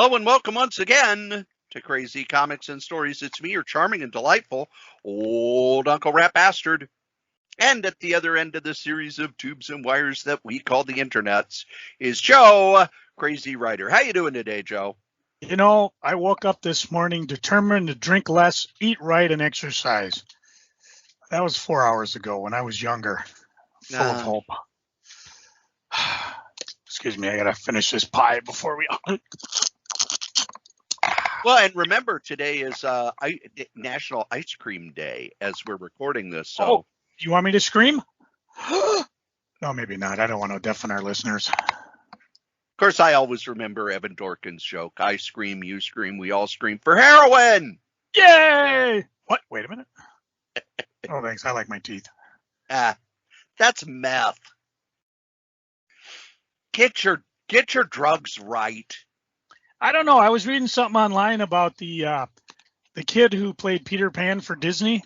Hello and welcome once again to Crazy Comics and Stories. It's me, your charming and delightful old Uncle Rat Bastard. And at the other end of the series of tubes and wires that we call the internets is Joe, Crazy Writer. How you doing today, Joe? You know, I woke up this morning determined to drink less, eat right, and exercise. That was 4 hours ago when I was younger, full of hope. Excuse me, I gotta finish this pie before we... Well, and remember, today is National Ice Cream Day as we're recording this. So, Oh, you want me to scream? No, maybe not. I don't want to deafen our listeners. Of course, I always remember Evan Dorkin's joke. I scream, you scream, we all scream for heroin. Yay! What? Wait a minute. Oh, thanks. I like my teeth. That's meth. Get your drugs right. I don't know. I was reading something online about the kid who played Peter Pan for Disney,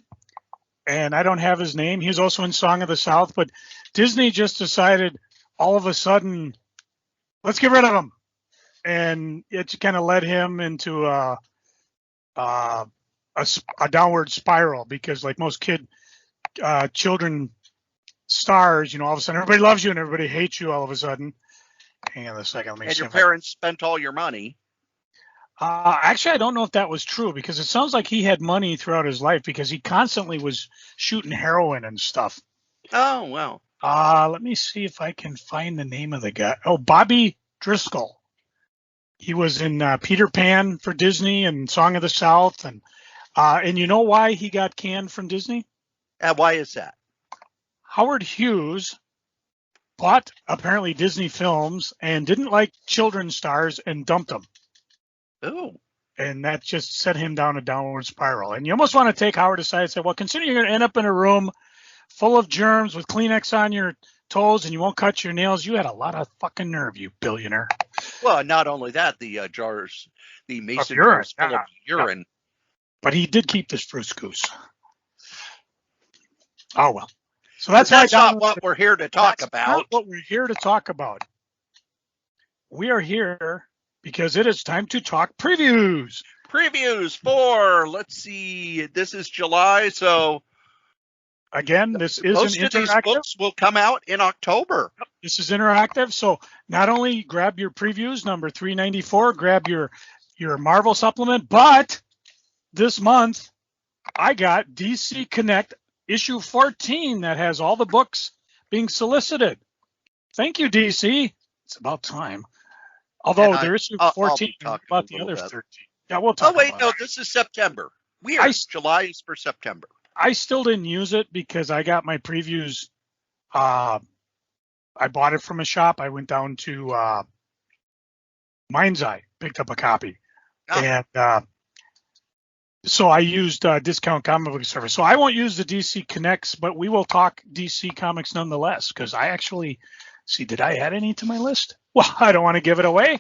and I don't have his name. He was also in Song of the South, but Disney just decided all of a sudden, let's get rid of him, and it kind of led him into a downward spiral because, like most children stars, you know, all of a sudden everybody loves you and everybody hates you all of a sudden. Hang on a second. And your parents spent all your money. Actually, I don't know if that was true because it sounds like he had money throughout his life because he constantly was shooting heroin and stuff. Oh, well. Let me see if I can find the name of the guy. Oh, Bobby Driscoll. He was in Peter Pan for Disney and Song of the South. And you know why he got canned from Disney? Why is that? Howard Hughes bought apparently Disney films and didn't like children's stars and dumped them. Oh. And that just set him down a downward spiral. And you almost want to take Howard aside and say, well, consider you're going to end up in a room full of germs with Kleenex on your toes and you won't cut your nails. You had a lot of fucking nerve, you billionaire. Well, not only that, the mason jars full of urine. Yeah. But he did keep this Spruce Goose. Oh, well. So that's not what we're here to talk about. Not what we're here to talk about. We are here because it is time to talk previews. Previews for, let's see, this is July, so... Again, this is most an of interactive. These books will come out in October. This is interactive, so not only grab your previews, number 394, grab your Marvel supplement, but this month I got DC Connect issue 14 that has all the books being solicited. Thank you, DC. It's about time. Although there is 14 about the other 13. Yeah, we'll talk about it. This is September. Weird. July is for September. I still didn't use it because I got my previews. I bought it from a shop. I went down to Mind's Eye, picked up a copy. And so I used Discount Comic Book Service. So I won't use the DC Connects, but we will talk DC Comics nonetheless because I actually... See, did I add any to my list? Well, I don't want to give it away.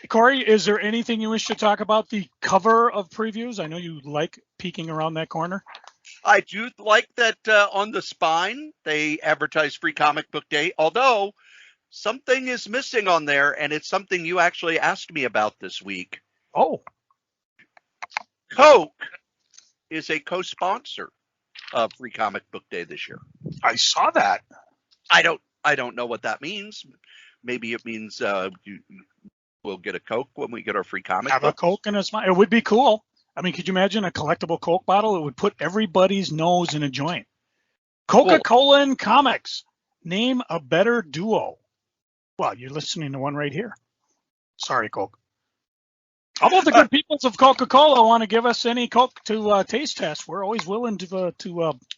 Cory, is there anything you wish to talk about the cover of previews? I know you like peeking around that corner. I do like that on the spine, they advertise Free Comic Book Day, although something is missing on there, and it's something you actually asked me about this week. Oh. Coke is a co-sponsor of Free Comic Book Day this year. I saw that. I don't know what that means. Maybe it means we'll get a Coke when we get our free comic. Have books. A Coke in a smile. It would be cool. I mean, could you imagine a collectible Coke bottle? It would put everybody's nose in a joint. Coca-Cola and comics. Name a better duo. Well, you're listening to one right here. Sorry, Coke. Although the good peoples of Coca-Cola want to give us any Coke to taste test, we're always willing to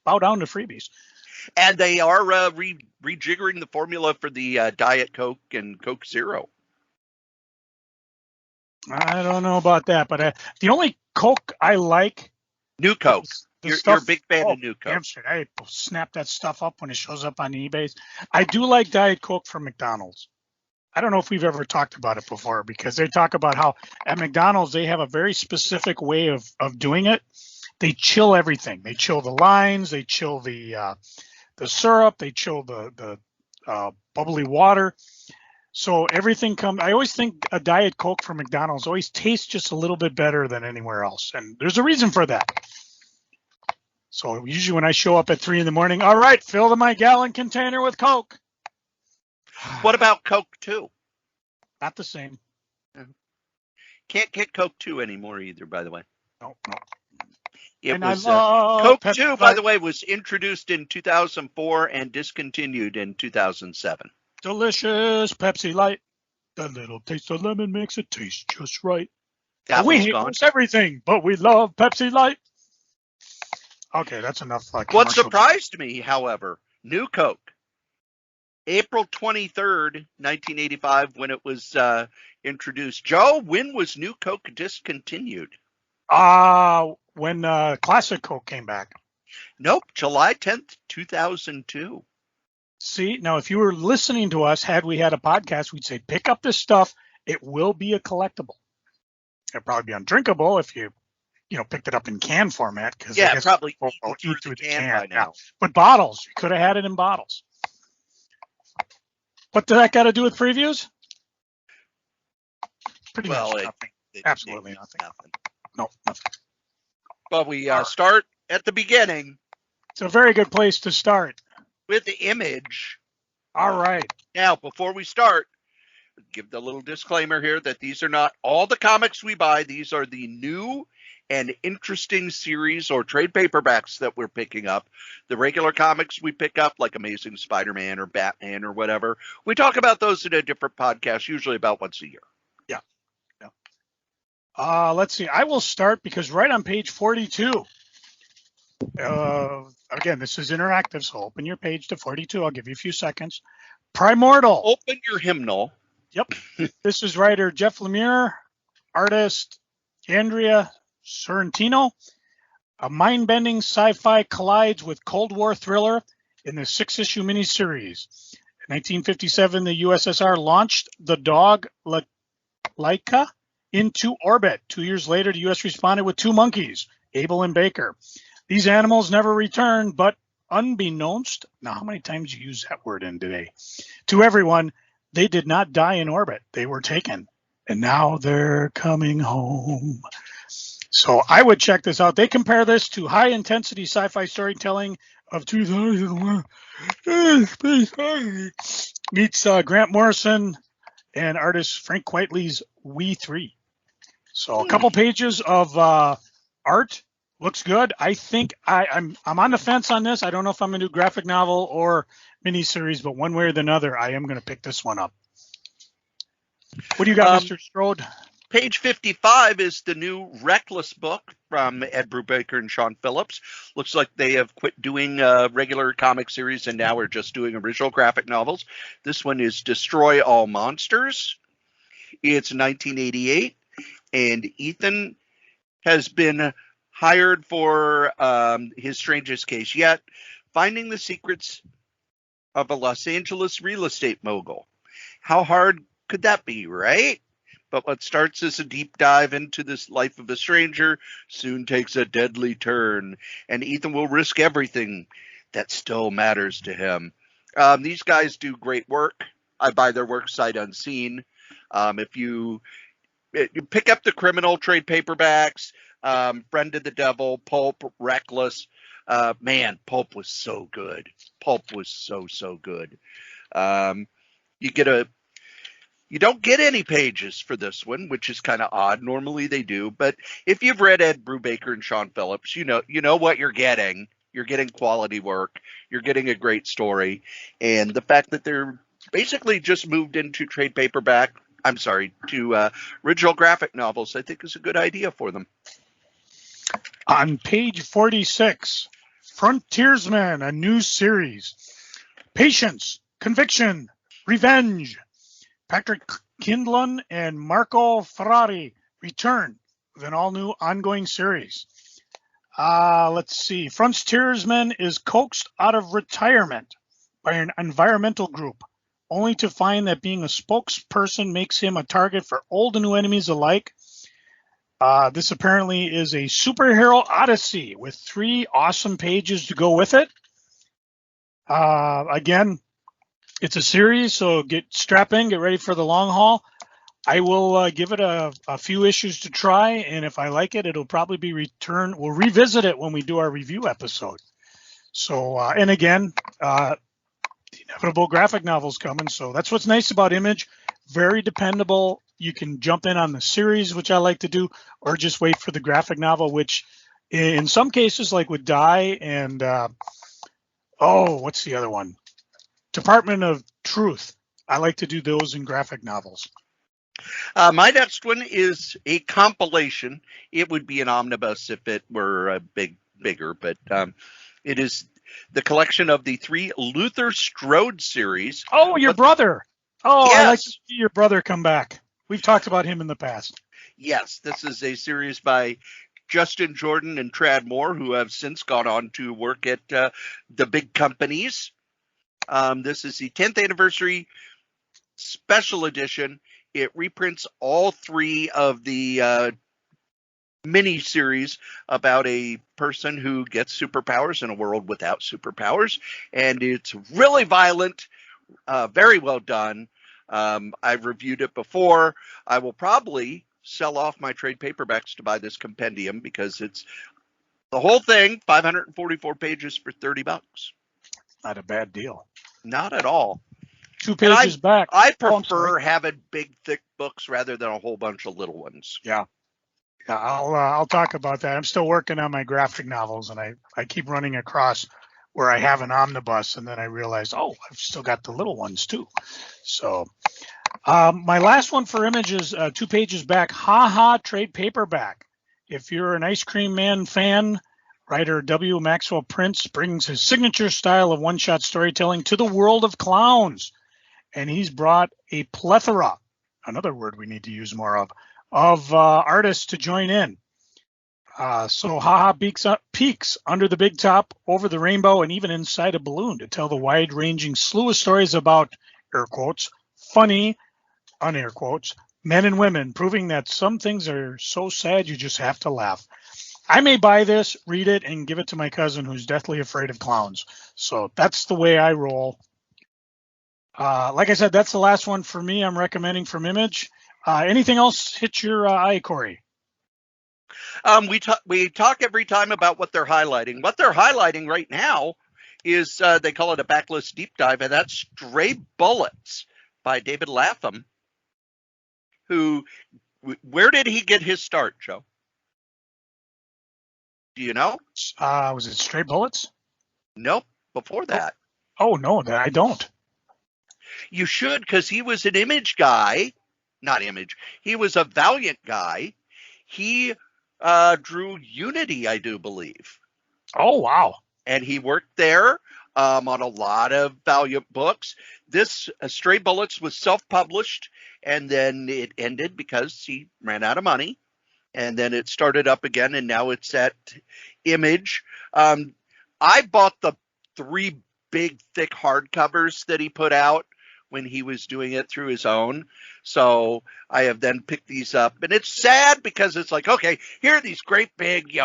bow down to freebies. And they are rejiggering the formula for the Diet Coke and Coke Zero. I don't know about that, but the only Coke I like... New Coke. You're a big fan of New Coke. Damn straight. I snap that stuff up when it shows up on eBay. I do like Diet Coke from McDonald's. I don't know if we've ever talked about it before because they talk about how at McDonald's they have a very specific way of doing it. They chill everything. They chill the lines. They chill the syrup. They chill the bubbly water. So everything comes. I always think a Diet Coke from McDonald's always tastes just a little bit better than anywhere else, and there's a reason for that. So usually when I show up at 3 a.m, all right, fill my gallon container with Coke. What about Coke 2? Not the same. Can't get Coke 2 anymore either, by the way. No. It And was I love Coke Pepsi 2, by Light. the way, was introduced in 2004 and discontinued in 2007. Delicious Pepsi Light. The little taste of lemon makes it taste just right. That We one's hate gone. most everything, but we love Pepsi Light. Okay, that's enough. What Commercial. surprised me, however, New Coke, April 23rd, 1985, when it was introduced. Joe, when was New Coke discontinued? When Classic Coke came back. Nope, July 10th, 2002. See, now if you were listening to us, had we had a podcast, we'd say, pick up this stuff. It will be a collectible. It'll probably be undrinkable if you picked it up in can format. Yeah, probably eat through the can by now. Yeah. But bottles, you could have had it in bottles. What did that got to do with previews? Pretty much nothing. Absolutely nothing. No, nothing. But we start at the beginning. It's a very good place to start. With the Image. All right. Now, before we start, give the little disclaimer here that these are not all the comics we buy. These are the new and interesting series or trade paperbacks that we're picking up. The regular comics we pick up, like Amazing Spider-Man or Batman or whatever, we talk about those in a different podcast, usually about once a year. Yeah. Let's see. I will start because right on page 42, again, this is interactive, so open your page to 42. I'll give you a few seconds. Primordial. Open your hymnal. Yep. This is writer Jeff Lemire, artist Andrea Sorrentino. A mind-bending sci-fi collides with Cold War thriller in the 6-issue miniseries. In 1957, the USSR launched the dog Laika into orbit. 2 years later, the U.S. responded with 2 monkeys, Abel and Baker. These animals never returned, but unbeknownst, now how many times you use that word in today, to everyone, they did not die in orbit. They were taken, and now they're coming home. So I would check this out. They compare this to high-intensity sci-fi storytelling of 2001 Space Odyssey meets Grant Morrison and artist Frank Quitely's We 3. So a couple pages of art. Looks good. I think I'm on the fence on this. I don't know if I'm going to do graphic novel or miniseries, but one way or the other, I am going to pick this one up. What do you got, Mr. Strode? Page 55 is the new Reckless book from Ed Brubaker and Sean Phillips. Looks like they have quit doing regular comic series and now are just doing original graphic novels. This one is Destroy All Monsters. It's 1988, and Ethan has been hired for his strangest case yet, finding the secrets of a Los Angeles real estate mogul. How hard could that be, right? But what starts as a deep dive into this life of a stranger soon takes a deadly turn, and Ethan will risk everything that still matters to him. These guys do great work. I buy their work sight unseen. If you pick up the Criminal trade paperbacks, Friend of the Devil, Pulp, Reckless. Man, Pulp was so good. Pulp was so good. You don't get any pages for this one, which is kind of odd. Normally they do, but if you've read Ed Brubaker and Sean Phillips, you know what you're getting. You're getting quality work. You're getting a great story, and the fact that they're basically just moved into trade paperback. To original graphic novels, I think is a good idea for them. On page 46, Frontiersman, a new series. Patience, conviction, revenge. Patrick Kindlon and Marco Ferrari return with an all-new ongoing series. Let's see. Frontiersman is coaxed out of retirement by an environmental group, only to find that being a spokesperson makes him a target for old and new enemies alike. This apparently is a superhero odyssey with 3 awesome pages to go with it. Again, It's a series, so strap in, get ready for the long haul. I will give it a few issues to try, and if I like it, it'll probably be returned. We'll revisit it when we do our review episode. So, and again, the inevitable graphic novels coming. So that's what's nice about Image. Very dependable. You can jump in on the series, which I like to do, or just wait for the graphic novel, which in some cases, like with Die and, what's the other one? Department of Truth. I like to do those in graphic novels. My next one is a compilation. It would be an omnibus if it were bigger, but it is the collection of the 3 Luther Strode series. Oh, your brother. Oh, yes. I like to see your brother come back. We've talked about him in the past. Yes, this is a series by Justin Jordan and Trad Moore, who have since gone on to work at the big companies. This is the 10th anniversary special edition. It reprints all 3 of the mini-series about a person who gets superpowers in a world without superpowers. And it's really violent, very well done. I've reviewed it before. I will probably sell off my trade paperbacks to buy this compendium because it's the whole thing, 544 pages for $30. Not a bad deal. Not at all. 2 pages back. I prefer having big, thick books rather than a whole bunch of little ones. Yeah. I'll talk about that. I'm still working on my graphic novels, and I keep running across where I have an omnibus, and then I realized, I've still got the little ones too. So my last one for Image is 2 pages back, Ha Ha trade paperback. If you're an Ice Cream Man fan, writer W. Maxwell Prince brings his signature style of one-shot storytelling to the world of clowns. And he's brought a plethora, another word we need to use more of artists to join in. So Ha Ha peeks under the big top, over the rainbow, and even inside a balloon to tell the wide-ranging slew of stories about, air quotes, funny, unair quotes, men and women, proving that some things are so sad you just have to laugh. I may buy this, read it, and give it to my cousin who's deathly afraid of clowns. So that's the way I roll. Like I said, that's the last one for me. I'm recommending from Image. Anything else hit your eye, Cory? We talk every time about what they're highlighting. What they're highlighting right now is they call it a backlist deep dive, and that's Stray Bullets by David Lapham. Where did he get his start, Joe? Do you know? Was it Stray Bullets? Nope. Before that. Oh no, I don't. You should, because he was an Image guy. Not Image. He was a Valiant guy. He drew Unity, I do believe. Oh, wow. And he worked there on a lot of Valiant books. This Stray Bullets was self-published, and then it ended because he ran out of money. And then it started up again, and now it's at Image. I bought the 3 big, thick hardcovers that he put out when he was doing it through his own. So I have then picked these up. And it's sad because it's like, okay, here are these great big,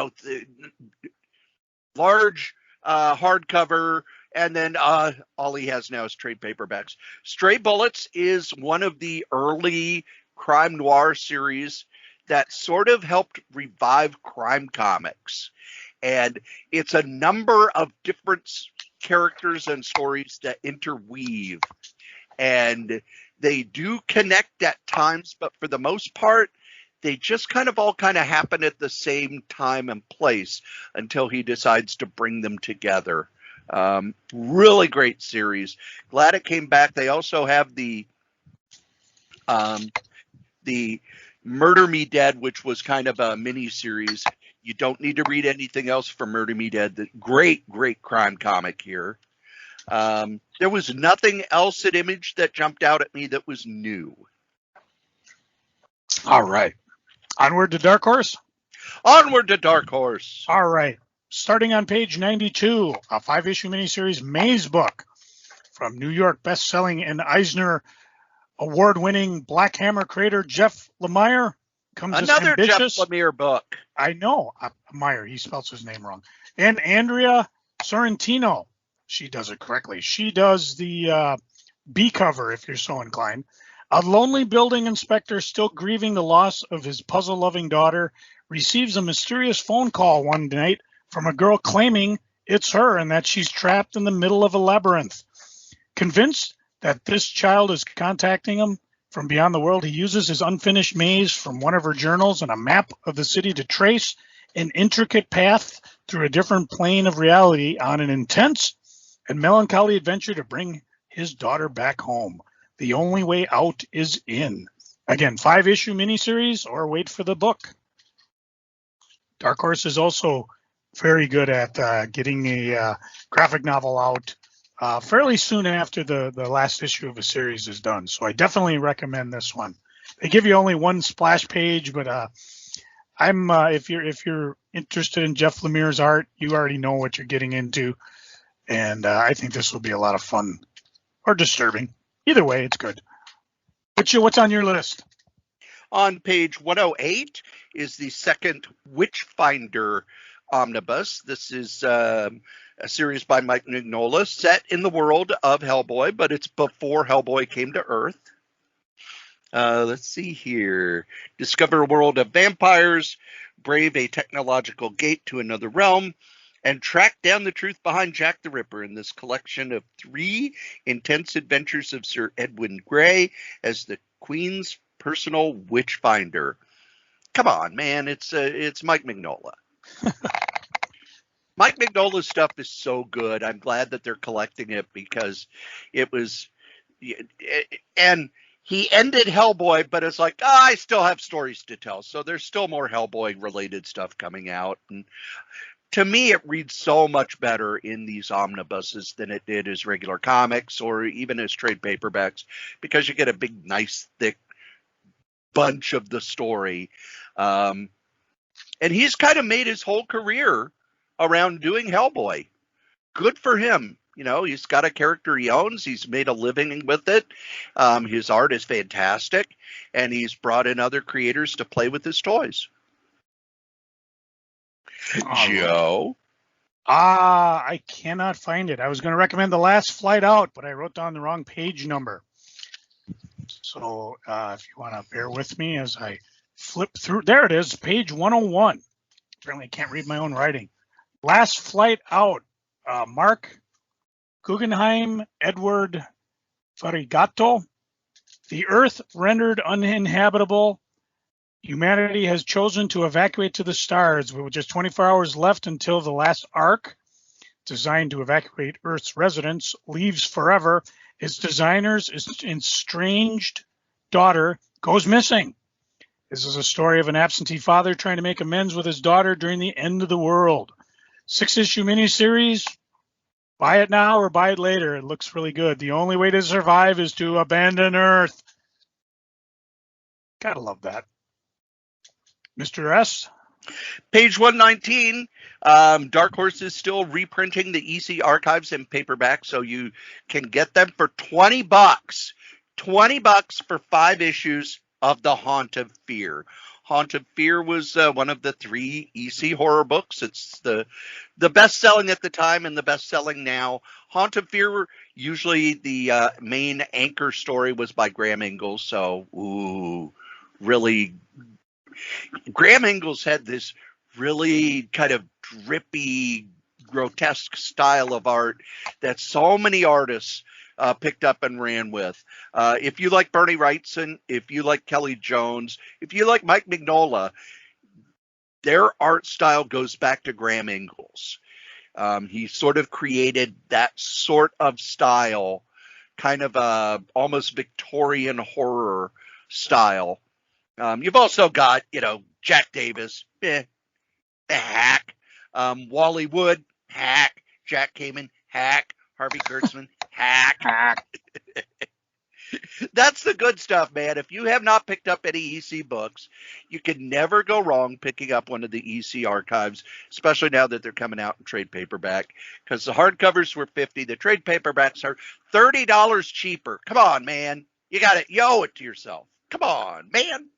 large hardcover, and then all he has now is trade paperbacks. Stray Bullets is one of the early crime noir series that sort of helped revive crime comics. And it's a number of different characters and stories that interweave. And they do connect at times, but for the most part, they just kind of happen at the same time and place until he decides to bring them together. Really great series. Glad it came back. They also have the Murder Me Dead, which was kind of a mini series. You don't need to read anything else for Murder Me Dead. The great crime comic here. There was nothing else at Image that jumped out at me that was new. All right. Onward to Dark Horse? Onward to Dark Horse. All right. Starting on page 92, a 5-issue miniseries, Maze Book, from New York best-selling and Eisner award-winning Black Hammer creator Jeff Lemire. Comes another Jeff Lemire book. I know. Meyer, he spells his name wrong. And Andrea Sorrentino. She does it correctly. She does the B cover if you're so inclined. A lonely building inspector, still grieving the loss of his puzzle-loving daughter, receives a mysterious phone call one night from a girl claiming it's her and that she's trapped in the middle of a labyrinth. Convinced that this child is contacting him from beyond the world, he uses his unfinished maze from one of her journals and a map of the city to trace an intricate path through a different plane of reality on an intense and melancholy adventure to bring his daughter back home. The only way out is in. Again, 5-issue miniseries or wait for the book. Dark Horse is also very good at getting a graphic novel out fairly soon after the last issue of a series is done. So I definitely recommend this one. They give you only one splash page, but I'm if you're interested in Jeff Lemire's art, you already know what you're getting into, and I think this will be a lot of fun or disturbing. Either way, it's good. What's on your list? On page 108 is the second Witchfinder omnibus. This is a series by Mike Mignola set in the world of Hellboy, but it's before Hellboy came to Earth. Let's see here. Discover a world of vampires, brave a technological gate to another realm, and track down the truth behind Jack the Ripper in this collection of 3 intense adventures of Sir Edwin Grey as the Queen's personal witchfinder. Come on, man. It's Mike Mignola. Mike Mignola's stuff is so good. I'm glad that they're collecting it because it was, and he ended Hellboy, but it's like, I still have stories to tell. So there's still more Hellboy related stuff coming out. And to me, it reads so much better in these omnibuses than it did as regular comics or even as trade paperbacks, because you get a big, nice, thick bunch of the story. And he's kind of made his whole career around doing Hellboy. Good for him. You know, he's got a character he owns. He's made a living with it. His art is fantastic, and he's brought in other creators to play with his toys. Joe? I cannot find it. I was going to recommend The Last Flight Out, but I wrote down the wrong page number. So if you want to bear with me as I flip through. There it is, page 101. Apparently I can't read my own writing. Last Flight Out. Mark Guggenheim, Edward Farigato. The Earth rendered uninhabitable. Humanity has chosen to evacuate to the stars with just 24 hours left until the last ark, designed to evacuate Earth's residents, leaves forever. Its designer's estranged daughter goes missing. This is a story of an absentee father trying to make amends with his daughter during the end of the world. 6-issue miniseries. Buy it now or buy it later. It looks really good. The only way to survive is to abandon Earth. Gotta love that. Mr. S? Page 119, Dark Horse is still reprinting the EC archives in paperback, so you can get them for $20. $20 for 5 issues of The Haunt of Fear. Haunt of Fear was one of the 3 EC horror books. It's the best-selling at the time and the best-selling now. Haunt of Fear, usually the main anchor story was by Graham Ingalls, so really, Graham Ingalls had this really kind of drippy, grotesque style of art that so many artists picked up and ran with. If you like Bernie Wrightson, if you like Kelly Jones, if you like Mike Mignola, their art style goes back to Graham Ingalls. He sort of created that sort of style, kind of a almost Victorian horror style. You've also got, Jack Davis, hack. Wally Wood, hack. Jack Kamen, hack. Harvey Kurtzman, hack. That's the good stuff, man. If you have not picked up any EC books, you can never go wrong picking up one of the EC archives, especially now that they're coming out in trade paperback, because the hardcovers were $50. The trade paperbacks are $30 cheaper. Come on, man. You got it. You owe it to yourself. Come on, man.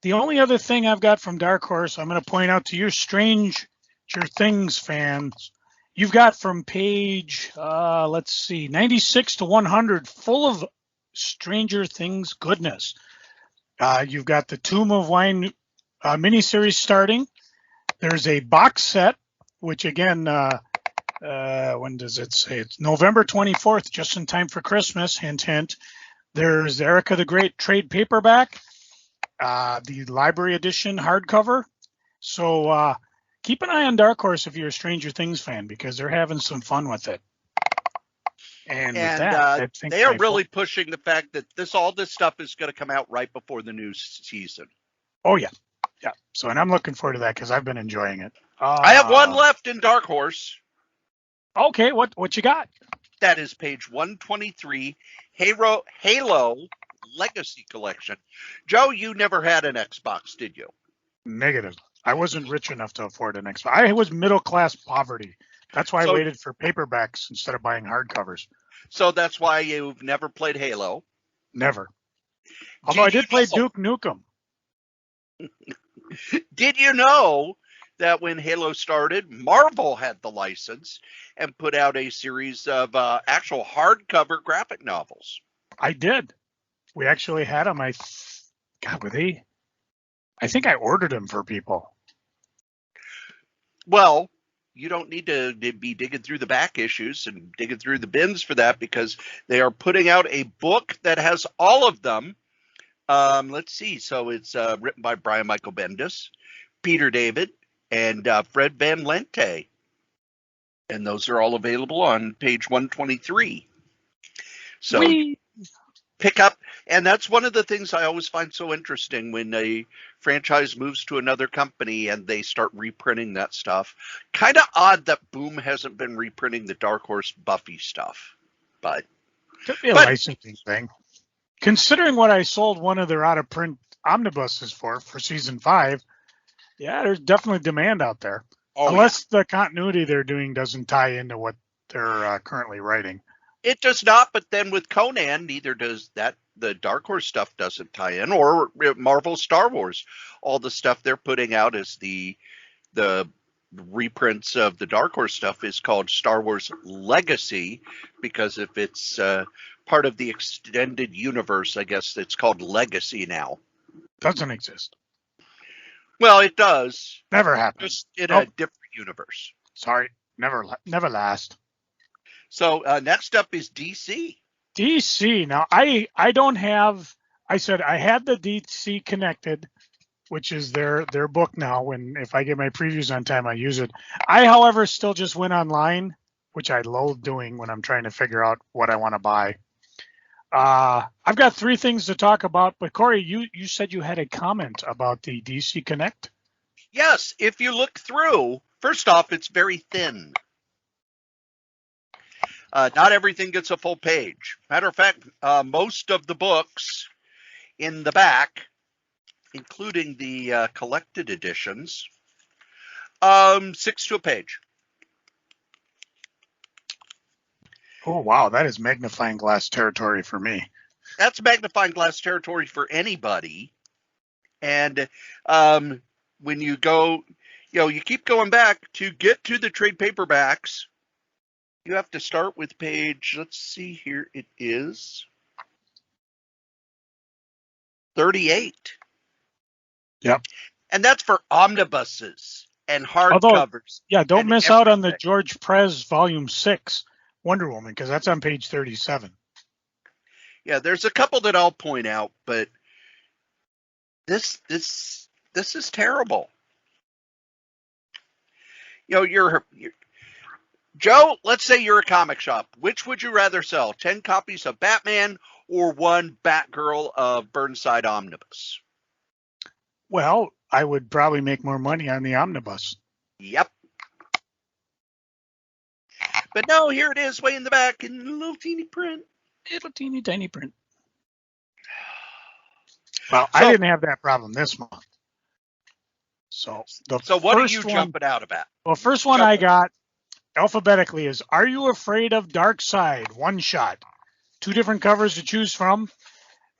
The only other thing I've got from Dark Horse, I'm going to point out to your Stranger Things fans, you've got from page, 96 to 100, full of Stranger Things goodness. You've got the Tomb of Wine miniseries starting. There's a box set, which again, when does it say? It's November 24th, just in time for Christmas, hint, hint. There's Erica the Great trade paperback, the library edition hardcover. So keep an eye on Dark Horse if you're a Stranger Things fan, because they're having some fun with it. And with that, I think they are really pushing the fact that all this stuff is going to come out right before the new season. Oh, yeah. Yeah. So, and I'm looking forward to that because I've been enjoying it. I have one left in Dark Horse. Okay, what you got? That is page 123, Halo Legacy Collection. Joe, you never had an Xbox, did you? Negative. I wasn't rich enough to afford an Xbox. I was middle class poverty. That's why I waited for paperbacks instead of buying hardcovers. So that's why you've never played Halo? Never. Although I did play Duke Nukem. Did you know that when Halo started, Marvel had the license and put out a series of actual hardcover graphic novels? I did. We actually had them. I think I ordered them for people. Well, you don't need to be digging through the back issues and digging through the bins for that, because they are putting out a book that has all of them. Let's see. So it's written by Brian Michael Bendis, Peter David, and Fred Van Lente. And those are all available on page 123. So pick up. And that's one of the things I always find so interesting when a franchise moves to another company and they start reprinting that stuff. Kind of odd that Boom hasn't been reprinting the Dark Horse Buffy stuff. But could be a licensing thing. Considering what I sold one of their out-of-print omnibuses for season 5, yeah, there's definitely demand out there. Unless the continuity they're doing doesn't tie into what they're currently writing. It does not, but then with Conan, neither does that. The Dark Horse stuff doesn't tie in, or Marvel Star Wars. All the stuff they're putting out is the reprints of the Dark Horse stuff is called Star Wars Legacy, because if it's part of the extended universe, I guess it's called Legacy now. Doesn't exist. Well, it does. Never happened. Just in a different universe. Sorry, never last. So next up is DC. DC. Now, I don't have. I said I had the DC Connected, which is their book now. If I get my previews on time, I use it. I, however, still just went online, which I loathe doing when I'm trying to figure out what I want to buy. I've got 3 things to talk about, but Cory, you said you had a comment about the DC Connect. Yes, if you look through, first off, it's very thin. Not everything gets a full page. Matter of fact, most of the books in the back, including the collected editions, 6 to a page. Oh, wow. That is magnifying glass territory for me. That's magnifying glass territory for anybody. And when you go, you keep going back to get to the trade paperbacks. You have to start with page, let's see here, it is 38. Yep. And that's for omnibuses and hardcovers. Yeah, don't miss out on the George Perez Volume 6 Wonder Woman, because that's on page 37. Yeah, there's a couple that I'll point out, but this is terrible. You're Joe, let's say you're a comic shop. Which would you rather sell? 10 copies of Batman or 1 Batgirl of Burnside Omnibus? Well, I would probably make more money on the omnibus. Yep. But no, here it is way in the back in little teeny print. Little teeny tiny print. Well, I didn't have that problem this month. So what are you jumping out about? Well, first one I got alphabetically is Are You Afraid of Darkseid? One shot. 2 different covers to choose from.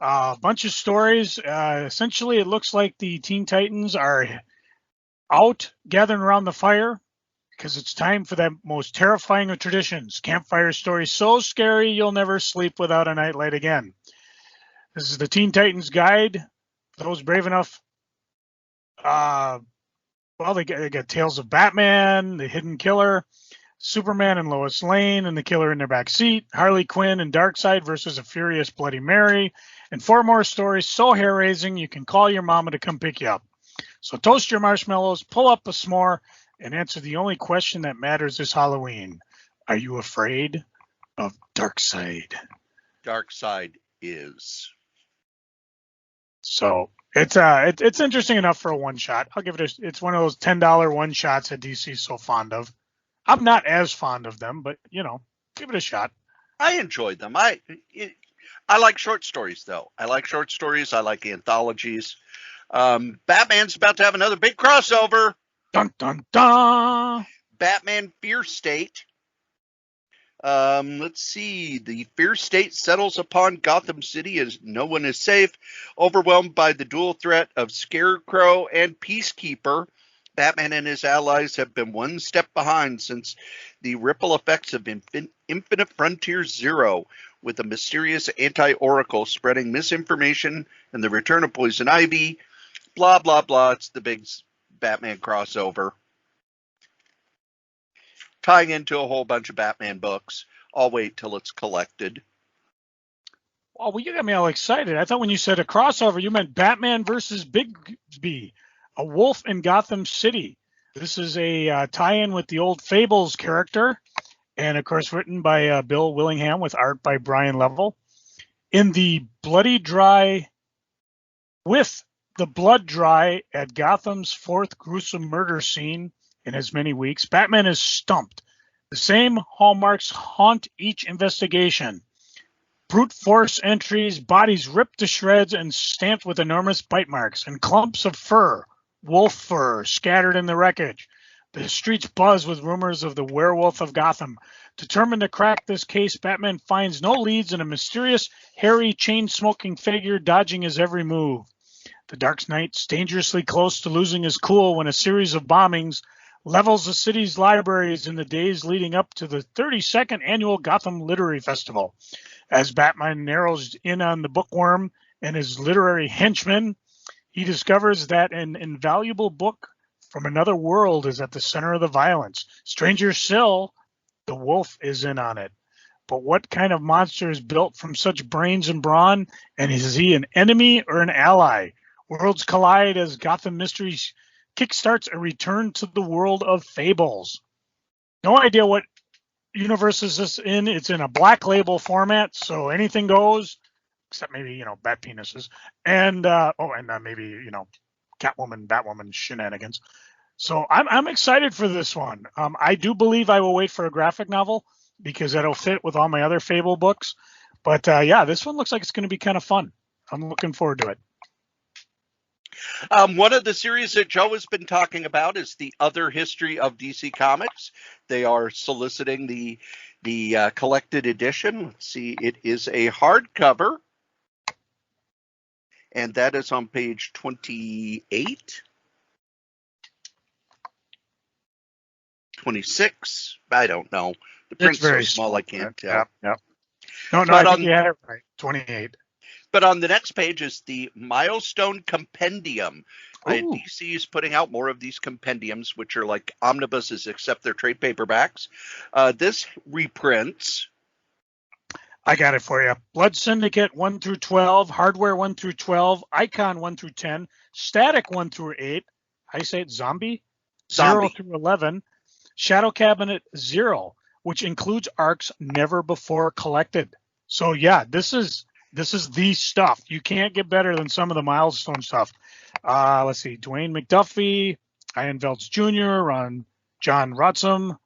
A bunch of stories. Essentially, it looks like the Teen Titans are out gathering around the fire. because it's time for that most terrifying of traditions. Campfire story so scary you'll never sleep without a nightlight again. This is the Teen Titans Guide. For those brave enough, they got Tales of Batman, the Hidden Killer, Superman and Lois Lane and the Killer in their back seat, Harley Quinn and Darkseid versus a furious Bloody Mary, and 4 more stories so hair-raising you can call your mama to come pick you up. So toast your marshmallows, pull up a s'more, and answer the only question that matters this Halloween. Are you afraid of Darkseid? Darkseid is. So it's interesting enough for a one-shot. I'll give it it's one of those $10 one-shots that DC's so fond of. I'm not as fond of them, but, give it a shot. I enjoyed them. I like short stories, though. I like short stories. I like anthologies. Batman's about to have another big crossover. Dun, dun, dun. Batman Fear State. Let's see. The Fear State settles upon Gotham City as no one is safe. Overwhelmed by the dual threat of Scarecrow and Peacekeeper, Batman and his allies have been one step behind since the ripple effects of Infinite Frontier Zero, with a mysterious anti-Oracle spreading misinformation and the return of Poison Ivy. Blah, blah, blah. It's the big Batman crossover, tying into a whole bunch of Batman books. I'll wait till it's collected. Oh, well, you got me all excited. I thought when you said a crossover, you meant Batman versus Bigsby, a wolf in Gotham City. This is a tie-in with the old Fables character, and of course written by Bill Willingham with art by Brian Level. In the blood dry at Gotham's 4th gruesome murder scene in as many weeks, Batman is stumped. The same hallmarks haunt each investigation. Brute force entries, bodies ripped to shreds and stamped with enormous bite marks, and clumps of fur, wolf fur, scattered in the wreckage. The streets buzz with rumors of the werewolf of Gotham. Determined to crack this case, Batman finds no leads in a mysterious, hairy, chain-smoking figure dodging his every move. The Dark Knight's dangerously close to losing his cool when a series of bombings levels the city's libraries in the days leading up to the 32nd annual Gotham Literary Festival. As Batman narrows in on the bookworm and his literary henchmen, he discovers that an invaluable book from another world is at the center of the violence. Stranger still, the wolf is in on it. But what kind of monster is built from such brains and brawn? And is he an enemy or an ally? Worlds collide as Gotham Mysteries kickstarts a return to the world of fables. No idea what universe is this in. It's in a black label format, so anything goes, except maybe, bat penises. And, maybe, Batwoman shenanigans. So I'm excited for this one. I do believe I will wait for a graphic novel because that'll fit with all my other Fable books. But, this one looks like it's going to be kind of fun. I'm looking forward to it. One of the series that Joe has been talking about is the Other History of DC Comics. They are soliciting the collected edition. Let's see, it is a hardcover, and that is on page 28, 26. I don't know. The print's so small I can't tell. Yep. No, I think you had it right. 28. But on the next page is the Milestone Compendium. DC is putting out more of these compendiums, which are like omnibuses, except they're trade paperbacks. This reprints. I got it for you. Blood Syndicate 1 through 12, Hardware 1 through 12, Icon 1 through 10, Static 1 through 8. I say it, Zombie 0 through 11, Shadow Cabinet 0, which includes arcs never before collected. So yeah, this is the stuff. You can't get better than some of the Milestone stuff. Let's see. Dwayne McDuffie, Ian Veltz Jr., John Rutsum.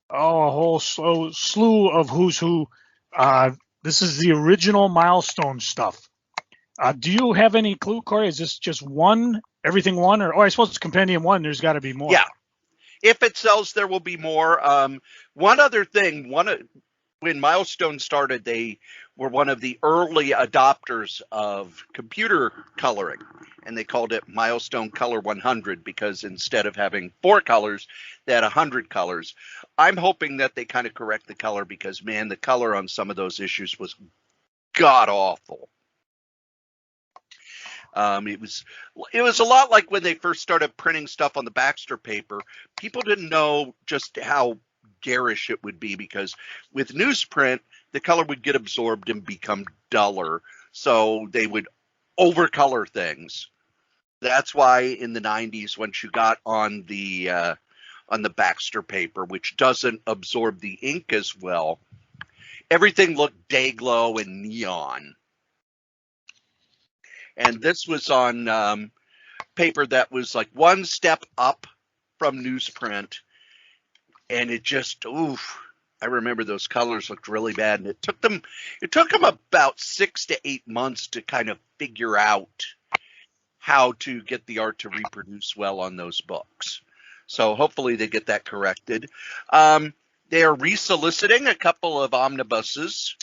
A whole slew of who's who. This is the original Milestone stuff. Do you have any clue, Cory? Is this just one, everything one? Or I suppose it's Compendium 1. There's got to be more. Yeah. If it sells, there will be more. One other thing, when when Milestone started, they were one of the early adopters of computer coloring, and they called it Milestone Color 100 because instead of having 4 colors, they had 100 colors. I'm hoping that they kind of correct the color because, man, the color on some of those issues was god awful. It was a lot like when they first started printing stuff on the Baxter paper. People didn't know just how garish it would be because with newsprint, the color would get absorbed and become duller. So they would overcolor things. That's why in the 90s, once you got on the Baxter paper, which doesn't absorb the ink as well, everything looked day glow and neon. And this was on paper that was like one step up from newsprint. And it just, oof, I remember those colors looked really bad. And it took them about 6 to 8 months to kind of figure out how to get the art to reproduce well on those books. So hopefully they get that corrected. They are resoliciting a couple of omnibuses.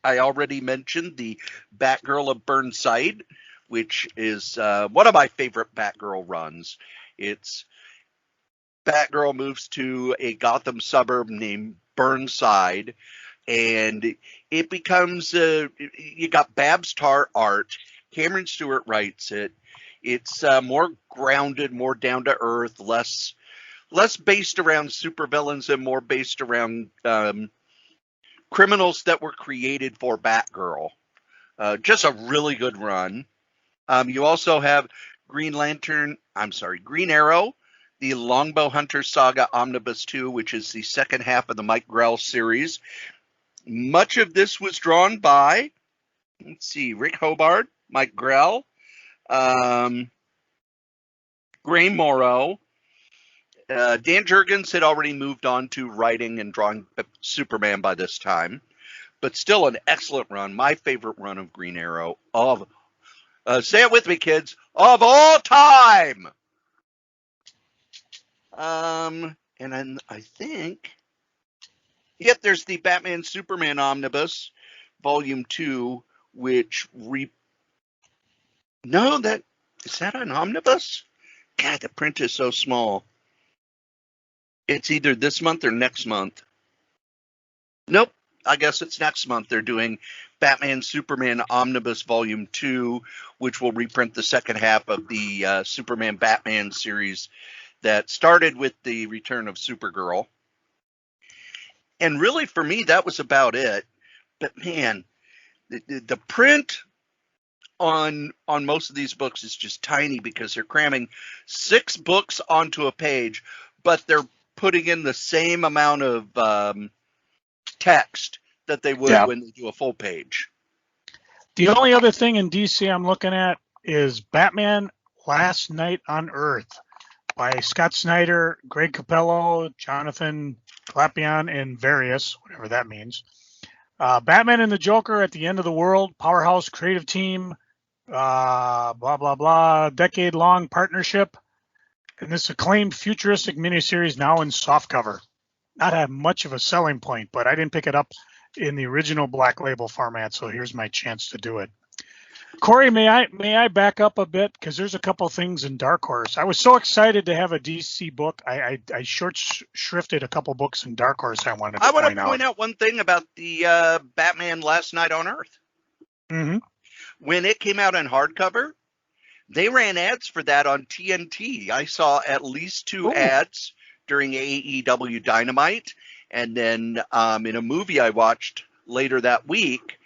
I already mentioned the Batgirl of Burnside, which is one of my favorite Batgirl runs. It's Batgirl moves to a Gotham suburb named Burnside, and it becomes you got Babs Tarr art. Cameron Stewart writes it. It's more grounded, more down to earth, less based around supervillains and more based around criminals that were created for Batgirl. Just a really good run. You also have Green Arrow, the Longbow Hunter Saga Omnibus 2, which is the second half of the Mike Grell series. Much of this was drawn by, Rick Hobart, Mike Grell, Gray Morrow. Dan Jurgens had already moved on to writing and drawing Superman by this time, but still an excellent run. My favorite run of Green Arrow of, say it with me, kids, of all time. And then I think, yep, there's the Batman Superman Omnibus, Volume 2, which is that an omnibus? God, the print is so small. It's either this month or next month. Nope, I guess it's next month. They're doing Batman Superman Omnibus Volume 2, which will reprint the second half of the Superman Batman series that started with the return of Supergirl. And really, for me, that was about it. But man, the print on most of these books is just tiny because they're cramming 6 books onto a page, but they're putting in the same amount of text that they would when they do a full page. The only other thing in DC I'm looking at is Batman Last Night on Earth by Scott Snyder, Greg Capullo, Jonathan Glapion, and various, whatever that means. Batman and the Joker at the End of the World, Powerhouse Creative Team, blah, blah, blah, decade-long partnership. And this acclaimed futuristic miniseries now in softcover. Not have much of a selling point, but I didn't pick it up in the original Black Label format, so here's my chance to do it. Cory, may I back up a bit? Because there's a couple things in Dark Horse. I was so excited to have a DC book. I short shrifted a couple books in Dark Horse I wanted to point out. I want to point out one thing about the Batman Last Night on Earth. Mm-hmm. When it came out in hardcover, they ran ads for that on TNT. I saw at least 2 ads during AEW Dynamite. And then in a movie I watched later that week,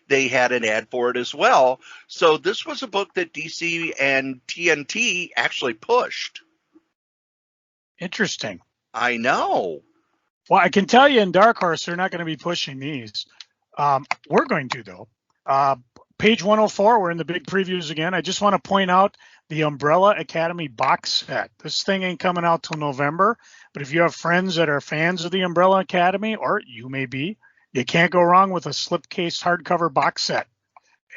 they had an ad for it as well. So this was a book that DC and TNT actually pushed. Interesting. I know. Well, I can tell you in Dark Horse, they're not going to be pushing these. We're going to, though. Page 104, we're in the big previews again. I just want to point out the Umbrella Academy box set. This thing ain't coming out till November, but if you have friends that are fans of the Umbrella Academy, or you may be, you can't go wrong with a slipcase hardcover box set.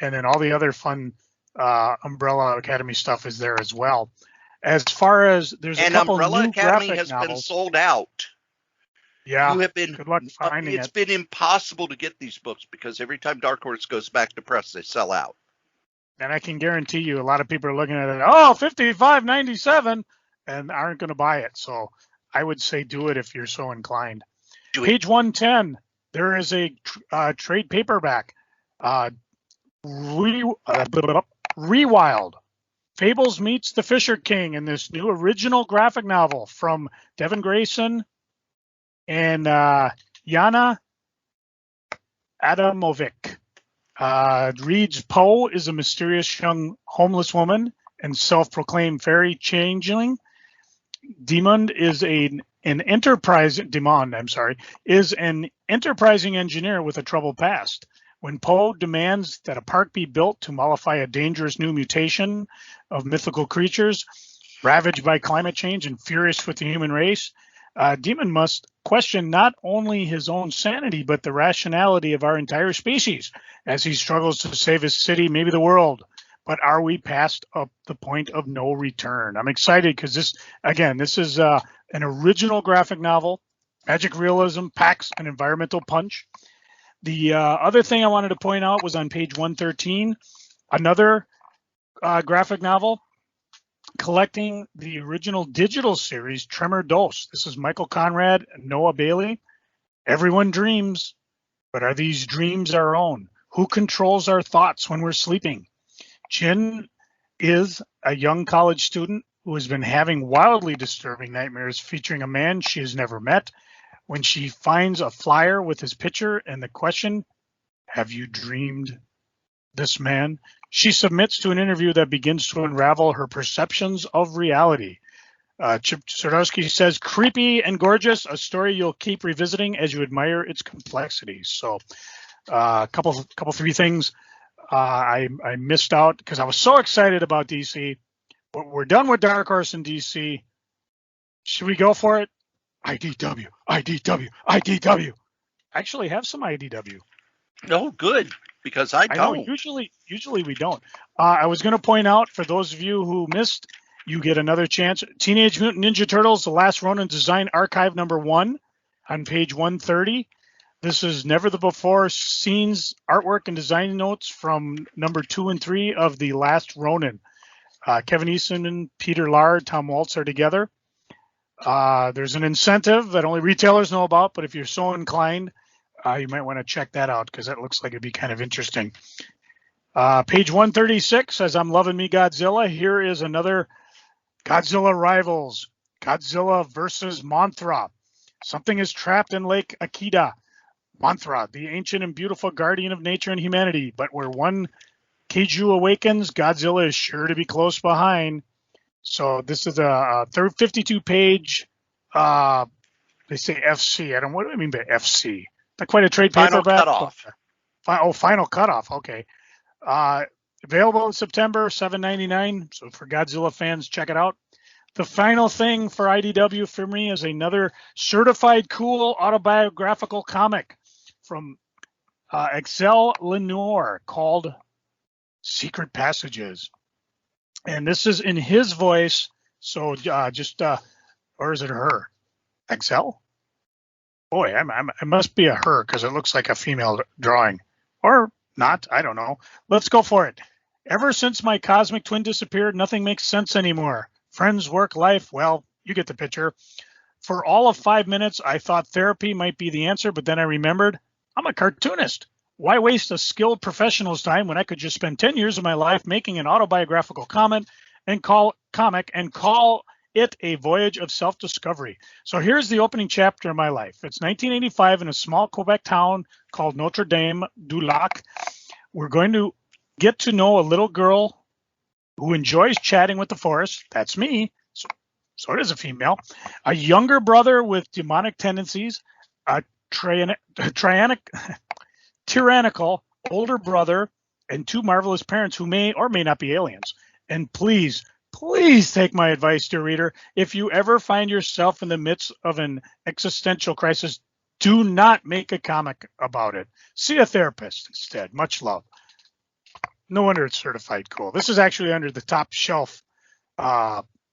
And then all the other fun Umbrella Academy stuff is there as well. As far as there's a couple Umbrella new Academy graphic has novels. been sold out. Yeah. You have been. Good luck finding It's it. been impossible to get these books because every time Dark Horse goes back to press, they sell out. And I can guarantee you, a lot of people are looking at it. Oh, $55.97, and aren't going to buy it. So I would say do it if you're so inclined. Page 110. There is a trade paperback. Rewild. Fables meets the Fisher King in this new original graphic novel from Devin Grayson and Yana Adamovic. Reads Poe is a mysterious young homeless woman and self-proclaimed fairy changeling. Demond is an enterprising engineer with a troubled past. When Poe demands that a park be built to mollify a dangerous new mutation of mythical creatures ravaged by climate change and furious with the human race, Demon must question not only his own sanity, but the rationality of our entire species as he struggles to save his city, maybe the world. But are we past the point of no return? I'm excited because this is an original graphic novel. Magic realism packs an environmental punch. The other thing I wanted to point out was on page 113, another graphic novel collecting the original digital series, Tremor Dose. This is Michael Conrad and Noah Bailey. Everyone dreams, but are these dreams our own? Who controls our thoughts when we're sleeping? Jin is a young college student who has been having wildly disturbing nightmares featuring a man she has never met. When she finds a flyer with his picture and the question, have you dreamed this man? She submits to an interview that begins to unravel her perceptions of reality. Chip Zdarsky says, creepy and gorgeous, a story you'll keep revisiting as you admire its complexities. So a couple, three things I missed out because I was so excited about DC. We're done with Dark Horse and DC. Should we go for it? IDW. I actually have some IDW. Oh, good, because I don't. I know, usually we don't. I was going to point out, for those of you who missed, you get another chance. Teenage Mutant Ninja Turtles, The Last Ronin Design Archive number 1 on page 130. This is never the before scenes, artwork, and design notes from number 2 and 3 of The Last Ronin. Kevin Eastman, Peter Laird, Tom Waltz are together. There's an incentive that only retailers know about, but if you're so inclined, you might want to check that out because that looks like it'd be kind of interesting. Page 136 says, I'm loving me Godzilla. Here is another Godzilla Rivals. Godzilla versus Mothra. Something is trapped in Lake Akita. Mothra, the ancient and beautiful guardian of nature and humanity. But where one Kaiju awakens, Godzilla is sure to be close behind. So this is a 52-page, they say FC. What do I mean by FC? Not quite a trade Final paperback. cutoff. Final cutoff. Okay. Available in September, $7.99. So for Godzilla fans, check it out. The final thing for IDW for me is another certified cool autobiographical comic from Excel Lenore called Secret Passages. And this is in his voice. So or is it her? Excel? Boy, it must be a her because it looks like a female drawing. Or not, I don't know. Let's go for it. Ever since my cosmic twin disappeared, nothing makes sense anymore. Friends, work, life, well, you get the picture. For all of 5 minutes, I thought therapy might be the answer, but then I remembered I'm a cartoonist. Why waste a skilled professional's time when I could just spend 10 years of my life making an autobiographical comic and call it a voyage of self-discovery? So here's the opening chapter of my life. It's 1985 in a small Quebec town called Notre Dame du Lac. We're going to get to know a little girl who enjoys chatting with the forest. That's me. So it is a female. A younger brother with demonic tendencies, a tyrannical older brother, and 2 marvelous parents who may or may not be aliens. And please take my advice, dear reader. If you ever find yourself in the midst of an existential crisis, do not make a comic about it. See a therapist instead. Much love. No wonder it's certified cool. This is actually under the top shelf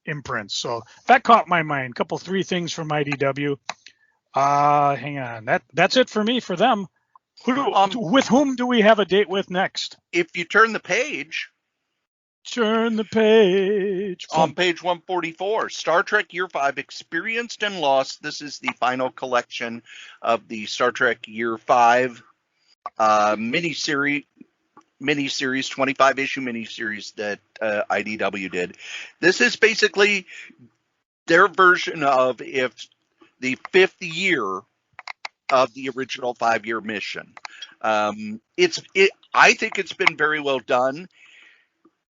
imprints. So that caught my mind. 3 things from IDW. Hang on. That's it for me for them. With whom do we have a date with next? If you turn the page. Turn the page. On page 144, Star Trek Year 5, Experienced and Lost. This is the final collection of the Star Trek Year 5 miniseries, 25-issue miniseries that IDW did. This is basically their version of if the 5th year of the original 5-year mission. I think it's been very well done.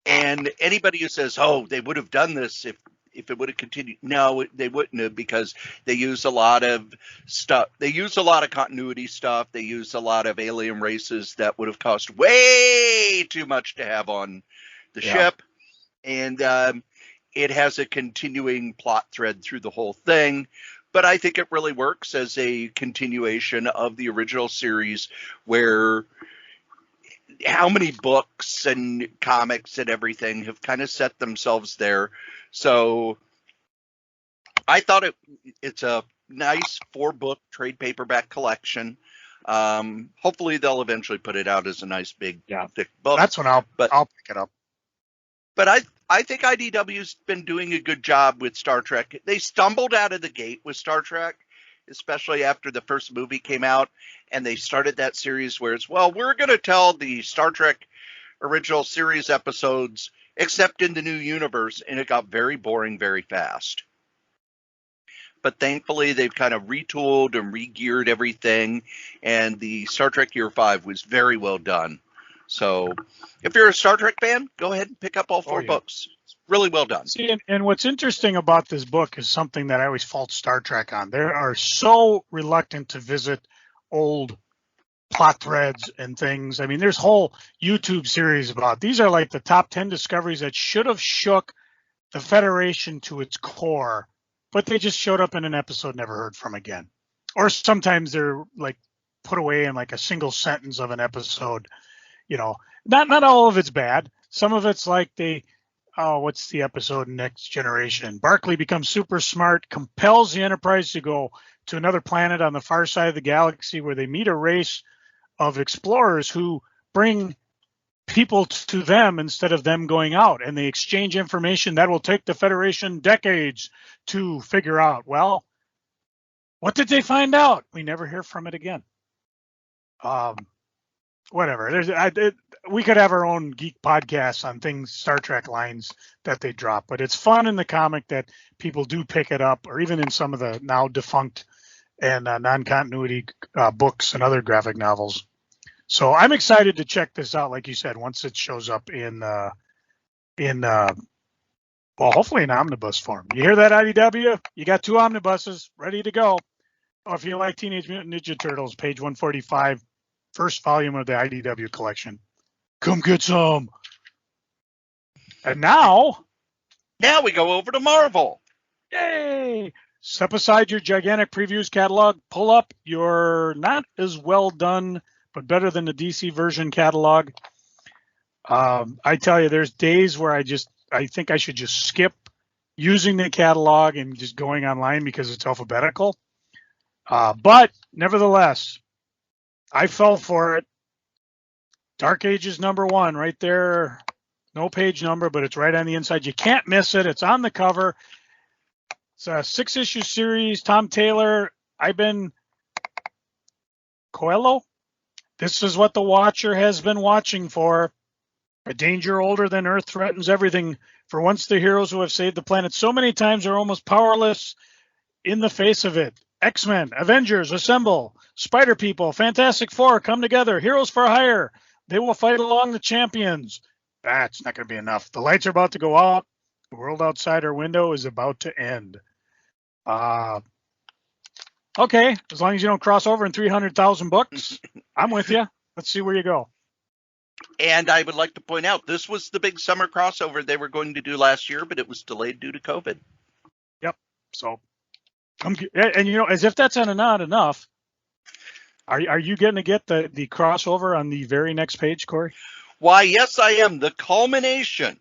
And anybody who says, "Oh, they would have done this if it would have continued," no, they wouldn't have, because they use a lot of stuff. They use a lot of continuity stuff. They use a lot of alien races that would have cost way too much to have on the ship, and it has a continuing plot thread through the whole thing. But I think it really works as a continuation of the original series, where how many books and comics and everything have kind of set themselves there. So I thought it's a nice 4-book trade paperback collection. Hopefully they'll eventually put it out as a nice big thick book. That's when I'll pick it up. But I think IDW's been doing a good job with Star Trek. They stumbled out of the gate with Star Trek, especially after the first movie came out, and they started that series where it's, well, we're going to tell the Star Trek original series episodes except in the new universe, and it got very boring very fast. But thankfully, they've kind of retooled and re-geared everything, and the Star Trek Year 5 was very well done. So if you're a Star Trek fan, go ahead and pick up all 4 books. It's really well done. See, and what's interesting about this book is something that I always fault Star Trek on. They are so reluctant to visit old plot threads and things. I mean, there's whole YouTube series about these are like the top 10 discoveries that should have shook the Federation to its core, but they just showed up in an episode never heard from again. Or sometimes they're like put away in like a single sentence of an episode. You know, not all of it's bad. Some of it's like what's the episode Next Generation? Barclay becomes super smart, compels the Enterprise to go to another planet on the far side of the galaxy where they meet a race of explorers who bring people to them instead of them going out, and they exchange information that will take the Federation decades to figure out. Well, what did they find out? We never hear from it again. Whatever. We could have our own geek podcast on things, Star Trek lines that they drop, but it's fun in the comic that people do pick it up, or even in some of the now defunct and non-continuity books and other graphic novels. So I'm excited to check this out, like you said, once it shows up in hopefully in omnibus form. You hear that, IDW? You got 2 omnibuses ready to go. Oh, if you like Teenage Mutant Ninja Turtles, page 145, first volume of the IDW collection. Come get some. And now we go over to Marvel. Yay! Step aside your gigantic previews catalog. Pull up your not as well done, but better than the DC version catalog. I tell you, there's days where I think I should just skip using the catalog and just going online because it's alphabetical. But nevertheless, I fell for it. Dark Ages #1 right there. No page number, but it's right on the inside. You can't miss it. It's on the cover. It's a 6-issue series. Tom Taylor, Ivan Coelho. This is what the Watcher has been watching for. A danger older than Earth threatens everything. For once, the heroes who have saved the planet so many times are almost powerless in the face of it. X-Men, Avengers, assemble. Spider People, Fantastic Four, come together. Heroes for hire. They will fight along the champions. That's not going to be enough. The lights are about to go out. The world outside our window is about to end. Okay, as long as you don't cross over in 300,000 books, I'm with you. Let's see where you go. And I would like to point out, this was the big summer crossover they were going to do last year, but it was delayed due to COVID. Yep. So, and you know, as if that's not enough, are you going to get the crossover on the very next page, Cory? Why, yes, I am. The culmination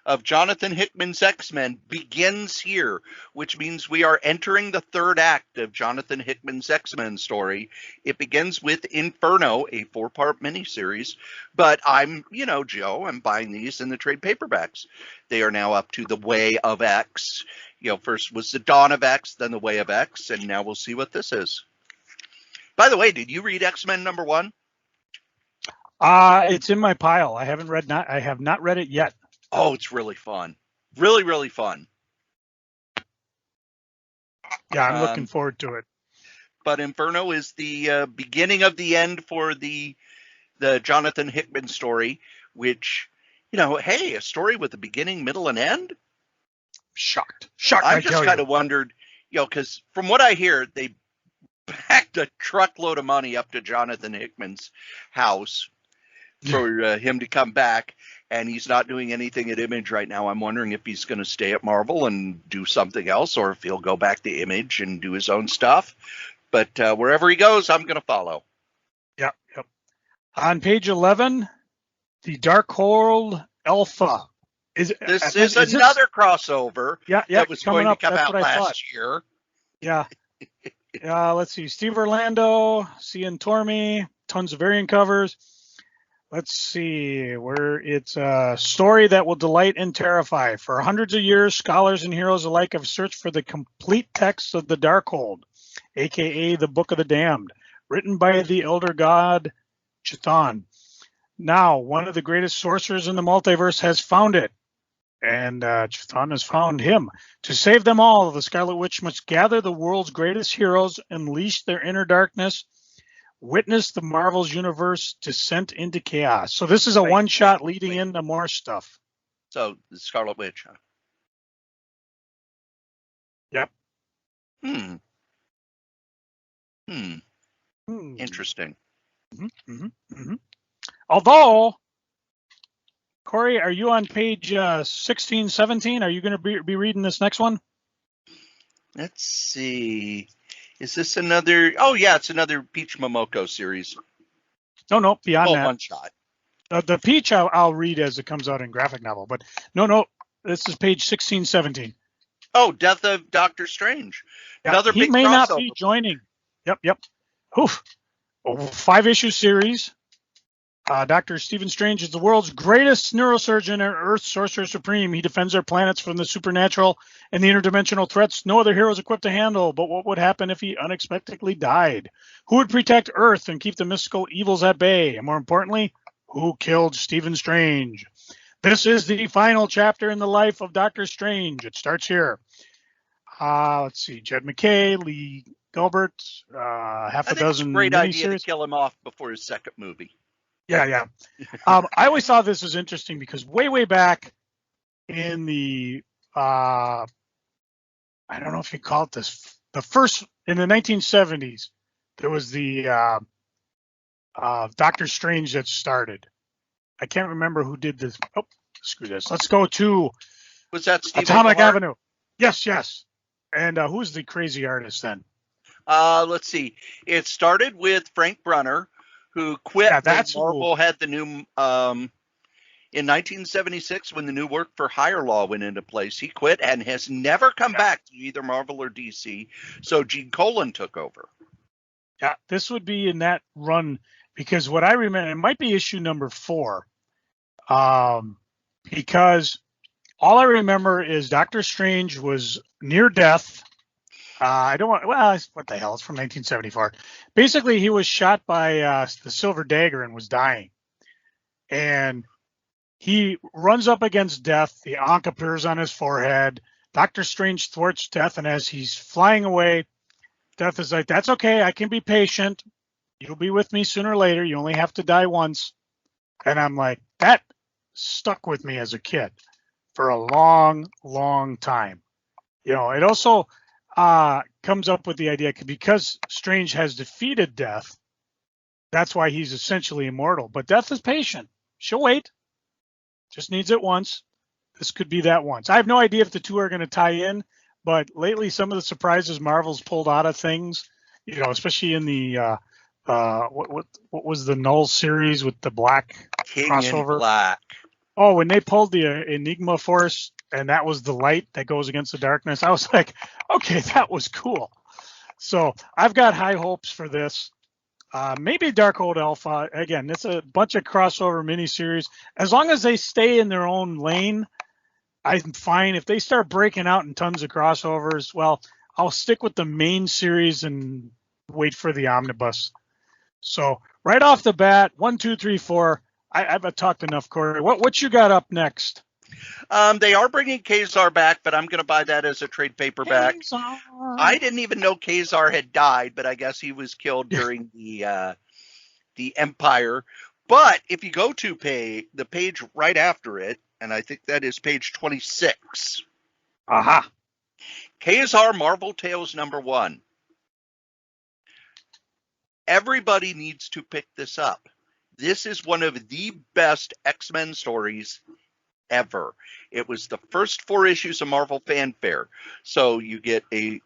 of Jonathan Hickman's X-Men begins here, which means we are entering the third act of Jonathan Hickman's X-Men story. It begins with Inferno, a 4-part miniseries, but I'm buying these in the trade paperbacks. They are now up to the Way of X. First was the Dawn of X, then the Way of X, and now we'll see what this is. By the way, did you read X-Men #1? It's in my pile. I have not read it yet. Oh, it's really fun. Really, really fun. Yeah, I'm looking forward to it. But Inferno is the beginning of the end for the Jonathan Hickman story, which, hey, a story with a beginning, middle, and end? Shocked. I just kind of wondered, because from what I hear, they backed a truckload of money up to Jonathan Hickman's house for him to come back, and he's not doing anything at Image right now. I'm wondering if he's going to stay at Marvel and do something else, or if he'll go back to Image and do his own stuff. But wherever he goes, I'm going to follow. Yep. On page 11, the Darkhold Alpha. This is another crossover that was going to come out last year. Yeah. Let's see. Steve Orlando, Cian Tormey, tons of variant covers. Let's see, where it's a story that will delight and terrify. For hundreds of years, scholars and heroes alike have searched for the complete text of the Darkhold, a.k.a. the Book of the Damned, written by the elder god Chthon. Now, one of the greatest sorcerers in the multiverse has found it, and Chthon has found him. To save them all, the Scarlet Witch must gather the world's greatest heroes, unleash their inner darkness, witness the Marvel's universe descent into chaos. So this is a one-shot leading into more stuff. So the Scarlet Witch, huh? Yep. Interesting. Although, Cory, are you on page 16, 17? Are you going to be reading this next one? Let's see. Is this another? Oh, yeah, it's another Peach Momoko series. No, beyond that. One shot. The Peach I'll read as it comes out in graphic novel, but no, this is page 16, 17. Oh, Death of Doctor Strange. Yeah, Another he big may crossover. Not be joining. Yep. Oof. 5-issue series. Dr. Stephen Strange is the world's greatest neurosurgeon and Earth's sorcerer supreme. He defends our planets from the supernatural and the interdimensional threats no other hero is equipped to handle. But what would happen if he unexpectedly died? Who would protect Earth and keep the mystical evils at bay? And more importantly, who killed Stephen Strange? This is the final chapter in the life of Dr. Strange. It starts here. Let's see. Jed McKay, Lee Gilbert, half a dozen. It's a great idea to kill him off before his second movie. Yeah. I always thought this was interesting because way back in the, I don't know if you call it this, in the 1970s, there was the Doctor Strange that started. I can't remember who did this. Oh, screw this. Let's go to was that Steve Atomic Avenue. Yes. And who's the crazy artist then? Let's see. It started with Frank Brunner, who quit when Marvel had the new in 1976 when the new work for hire law went into place. He quit and has never come back to either Marvel or DC. So Gene Colan took over. Yeah, this would be in that run because what I remember, it might be issue number 4, because all I remember is Doctor Strange was near death. What the hell? It's from 1974. Basically, he was shot by the Silver Dagger and was dying. And he runs up against death. The Ankh appears on his forehead. Doctor Strange thwarts death, and as he's flying away, Death is like, that's okay. I can be patient. You'll be with me sooner or later. You only have to die once. And I'm like, that stuck with me as a kid for a long time. It also comes up with the idea because Strange has defeated death. That's why he's essentially immortal. But death is patient. She'll wait. Just needs it once. This could be that once. I have no idea if the two are going to tie in, but lately some of the surprises Marvel's pulled out of things, especially in the what was the Null series with the Black King crossover? in Black. Oh, when they pulled the Enigma Force, and that was the light that goes against the darkness, I was like, okay, that was cool. So I've got high hopes for this. Maybe Darkhold Alpha. Again, it's a bunch of crossover miniseries. As long as they stay in their own lane, I'm fine. If they start breaking out in tons of crossovers, well, I'll stick with the main series and wait for the omnibus. So right off the bat, 1, 2, 3, 4. I've talked enough, Corey. What you got up next? They are bringing Kazar back, but I'm going to buy that as a trade paperback. Kazar. I didn't even know Kazar had died, but I guess he was killed during the Empire. But if you go to the page right after it, and I think that is page 26. Aha. Kazar Marvel Tales #1. Everybody needs to pick this up. This is one of the best X-Men stories ever. It was the first 4 issues of Marvel Fanfare. So you get the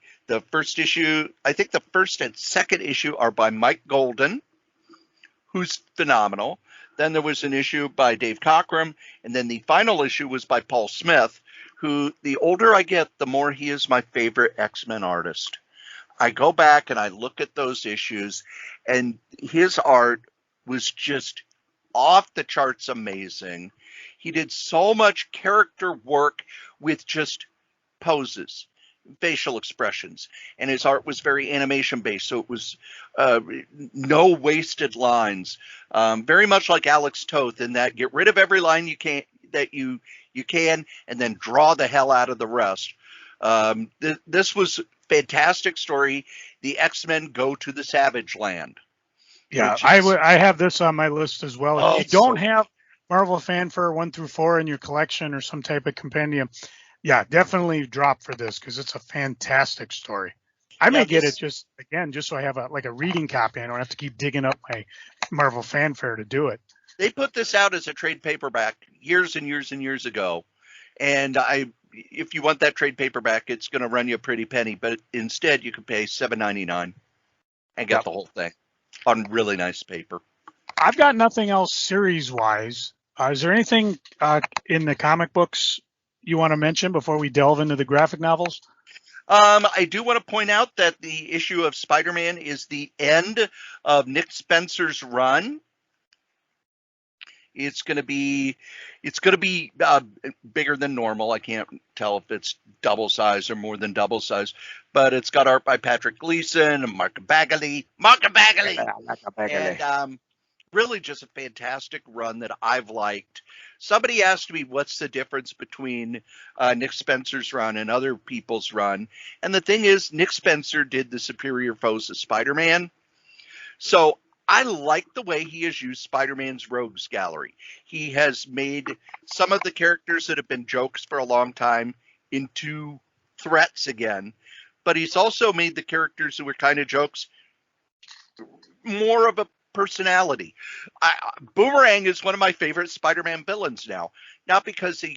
first issue, I think the first and second issue are by Mike Golden, who's phenomenal. Then there was an issue by Dave Cockrum, and then the final issue was by Paul Smith, who, the older I get, the more he is my favorite X-Men artist. I go back and I look at those issues, and his art was just off the charts amazing. He did so much character work with just poses, facial expressions, and his art was very animation based, so it was no wasted lines, very much like Alex Toth in that get rid of every line you can and then draw the hell out of the rest. This was fantastic story. The X-Men go to the Savage Land. Yeah, I have this on my list as well. Oh, if you don't have Marvel Fanfare 1 through 4 in your collection or some type of compendium, yeah, definitely drop for this because it's a fantastic story. I may get it just so I have a reading copy. I don't have to keep digging up my Marvel Fanfare to do it. They put this out as a trade paperback years and years and years ago, and if you want that trade paperback, it's going to run you a pretty penny. But instead, you can pay $7.99 and get the whole thing on really nice paper. I've got nothing else series-wise. Is there anything in the comic books you want to mention before we delve into the graphic novels? I do want to point out that the issue of Spider-Man is the end of Nick Spencer's run. It's going to be bigger than normal. I can't tell if it's double size or more than double size, but it's got art by Patrick Gleason and Mark Bagley, and really just a fantastic run that I've liked. Somebody asked me what's the difference between Nick Spencer's run and other people's run, and the thing is, Nick Spencer did the Superior Foes of Spider-Man, so I like the way he has used Spider-Man's Rogues Gallery. He has made some of the characters that have been jokes for a long time into threats again, but he's also made the characters who were kind of jokes more of a personality. Boomerang is one of my favorite Spider-Man villains now, not because he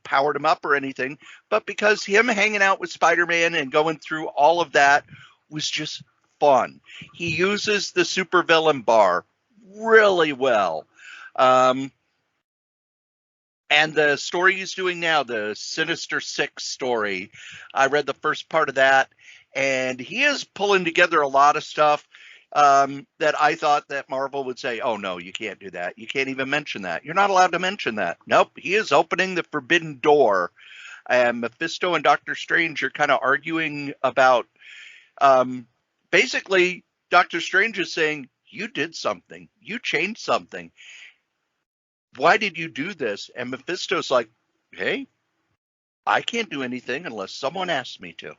powered him up or anything, but because him hanging out with Spider-Man and going through all of that was just fun. He uses the supervillain bar really well. And the story he's doing now, the Sinister Six story, I read the first part of that, and he is pulling together a lot of stuff that I thought that Marvel would say, oh, no, you can't do that. You can't even mention that. You're not allowed to mention that. Nope, he is opening the forbidden door. And Mephisto and Doctor Strange are kind of arguing about basically, Doctor Strange is saying, you did something. You changed something. Why did you do this? And Mephisto's like, hey, I can't do anything unless someone asks me to.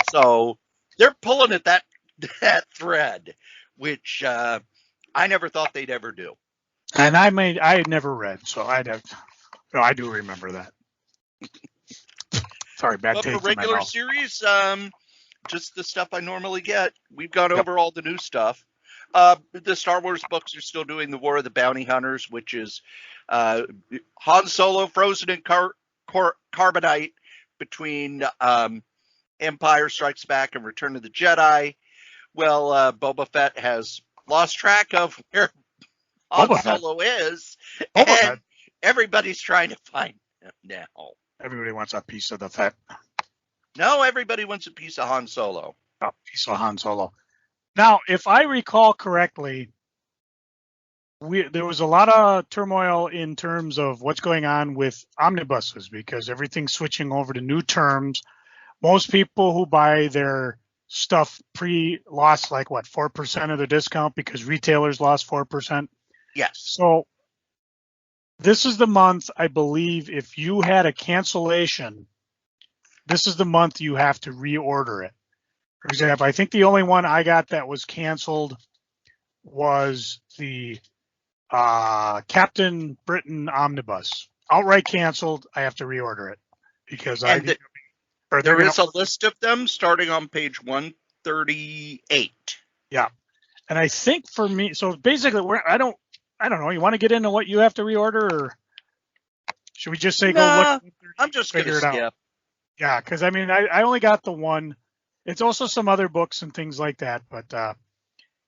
So they're pulling at that thread, which I never thought they'd ever do. And I had never read, so I do remember that. Sorry, bad taste in my mouth. The regular series, just the stuff I normally get. We've gone over all the new stuff. The Star Wars books are still doing the War of the Bounty Hunters, which is Han Solo frozen in carbonite between Empire Strikes Back and Return of the Jedi. Well, Boba Fett has lost track of Han Boba Fett. Solo is, Boba and Fett. everybody's trying to find him now. Everybody wants a piece of the Fett. No, everybody wants a piece of Han Solo. A piece of Han Solo. Now, if I recall correctly, there was a lot of turmoil in terms of what's going on with omnibuses because everything's switching over to new terms. Most people who buy their stuff lost like 4% of the discount because retailers lost 4%. Yes. So this is the month, I believe, if you had a cancellation, this is the month you have to reorder it. For example, I think the only one I got that was canceled was the Captain Britain Omnibus. Outright canceled. I have to reorder it because there is a list of them starting on page 138. Yeah, and I think for me, so basically, I don't know. You want to get into what you have to reorder, or should we just say go look? I'm just going to skip. Out? Yeah, because I mean, I only got the one. It's also some other books and things like that, but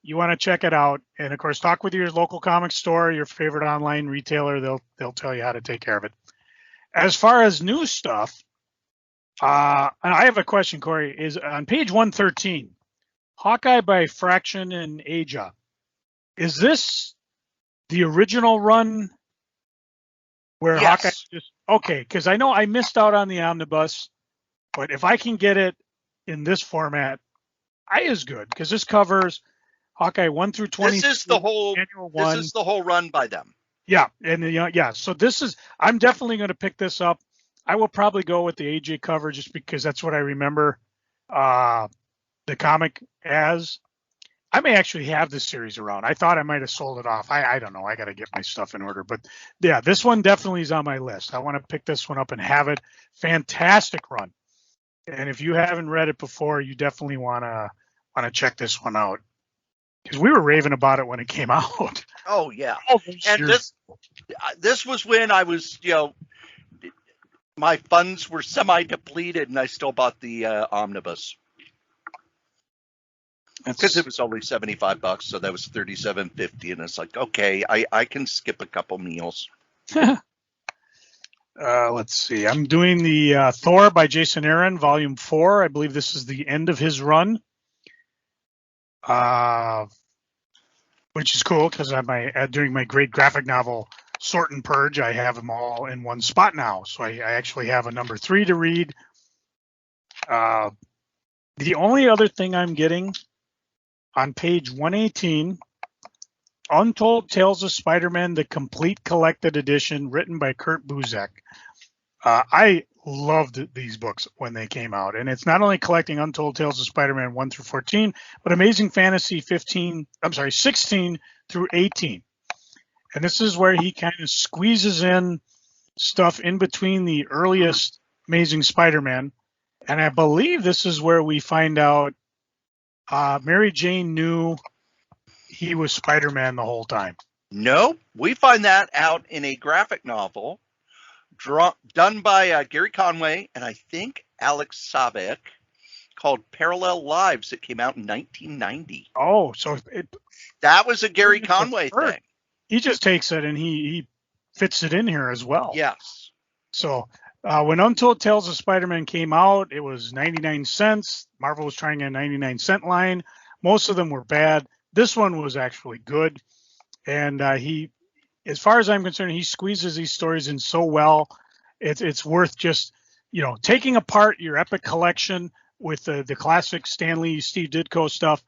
you want to check it out, and of course, talk with your local comic store, your favorite online retailer. They'll tell you how to take care of it. As far as new stuff, and I have a question, Cory. Is on page 113, Hawkeye by Fraction and Aja. Is this the original run where Hawkeye just okay? Because I know I missed out on the omnibus, but if I can get it in this format, is good because this covers Hawkeye 1 through 20. This is the whole run by them. Yeah, and so this is. I'm definitely going to pick this up. I will probably go with the AJ cover just because that's what I remember the comic as. I may actually have this series around. I thought I might have sold it off. I don't know. I got to get my stuff in order. But yeah, this one definitely is on my list. I want to pick this one up and have it. Fantastic run. And if you haven't read it before, you definitely want to check this one out. Because we were raving about it when it came out. Oh, yeah. And this was when I was, my funds were semi-depleted and I still bought the omnibus. Because it was only $75, so that was $37.50, and it's like, okay, I can skip a couple meals. Let's see. I'm doing the Thor by Jason Aaron, Volume 4. I believe this is the end of his run, which is cool because during my great graphic novel Sort and Purge, I have them all in one spot now. So I actually have a number 3 to read. The only other thing I'm getting on page 118, Untold Tales of Spider-Man, the Complete Collected Edition, written by Kurt Busiek. I loved these books when they came out. And it's not only collecting Untold Tales of Spider-Man 1 through 14, but Amazing Fantasy 16 through 18. And this is where he kind of squeezes in stuff in between the earliest Amazing Spider-Man. And I believe this is where we find out Mary Jane knew he was Spider-Man the whole time. No, we find that out in a graphic novel done by Gary Conway and I think Alex Savick called Parallel Lives that came out in 1990. Oh, so that was a Gary Conway thing. He just takes it and he fits it in here as well. Yes. So when Untold Tales of Spider-Man came out, it was 99 cents. Marvel was trying a 99-cent line. Most of them were bad. This one was actually good. And as far as I'm concerned, he squeezes these stories in so well. It's worth just, taking apart your epic collection with the classic Stan Lee, Steve Ditko stuff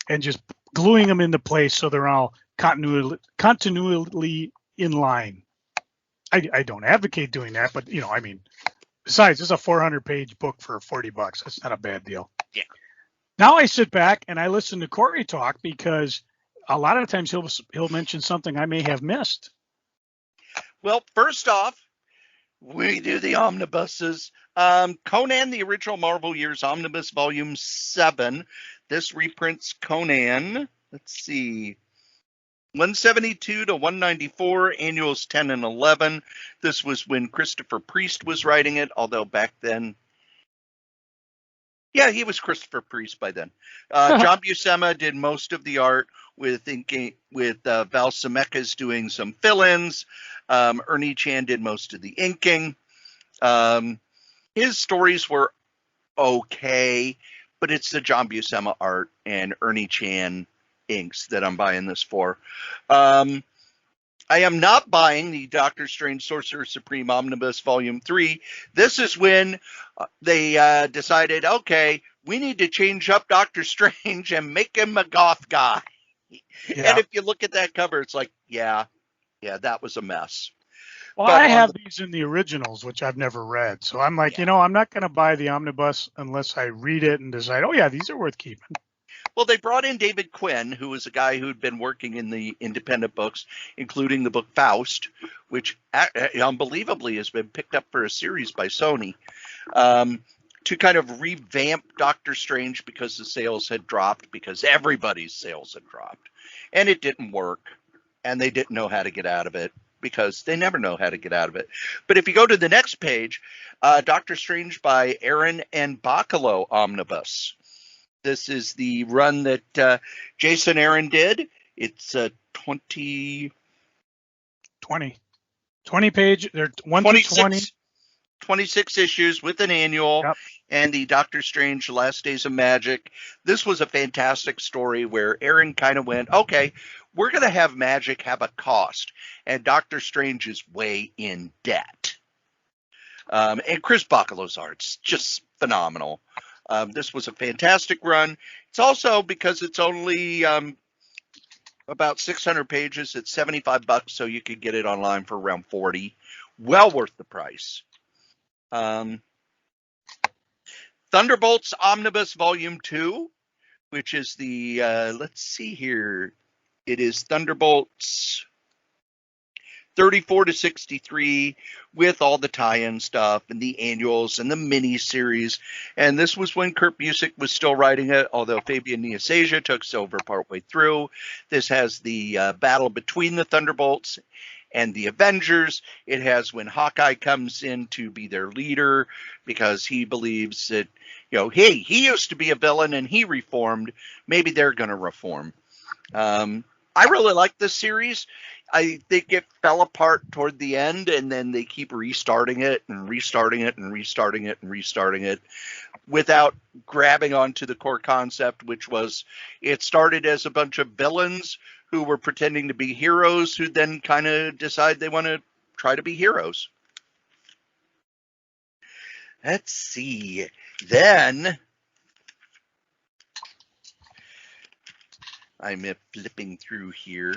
and just gluing them into place so they're all continually in line. I don't advocate doing that, but besides, it's a 400-page book for $40. That's not a bad deal. Yeah. Now I sit back and I listen to Cory talk because a lot of times he'll mention something I may have missed. Well, first off, we do the omnibuses. Conan, the original Marvel Years Omnibus, Volume 7. This reprints Conan. Let's see. 172 to 194, annuals 10 and 11. This was when Christopher Priest was writing it, although back then, yeah, he was Christopher Priest by then. John Buscema did most of the art. with Val Semeka's doing some fill-ins. Ernie Chan did most of the inking. His stories were okay, but it's the John Buscema art and Ernie Chan inks that I'm buying this for. I am not buying the Doctor Strange Sorcerer Supreme Omnibus Volume 3. This is when they decided, okay, we need to change up Doctor Strange and make him a goth guy. Yeah. And if you look at that cover, it's like, yeah, that was a mess. Well, But I have these in the originals, which I've never read. So I'm like, I'm not going to buy the omnibus unless I read it and decide, oh, yeah, these are worth keeping. Well, they brought in David Quinn, who was a guy who'd been working in the independent books, including the book Faust, which unbelievably has been picked up for a series by Sony, to kind of revamp Doctor Strange because the sales had dropped, because everybody's sales had dropped. And it didn't work. And they didn't know how to get out of it, because they never know how to get out of it. But if you go to the next page, Doctor Strange by Aaron and Bacalo Omnibus. This is the run that Jason Aaron did. It's 20 page. They're 1 to 20. 26 issues with an annual. Yep. And the Doctor Strange Last Days of Magic. This was a fantastic story where Aaron kind of went, okay, we're going to have magic have a cost. And Doctor Strange is way in debt. And Chris Bacalo's art's just phenomenal. This was a fantastic run. It's also, because it's only about 600 pages, it's $75, so you could get it online for around $40. Well worth the price. Thunderbolts Omnibus Volume 2, which is the, let's see here. It is Thunderbolts 34 to 63 with all the tie-in stuff and the annuals and the mini-series. And this was when Kurt Busiek was still writing it, although Fabian Nicieza took over partway through. This has the battle between the Thunderbolts and the Avengers. It has when Hawkeye comes in to be their leader because he believes that, hey, he used to be a villain and he reformed. Maybe they're going to reform. I really like this series. I think it fell apart toward the end, and then they keep restarting it and restarting it and restarting it and restarting it without grabbing onto the core concept, which was it started as a bunch of villains who were pretending to be heroes who then kind of decide they want to try to be heroes. Let's see. Then I'm flipping through here.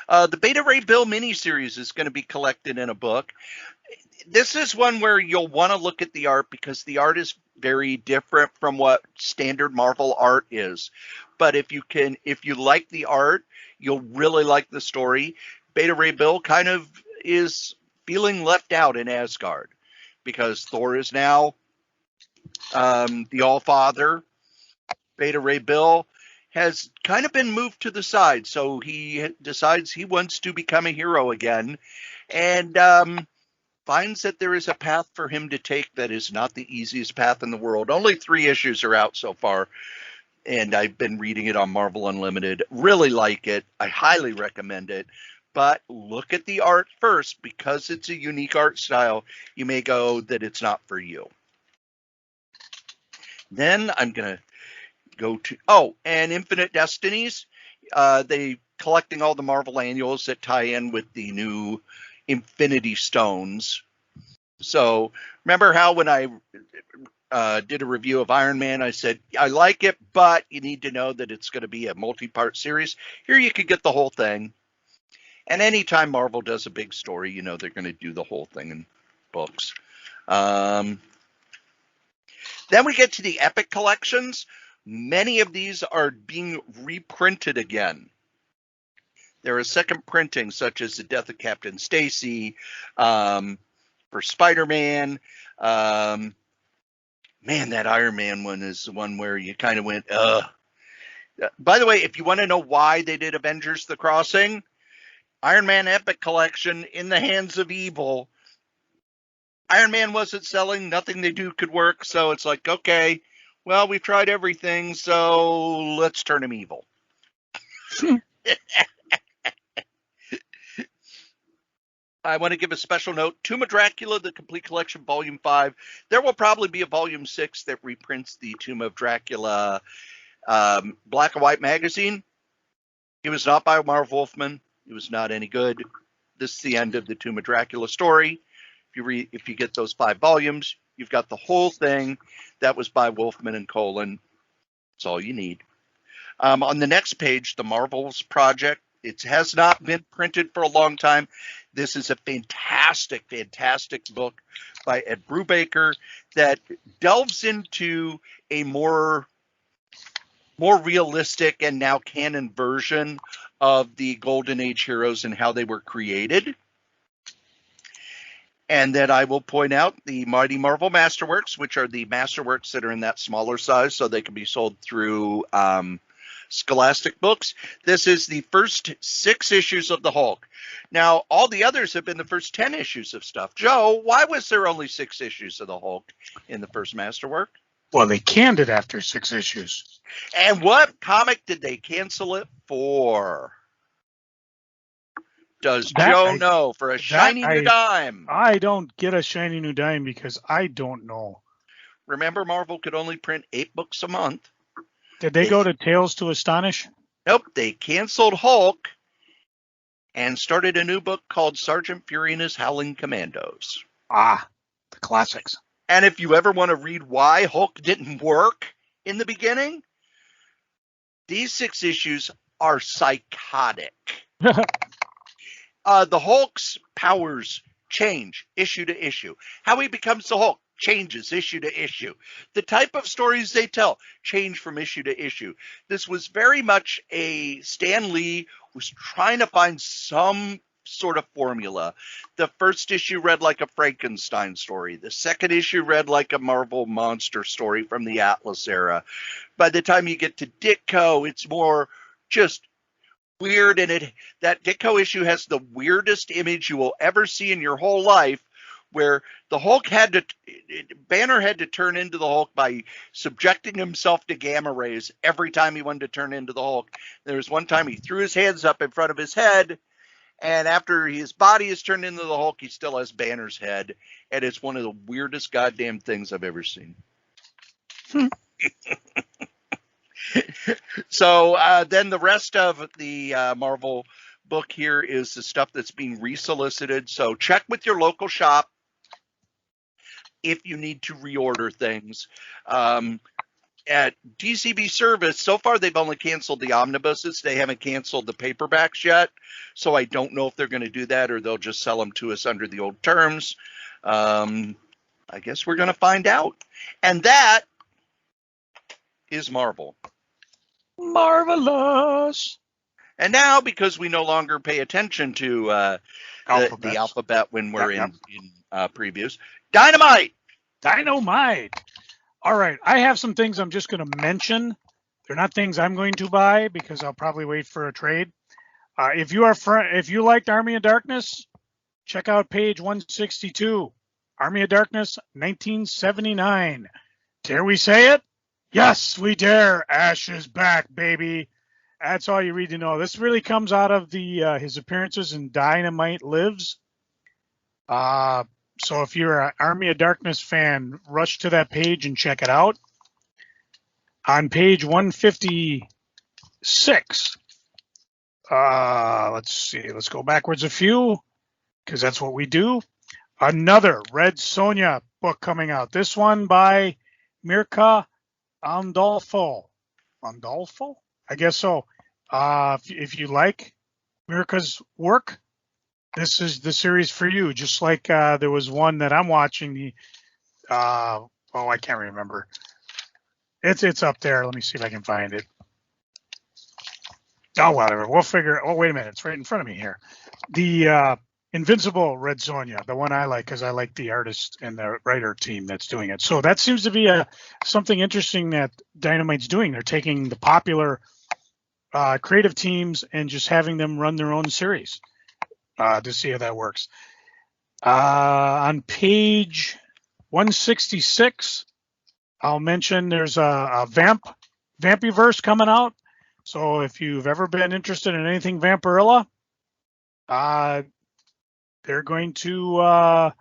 The Beta Ray Bill miniseries is going to be collected in a book. This is one where you'll want to look at the art because the art is very different from what standard Marvel art is. But if you like the art, you'll really like the story. Beta Ray Bill kind of is feeling left out in Asgard because Thor is now the All-Father. Beta Ray Bill has kind of been moved to the side, so he decides he wants to become a hero again, and finds that there is a path for him to take that is not the easiest path in the world. Only 3 issues are out so far, and I've been reading it on Marvel Unlimited. Really like it. I highly recommend it, but look at the art first. Because it's a unique art style, you may go that it's not for you. Then I'm going to go to, and Infinite Destinies. They collecting all the Marvel annuals that tie in with the new Infinity Stones. So remember how when I did a review of Iron Man, I said, I like it, but you need to know that it's going to be a multi-part series. Here you could get the whole thing. And anytime Marvel does a big story, they're going to do the whole thing in books. Then we get to the Epic collections. Many of these are being reprinted again. There are second printings, such as The Death of Captain Stacy, for Spider-Man. Man, that Iron Man one is the one where you kind of went, ugh. By the way, if you want to know why they did Avengers The Crossing, Iron Man Epic Collection, In the Hands of Evil. Iron Man wasn't selling. Nothing they do could work. So it's like, okay, Well, we've tried everything, so let's turn him evil. I want to give a special note. Tomb of Dracula, the Complete Collection, Volume 5. There will probably be a Volume 6 that reprints the Tomb of Dracula black and white magazine. It was not by Marv Wolfman. It was not any good. This is the end of the Tomb of Dracula story. If you get those 5 volumes, you've got the whole thing. That was by Wolfman and Colin. That's all you need. On the next page, the Marvels Project. It has not been printed for a long time. This is a fantastic, fantastic book by Ed Brubaker that delves into a more realistic and now canon version of the Golden Age heroes and how they were created. And then I will point out the Mighty Marvel Masterworks, which are the Masterworks that are in that smaller size, so they can be sold through Scholastic Books. This is the first 6 issues of the Hulk. Now, all the others have been the first 10 issues of stuff. Joe, why was there only 6 issues of the Hulk in the first Masterwork? Well, they canned it after 6 issues. And what comic did they cancel it for? Does Joe know? For a shiny new dime. I don't get a shiny new dime because I don't know. Remember, Marvel could only print 8 books a month. Did they go to Tales to Astonish? Nope. They canceled Hulk and started a new book called Sergeant Fury and His Howling Commandos. Ah, the classics. And if you ever want to read why Hulk didn't work in the beginning, these 6 issues are psychotic. The Hulk's powers change issue to issue. How he becomes the Hulk changes issue to issue. The type of stories they tell change from issue to issue. This was very much a Stan Lee was trying to find some sort of formula. The first issue read like a Frankenstein story. The second issue read like a Marvel monster story from the Atlas era. By the time you get to Ditko, it's more just weird, and that Ditko issue has the weirdest image you will ever see in your whole life, where the Hulk Banner had to turn into the Hulk by subjecting himself to gamma rays every time he wanted to turn into the Hulk. There was one time he threw his hands up in front of his head, and after his body is turned into the Hulk, he still has Banner's head, and it's one of the weirdest goddamn things I've ever seen. So then the rest of the Marvel book here is the stuff that's being resolicited. So check with your local shop if you need to reorder things. At DCB Service, so far they've only canceled the omnibuses. They haven't canceled the paperbacks yet. So I don't know if they're going to do that or they'll just sell them to us under the old terms. I guess we're going to find out. And that is Marvel. Marvelous. And now, because we no longer pay attention to the alphabet when we're in previews, Dynamite. All right, I have some things I'm just going to mention. They're not things I'm going to buy because I'll probably wait for a trade. If you liked Army of Darkness, check out page 162. Army of Darkness, 1979. Dare we say it? Yes, we dare. Ash is back, baby. That's all you need to know. This really comes out of his appearances in Dynamite Lives. So if you're an Army of Darkness fan, rush to that page and check it out. On page 156, let's see. Let's go backwards a few because that's what we do. Another Red Sonja book coming out. This one by Mirka Andolfo. Andolfo? I guess so. If you like Mirka's work, this is the series for you. Just like there was one that I'm watching. I can't remember. It's up there. Let me see if I can find it. Oh, whatever. We'll figure. Oh, wait a minute. It's right in front of me here. The Invincible Red Sonja, the one I like because I like the artist and the writer team that's doing it. So that seems to be something interesting that Dynamite's doing. They're taking the popular creative teams and just having them run their own series to see how that works. On page 166, I'll mention there's a Vampyverse coming out. So if you've ever been interested in anything Vampirilla, they're going to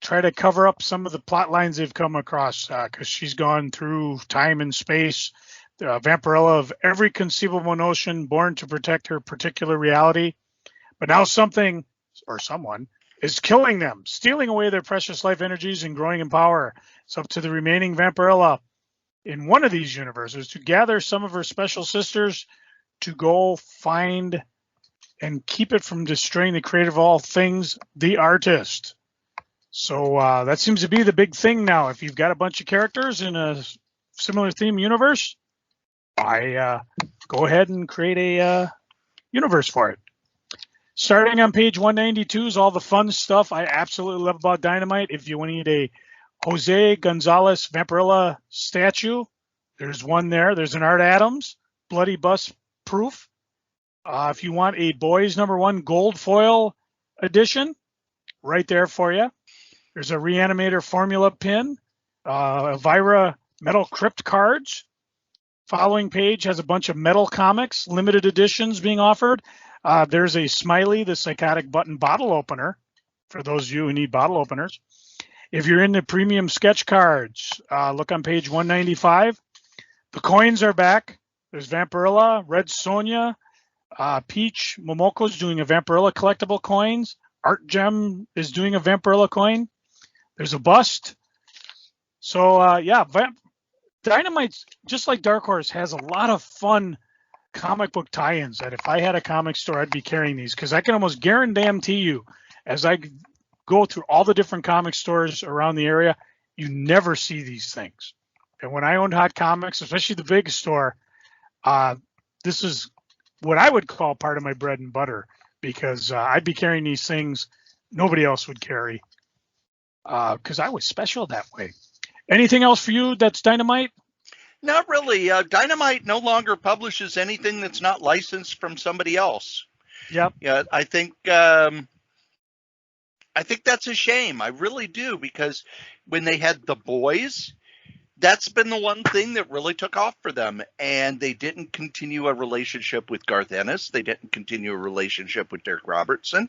try to cover up some of the plot lines they've come across because she's gone through time and space. Vampirilla of every conceivable notion, born to protect her particular reality. But now something or someone is killing them, stealing away their precious life energies and growing in power. It's up to the remaining Vampirilla in one of these universes to gather some of her special sisters to go find and keep it from destroying the creator of all things, the artist. So that seems to be the big thing now. If you've got a bunch of characters in a similar theme universe, I go ahead and create a universe for it. Starting on page 192 is all the fun stuff I absolutely love about Dynamite. If you need a Jose Gonzalez Vampirilla statue, there's one there. There's an Art Adams Bloody Bus proof. If you want a Boys #1 gold foil edition, right there for you. There's a Reanimator formula pin, Elvira metal crypt cards. Following page has a bunch of metal comics, limited editions being offered. There's a Smiley, the Psychotic Button bottle opener, for those of you who need bottle openers. If you're into premium sketch cards, look on page 195. The coins are back. There's Vampirilla, Red Sonja, Peach Momoko's doing a Vampirilla collectible coins. Art Gem is doing a Vampirilla coin. There's a bust. So, yeah, Dynamite's, just like Dark Horse, has a lot of fun comic book tie-ins that if I had a comic store, I'd be carrying these because I can almost guarantee you, as I go through all the different comic stores around the area, you never see these things. And when I owned Hot Comics, especially the big store, this is what I would call part of my bread and butter because I'd be carrying these things nobody else would carry because I was special that way. Anything else for you that's Dynamite? Not really. Dynamite no longer publishes anything that's not licensed from somebody else. Yep. Yeah, I think that's a shame. I really do, because when they had The Boys, that's been the one thing that really took off for them. And they didn't continue a relationship with Garth Ennis. They didn't continue a relationship with Derek Robertson.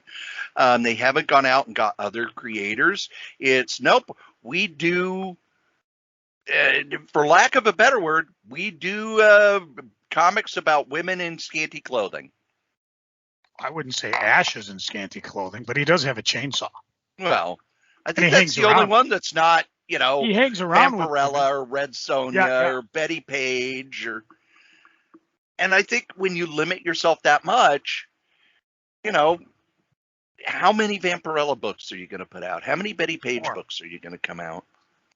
They haven't gone out and got other creators. It's nope. We do. For lack of a better word, we do comics about women in scanty clothing. I wouldn't say Ash is in scanty clothing, but he does have a chainsaw. Well, I think that's the only one that's not, he hangs around Vampirilla or Red Sonja or Betty Page. And I think when you limit yourself that much, how many Vampirilla books are you going to put out? How many Betty Page books are you going to come out?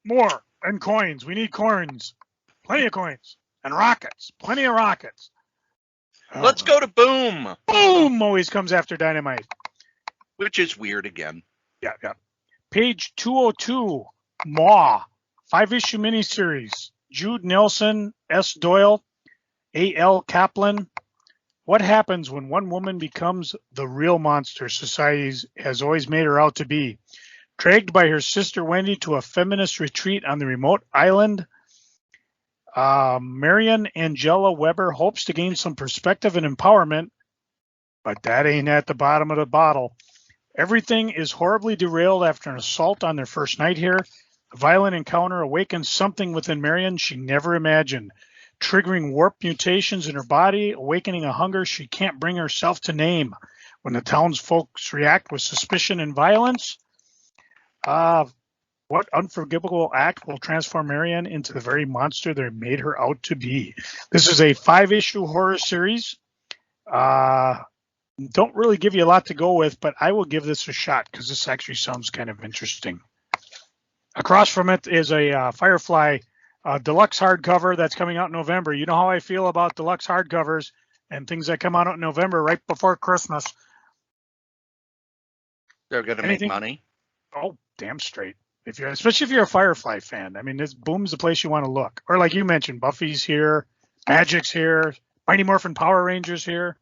More. And coins. We need coins. Plenty of coins. And rockets. Plenty of rockets. Let's go to Boom. Boom always comes after Dynamite. Which is weird again. Yeah. Page 202. Maw. 5-issue miniseries. Jude Nelson, S. Doyle, A.L. Kaplan. What happens when one woman becomes the real monster society has always made her out to be? Dragged by her sister Wendy to a feminist retreat on the remote island, Marion Angela Weber hopes to gain some perspective and empowerment, but that ain't at the bottom of the bottle. Everything is horribly derailed after an assault on their first night here. A violent encounter awakens something within Marion she never imagined, triggering warp mutations in her body, awakening a hunger she can't bring herself to name. When the townsfolk react with suspicion and violence, what unforgivable act will transform Marianne into the very monster they made her out to be? This is a 5-issue horror series. Don't really give you a lot to go with, but I will give this a shot because this actually sounds kind of interesting. Across from it is a Firefly deluxe hardcover that's coming out in November. You know how I feel about deluxe hardcovers and things that come out in November right before Christmas. They're going to make money. Oh, damn straight. Especially if you're a Firefly fan. I mean, this Boom's the place you want to look. Or like you mentioned, Buffy's here, Magic's here, Mighty Morphin Power Rangers here.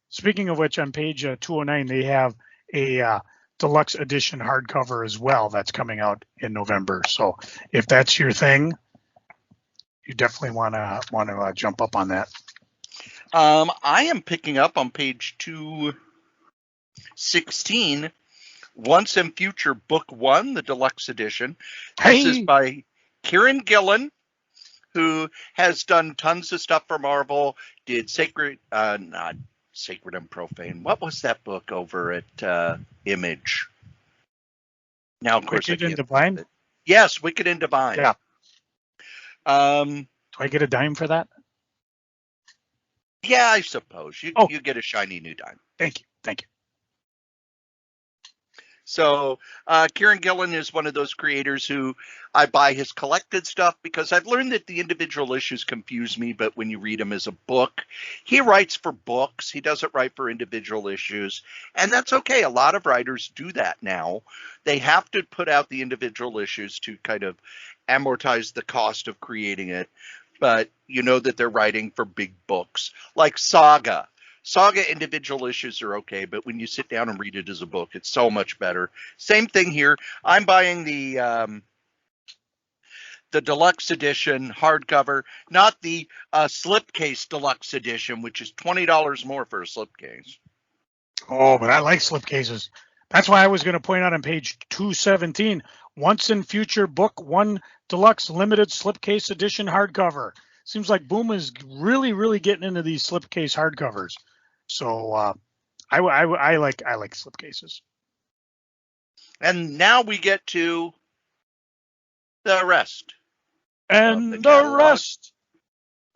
Speaking of which, on page 209, they have a deluxe edition hardcover as well that's coming out in November. So if that's your thing, definitely want to jump up on that. I am picking up on page 216, Once and Future Book 1, the deluxe edition. This is by Kieran Gillen, who has done tons of stuff for Marvel, did not Sacred and Profane. What was that book over at Image? Now, of course, Wicked and Divine? Yes, Wicked and Divine. Yeah. Do I get a dime for that? Yeah, I suppose. You get a shiny new dime. Thank you. So Kieran Gillen is one of those creators who I buy his collected stuff because I've learned that the individual issues confuse me, but when you read them as a book, he writes for books. He doesn't write for individual issues, and that's okay. A lot of writers do that now. They have to put out the individual issues to kind of amortize the cost of creating it, but you know that they're writing for big books like Saga. Saga individual issues are okay, but when you sit down and read it as a book, it's so much better. Same thing here. I'm buying the deluxe edition hardcover, not the slipcase deluxe edition, which is $20 more for a slipcase. Oh, but I like slipcases. That's why I was going to point out on page 217, Once and Future Book 1 Deluxe Limited Slipcase Edition hardcover. Seems like Boom is really, really getting into these slipcase hardcovers. So I like slipcases. And now we get to the rest. And the rest.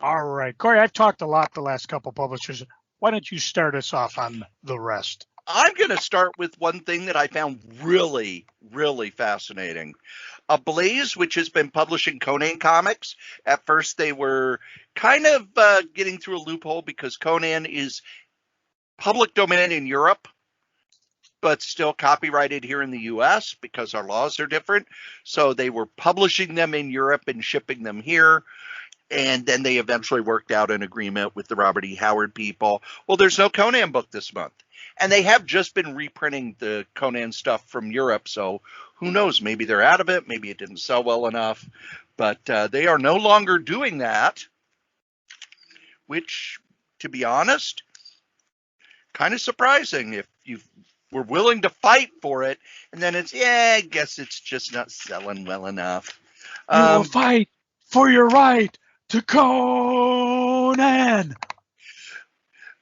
All right, Cory, I've talked a lot the last couple publishers. Why don't you start us off on the rest? I'm going to start with one thing that I found really, really fascinating. Ablaze, which has been publishing Conan comics. At first, they were kind of getting through a loophole because Conan is public domain in Europe, but still copyrighted here in the U.S. because our laws are different. So they were publishing them in Europe and shipping them here. And then they eventually worked out an agreement with the Robert E. Howard people. Well, there's no Conan book this month. And they have just been reprinting the Conan stuff from Europe. So who knows? Maybe they're out of it. Maybe it didn't sell well enough. But they are no longer doing that, which, to be honest, kind of surprising if you were willing to fight for it. And then it's, I guess it's just not selling well enough. You will fight for your right to Conan.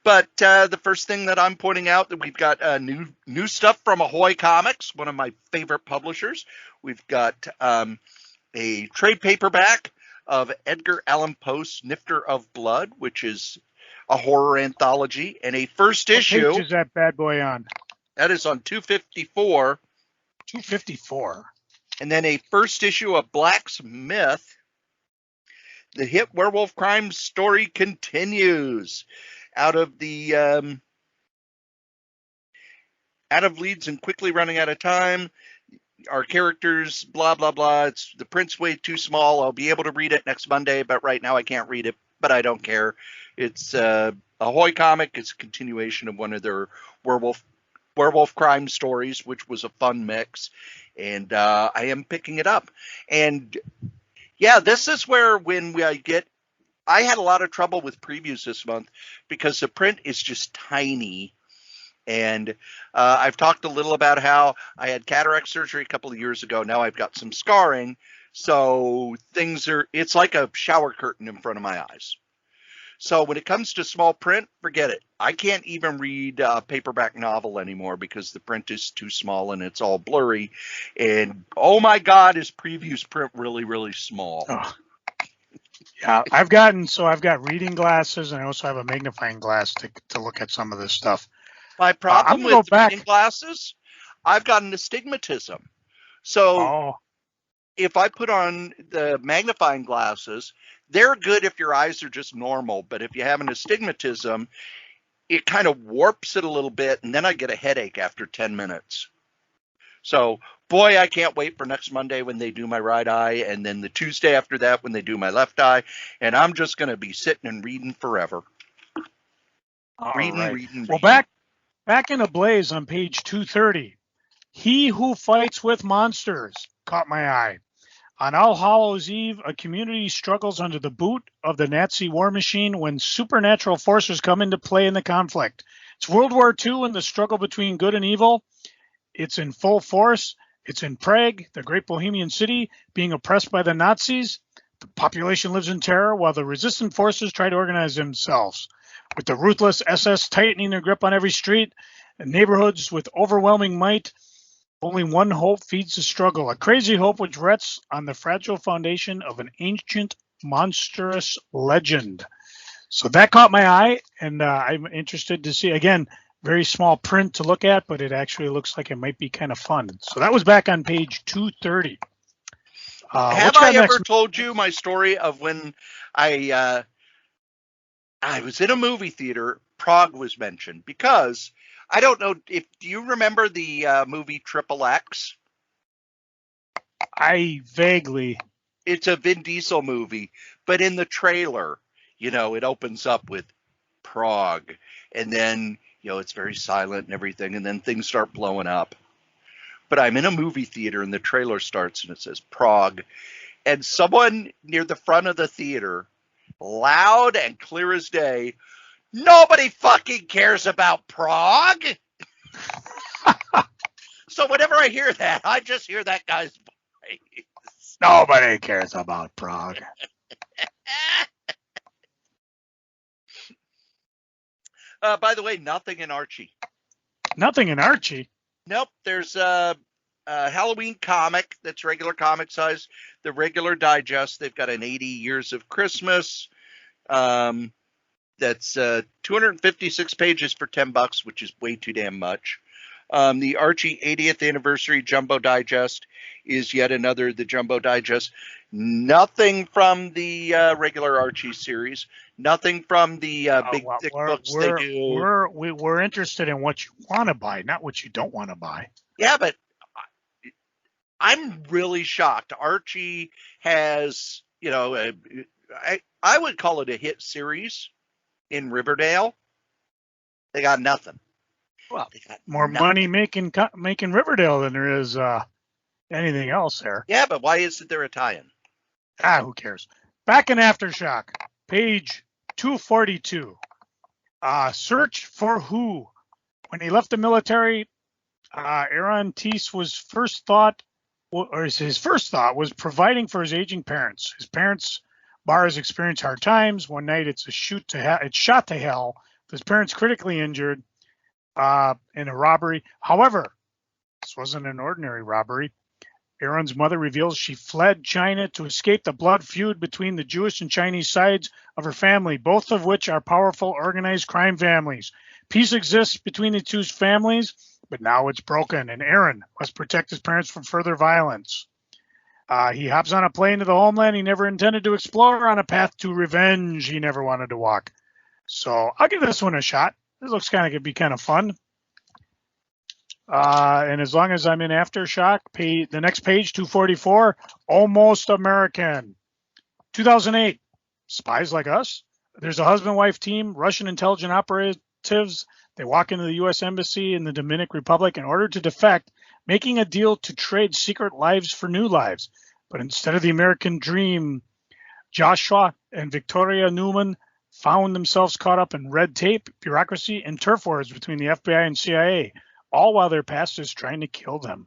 But the first thing that I'm pointing out that we've got new stuff from Ahoy Comics, one of my favorite publishers. We've got a trade paperback of Edgar Allan Poe's Nifter of Blood, which is a horror anthology, and a first issue. What page is that bad boy on? That is on 254. 254. And then a first issue of Black's Myth. The hit werewolf crime story continues. Out of leads and quickly running out of time. Our characters, blah, blah, blah. It's the print's way too small. I'll be able to read it next Monday, but right now I can't read it, but I don't care. It's a Ahoy comic. It's a continuation of one of their werewolf crime stories, which was a fun mix. And I am picking it up. And yeah, this is where I had a lot of trouble with previews this month because the print is just tiny. And I've talked a little about how I had cataract surgery a couple of years ago. Now I've got some scarring. So it's like a shower curtain in front of my eyes. So when it comes to small print, forget it. I can't even read a paperback novel anymore because the print is too small and it's all blurry. And oh my God, is previews print really, really small. Oh. Yeah, I've got reading glasses, and I also have a magnifying glass to look at some of this stuff. My problem with reading glasses, I've got an astigmatism. So if I put on the magnifying glasses, they're good if your eyes are just normal. But if you have an astigmatism, it kind of warps it a little bit, and then I get a headache after 10 minutes. So, boy, I can't wait for next Monday when they do my right eye, and then the Tuesday after that when they do my left eye, and I'm just going to be sitting and reading forever. Reading. Well, back in Ablaze on page 230, He Who Fights with Monsters caught my eye. On All Hallows Eve, a community struggles under the boot of the Nazi war machine when supernatural forces come into play in the conflict. It's World War II and the struggle between good and evil. It's in full force. It's in Prague, the great Bohemian city, being oppressed by the Nazis. The population lives in terror while the resistant forces try to organize themselves. With the ruthless SS tightening their grip on every street and neighborhoods with overwhelming might, only one hope feeds the struggle, a crazy hope which rests on the fragile foundation of an ancient, monstrous legend. So that caught my eye, and I'm interested to see, again, very small print to look at, but it actually looks like it might be kind of fun. So that was back on page 230. Have I ever told you my story of when I was in a movie theater, Prague was mentioned, because I don't know if you remember the movie Triple X. I vaguely. It's a Vin Diesel movie, but in the trailer, it opens up with Prague, and then, it's very silent and everything, and then things start blowing up. But I'm in a movie theater, and the trailer starts, and it says Prague, and someone near the front of the theater, loud and clear as day, nobody fucking cares about Prague. So whenever I hear that, I just hear that guy's voice. Nobody cares about Prague. By the way, nothing in Archie. Nothing in Archie? Nope. There's a Halloween comic that's regular comic size. The regular digest. They've got an 80 Years of Christmas. That's 256 pages for $10, which is way too damn much. The Archie 80th Anniversary Jumbo Digest is yet another the Jumbo Digest. Nothing from the regular Archie series. Nothing from the big thick books they do. We're interested in what you want to buy, not what you don't want to buy. Yeah, but I'm really shocked. Archie has, I would call it a hit series in Riverdale. They got nothing. Well, more money making Riverdale than there is anything else there. Yeah, but why isn't there a tie-in? Who cares? Back in Aftershock, page 242. Search for Who. When he left the military, Aaron Teese his first thought was providing for his aging parents. His parents' bars experience hard times. One night, it's shot to hell. His parents critically injured in a robbery. However, this wasn't an ordinary robbery. Aaron's mother reveals she fled China to escape the blood feud between the Jewish and Chinese sides of her family, both of which are powerful organized crime families. Peace exists between the two families, but now it's broken, and Aaron must protect his parents from further violence. He hops on a plane to the homeland he never intended to explore, on a path to revenge he never wanted to walk. So I'll give this one a shot. This looks going to be kind of fun. And as long as I'm in Aftershock, the next page, 244, Almost American. 2008, Spies Like Us. There's a husband-wife team, Russian intelligence operatives. They walk into the U.S. Embassy in the Dominican Republic in order to defect, making a deal to trade secret lives for new lives. But instead of the American dream, Joshua and Victoria Newman found themselves caught up in red tape, bureaucracy, and turf wars between the FBI and CIA, all while their past is trying to kill them.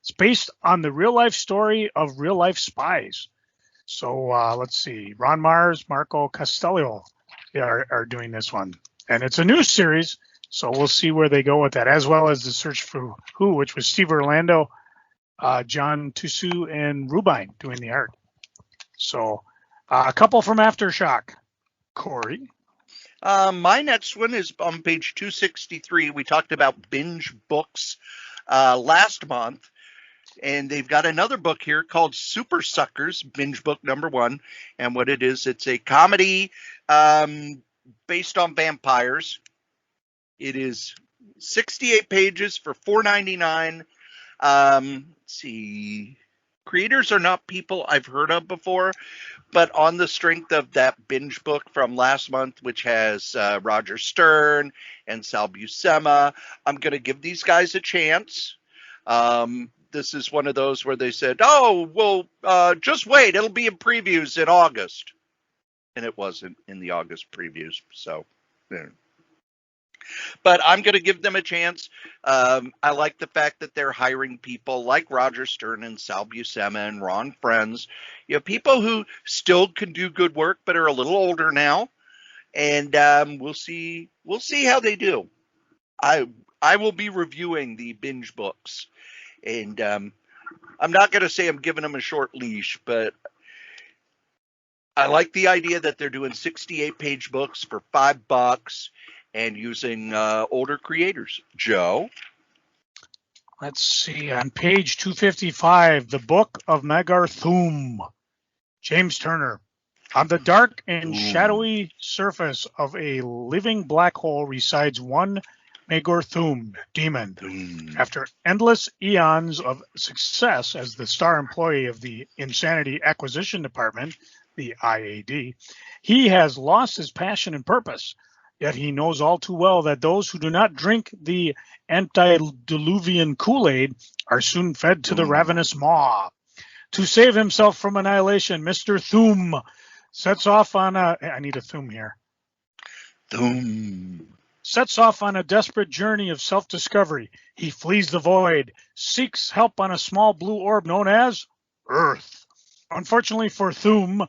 It's based on the real-life story of real-life spies. So let's see. Ron Mars, Marco Castello are doing this one. And it's a new series, so we'll see where they go with that, as well as the Search for Who, which was Steve Orlando, John Tusu, and Rubine doing the art. So a couple from Aftershock. Cory? My next one is on page 263. We talked about binge books last month, and they've got another book here called Super Suckers, binge book number 1. And what it is, it's a comedy based on vampires. It is 68 pages for $4.99. Let's see. Creators are not people I've heard of before, but on the strength of that binge book from last month, which has Roger Stern and Sal Buscema, I'm going to give these guys a chance. this is one of those where they said, oh, well, just wait. It'll be in previews in August. And it wasn't in the August previews. So, yeah. But I'm going to give them a chance. I like the fact that they're hiring people like Roger Stern and Sal Buscema and Ron Friends. You know, people who still can do good work, but are a little older now. And we'll see how they do. I will be reviewing the binge books, and I'm not going to say I'm giving them a short leash, but I like the idea that they're doing 68-page books for $5 and using older creators. Joe? Let's see. On page 255, The Book of Megarthum, James Turner. On the dark and shadowy surface of a living black hole resides one Megarthum demon. After endless eons of success as the star employee of the Insanity Acquisition Department, the IAD, he has lost his passion and purpose. Yet he knows all too well that those who do not drink the antediluvian Kool-Aid are soon fed to the ravenous maw. To save himself from annihilation, Mr. Thum sets off on a... I need a Thum here. Thum. Sets off on a desperate journey of self-discovery. He flees the void, seeks help on a small blue orb known as Earth. Unfortunately for Thum,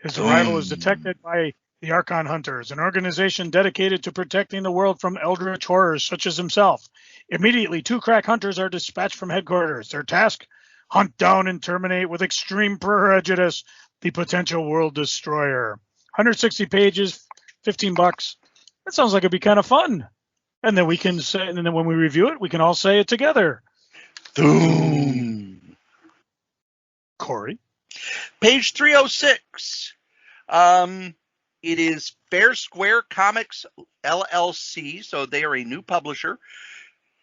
his arrival is detected by the Archon Hunters, an organization dedicated to protecting the world from eldritch horrors such as himself. Immediately, 2 crack hunters are dispatched from headquarters. Their task? Hunt down and terminate with extreme prejudice the potential world destroyer. 160 pages, $15. That sounds like it'd be kind of fun. And then we can say, and then when we review it, we can all say it together. Boom. Cory. Page 306. It is Fair Square Comics LLC, so they are a new publisher.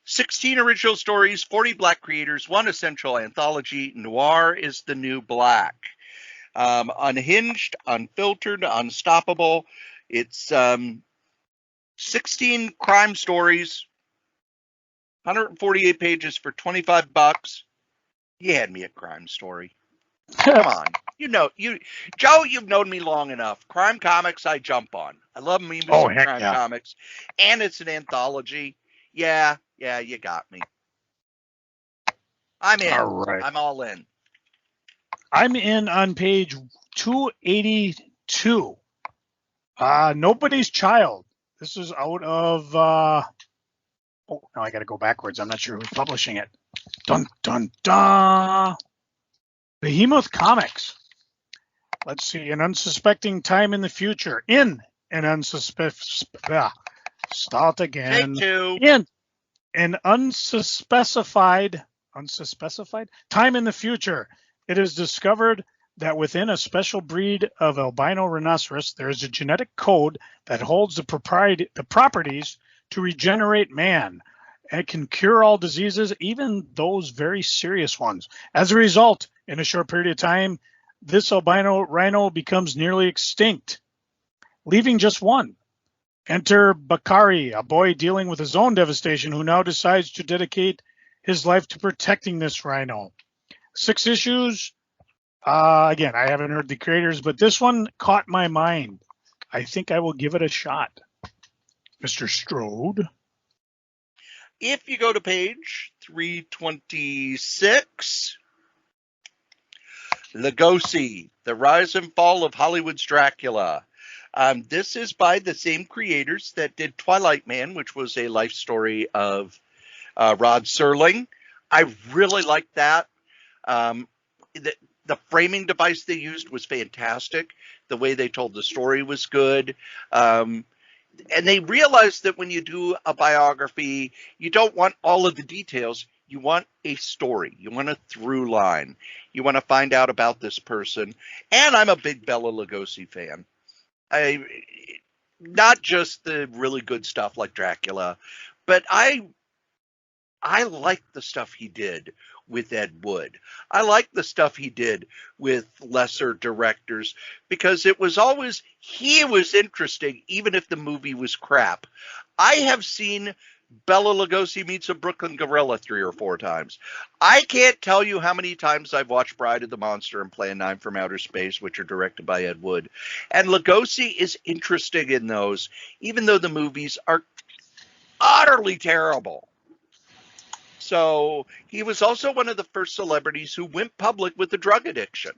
16 original stories, 40 black creators, 1 essential anthology. Noir is the new black. Unhinged, unfiltered, unstoppable. It's 16 crime stories, 148 pages for $25. You had me at crime story. Come on. Joe, you've known me long enough. Crime comics, I jump on. I love me some crime comics. And it's an anthology. Yeah, you got me. I'm in. All right. I'm all in. I'm in on page 282. Nobody's Child. This is out of... now I got to go backwards. I'm not sure who's publishing it. Dun, dun, dun. Behemoth Comics. Let's see. An unsuspecting time in the future. In an start again. Take 2. In an unspecified time in the future, it is discovered that within a special breed of albino rhinoceros, there is a genetic code that holds the properties to regenerate man. It can cure all diseases, even those very serious ones. As a result, in a short period of time, this albino rhino becomes nearly extinct, leaving just one. Enter Bakari, a boy dealing with his own devastation, who now decides to dedicate his life to protecting this rhino. 6 issues. Again, I haven't heard the creators, but this one caught my mind. I think I will give it a shot. Mr. Strode. If you go to page 326, Lugosi, The Rise and Fall of Hollywood's Dracula. This is by the same creators that did Twilight Man, which was a life story of Rod Serling. I really liked that. The framing device they used was fantastic. The way they told the story was good. And they realized that when you do a biography, you don't want all of the details. You want a story. You want a through line. You want to find out about this person. And I'm a big Bela Lugosi fan. Not just the really good stuff like Dracula, but I like the stuff he did with Ed Wood. I like the stuff he did with lesser directors because he was interesting even if the movie was crap. I have seen Bela Lugosi meets a Brooklyn gorilla 3 or 4 times. I can't tell you how many times I've watched Bride of the Monster and Plan 9 from Outer Space, which are directed by Ed Wood. And Lugosi is interesting in those, even though the movies are utterly terrible. So he was also one of the first celebrities who went public with a drug addiction.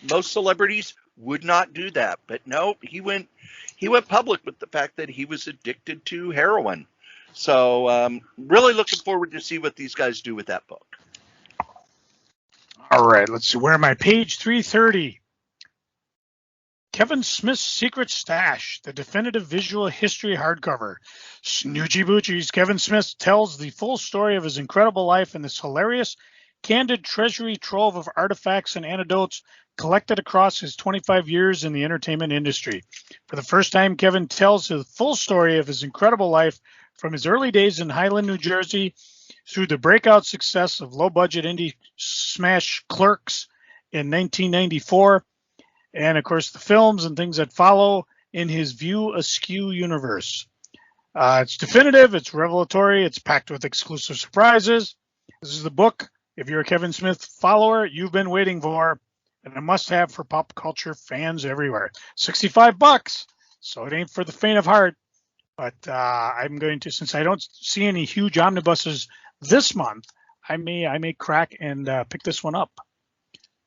Most celebrities would not do that, but no, he went public with the fact that he was addicted to heroin. So really looking forward to see what these guys do with that book. All right, let's see. Where am I? Page 330. Kevin Smith's Secret Stash, the definitive visual history hardcover. Snoochie Boochies. Kevin Smith tells the full story of his incredible life in this hilarious, candid treasury trove of artifacts and anecdotes collected across his 25 years in the entertainment industry. For the first time, Kevin tells the full story of his incredible life from his early days in Highland, New Jersey, through the breakout success of low-budget indie smash Clerks in 1994, and, of course, the films and things that follow in his View Askew universe. It's definitive, it's revelatory, it's packed with exclusive surprises. This is the book, if you're a Kevin Smith follower, you've been waiting for, and a must-have for pop culture fans everywhere. $65, so it ain't for the faint of heart. But I'm going to, since I don't see any huge omnibuses this month, I may crack and pick this one up.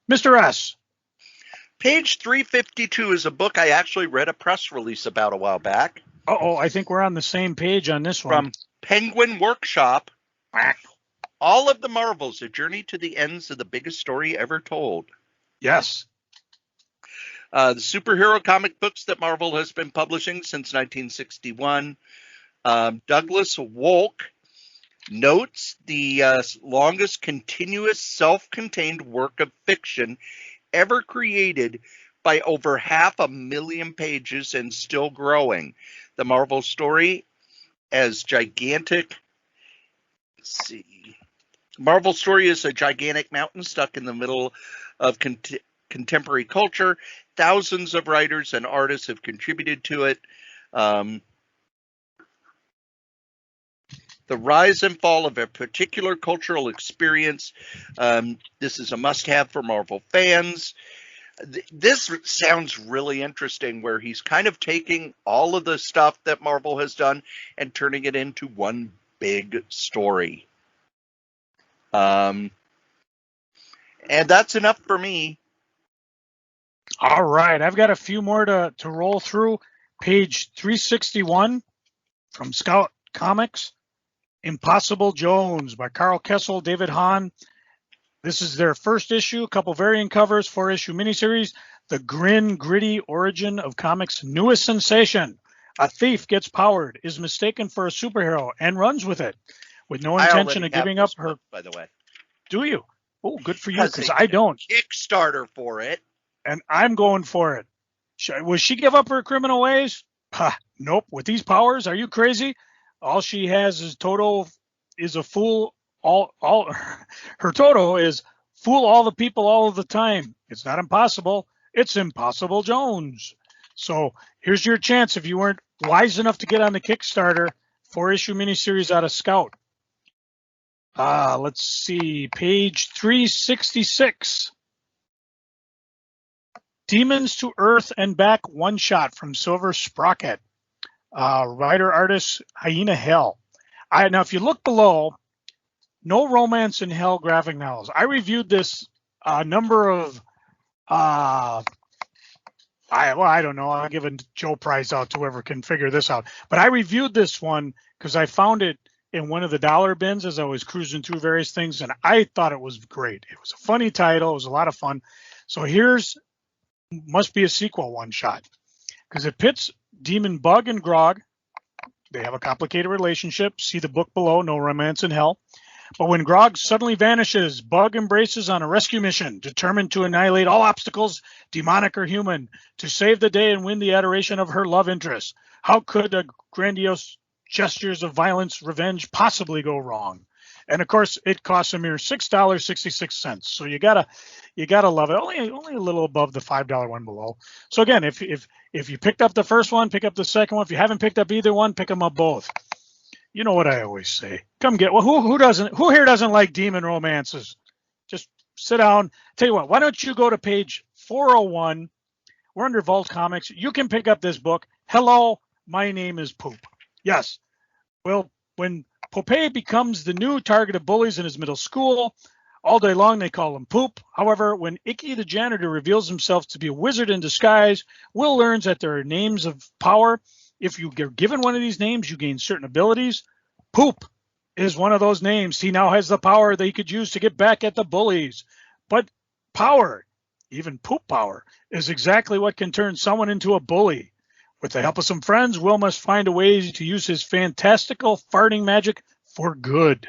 Mr. S. Page 352 is a book I actually read a press release about a while back. Uh-oh, I think we're on the same page on this one. From Penguin Workshop. All of the Marvels, A Journey to the Ends of the Biggest Story Ever Told. Yes. The superhero comic books that Marvel has been publishing since 1961. Douglas Wolk notes the longest continuous self-contained work of fiction ever created by over 500,000 pages and still growing. The Marvel story as gigantic. Let's see. Marvel story is a gigantic mountain stuck in the middle of contemporary culture. Thousands of writers and artists have contributed to it. The rise and fall of a particular cultural experience. This is a must-have for Marvel fans. This sounds really interesting, where he's kind of taking all of the stuff that Marvel has done and turning it into one big story. And that's enough for me. All right, I've got a few more to roll through. Page 361 from Scout Comics, Impossible Jones by Carl Kessel, David Hahn. This is their first issue, a couple variant covers, 4-issue miniseries, the gritty origin of comics' newest sensation. A thief gets powered, is mistaken for a superhero, and runs with it, with no intention of giving up her. Book, by the way, do you? Oh, good for you, because I don't. Kickstarter for it. And I'm going for it. Will she give up her criminal ways? Nope. With these powers, are you crazy? All she has is a fool. Her Toto is fool all the people all of the time. It's not impossible. It's Impossible Jones. So here's your chance if you weren't wise enough to get on the Kickstarter, 4-issue miniseries out of Scout. Let's see, page 366. Demons to Earth and Back one-shot from Silver Sprocket. Writer-artist Hyena Hell. Now, if you look below, No Romance in Hell graphic novels. I reviewed this number of, I don't know. I'll give a Joe prize out to whoever can figure this out. But I reviewed this one because I found it in one of the dollar bins as I was cruising through various things, and I thought it was great. It was a funny title. It was a lot of fun. So must be a sequel one-shot, because it pits Demon Bug and Grog. They have a complicated relationship. See the book below, No Romance in Hell. But when Grog suddenly vanishes, Bug embraces on a rescue mission, determined to annihilate all obstacles, demonic or human, to save the day and win the adoration of her love interest. How could a grandiose gestures of violence, revenge possibly go wrong? And of course, it costs a mere $6.66. So you gotta love it. Only a little above the $5 one below. So again, if you picked up the first one, pick up the second one. If you haven't picked up either one, pick them up both. You know what I always say. Come get, well, who here doesn't like demon romances? Just sit down. Tell you what, why don't you go to page 401? We're under Vault Comics. You can pick up this book. Hello, my name is Poop. Yes. Well, when Popeye becomes the new target of bullies in his middle school, all day long they call him Poop. However, when Icky the janitor reveals himself to be a wizard in disguise, Will learns that there are names of power. If you get given one of these names, you gain certain abilities. Poop is one of those names. He now has the power that he could use to get back at the bullies. But power, even poop power, is exactly what can turn someone into a bully. With the help of some friends, Will must find a way to use his fantastical farting magic for good.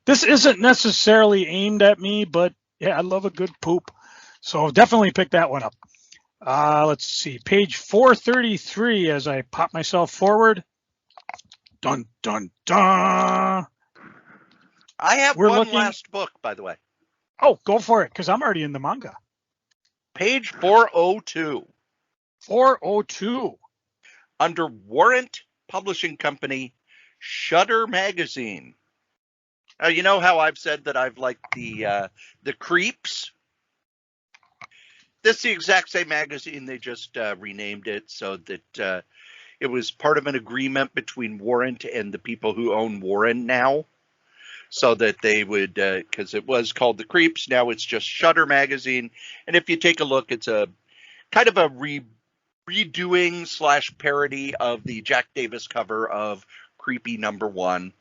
This isn't necessarily aimed at me, but yeah, I love a good poop. So definitely pick that one up. Let's see, page 433 as I pop myself forward. Dun, dun, dun. I have one last book, by the way. Oh, go for it, because I'm already in the manga. Page 402. 402. Under Warrant Publishing Company, Shudder Magazine. Now, you know how I've said that I've liked the Creeps? This is the exact same magazine. They just renamed it so that it was part of an agreement between Warrant and the people who own Warren now. So that they would, because it was called the Creeps, now it's just Shudder Magazine. And if you take a look, it's a kind of a redoing / parody of the Jack Davis cover of Creepy #1.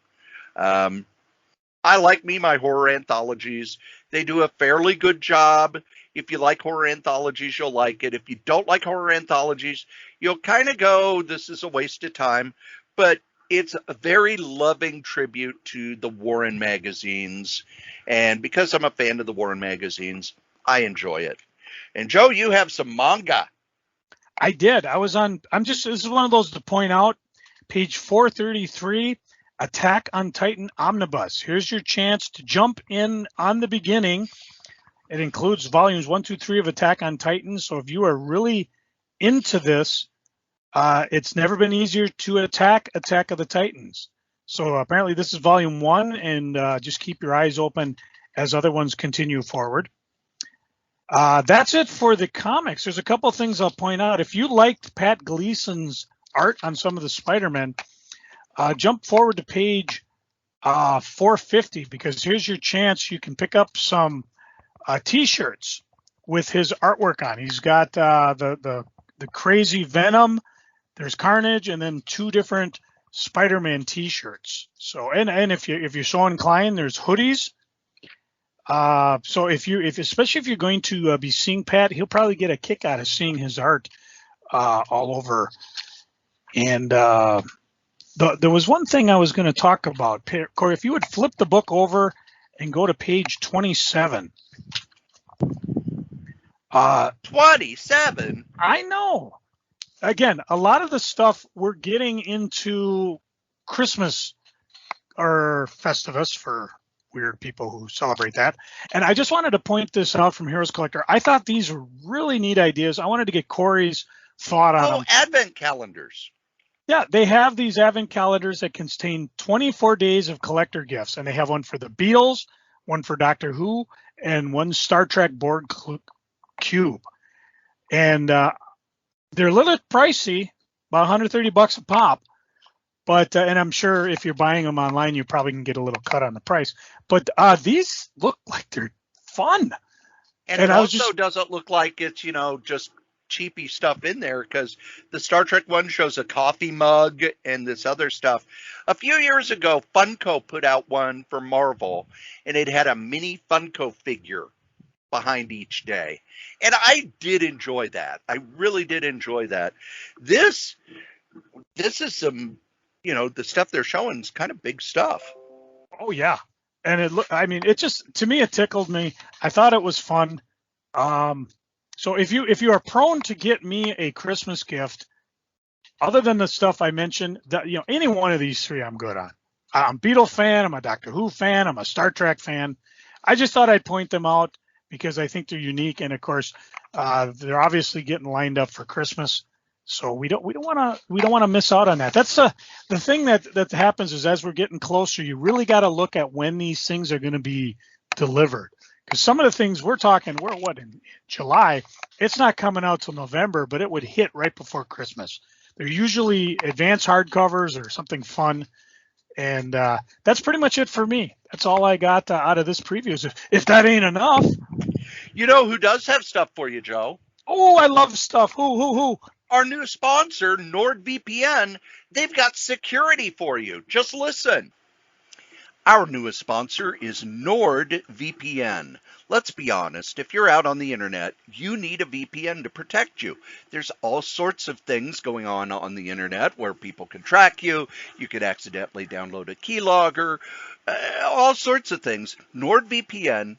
I like my horror anthologies. They do a fairly good job. If you like horror anthologies, you'll like it. If you don't like horror anthologies, you'll kind of go, this is a waste of time. But it's a very loving tribute to the Warren magazines. And because I'm a fan of the Warren magazines, I enjoy it. And Joe, you have some manga. I did. This is one of those to point out. Page 433, Attack on Titan Omnibus. Here's your chance to jump in on the beginning. It includes volumes 1, 2, 3 of Attack on Titan. So if you are really into this, it's never been easier to Attack of the Titans. So apparently this is volume 1, and just keep your eyes open as other ones continue forward. That's it for the comics. There's a couple of things I'll point out. If you liked Pat Gleason's art on some of the Spider-Men, jump forward to page 450, because here's your chance. You can pick up some T-shirts with his artwork on. He's got the crazy Venom, there's Carnage, and then 2 different Spider-Man T-shirts. So and if you're so inclined, there's hoodies. So especially if you're going to be seeing Pat, he'll probably get a kick out of seeing his art all over. And there was one thing I was going to talk about, Cory. If you would flip the book over and go to page 27. 27. I know. Again, a lot of the stuff we're getting into Christmas or Festivus for weird people who celebrate that. And I just wanted to point this out from Heroes Collector. I thought these were really neat ideas. I wanted to get Cory's thought on them. Advent calendars. Yeah, they have these Advent calendars that contain 24 days of collector gifts. And they have one for the Beatles, one for Doctor Who, and one Star Trek board cube. And they're a little pricey, about $130 a pop. But and I'm sure if you're buying them online, you probably can get a little cut on the price. But these look like they're fun. And it also doesn't look like it's, just cheapy stuff in there, because the Star Trek one shows a coffee mug and this other stuff. A few years ago, Funko put out one for Marvel, and it had a mini Funko figure behind each day. And I did enjoy that. I really did enjoy that. This is some, the stuff they're showing is kind of big stuff. Oh yeah. And it just, to me, it tickled me. I thought it was fun. So if you are prone to get me a Christmas gift, other than the stuff I mentioned, that any one of these 3 I'm good on. I'm a Beatle fan, I'm a Doctor Who fan, I'm a Star Trek fan. I just thought I'd point them out because I think they're unique, and of course, they're obviously getting lined up for Christmas. So we don't want to miss out on that. That's the thing that happens is as we're getting closer, you really got to look at when these things are going to be delivered. Because some of the things we're in July, it's not coming out till November, but it would hit right before Christmas. They're usually advanced hardcovers or something fun. And that's pretty much it for me. That's all I got out of this preview. If that ain't enough. You know who does have stuff for you, Joe? Oh, I love stuff. Who? Our new sponsor, NordVPN. They've got security for you. Just listen. Our newest sponsor is NordVPN. Let's be honest, if you're out on the internet, you need a VPN to protect you. There's all sorts of things going on the internet where people can track you. You could accidentally download a keylogger, all sorts of things. NordVPN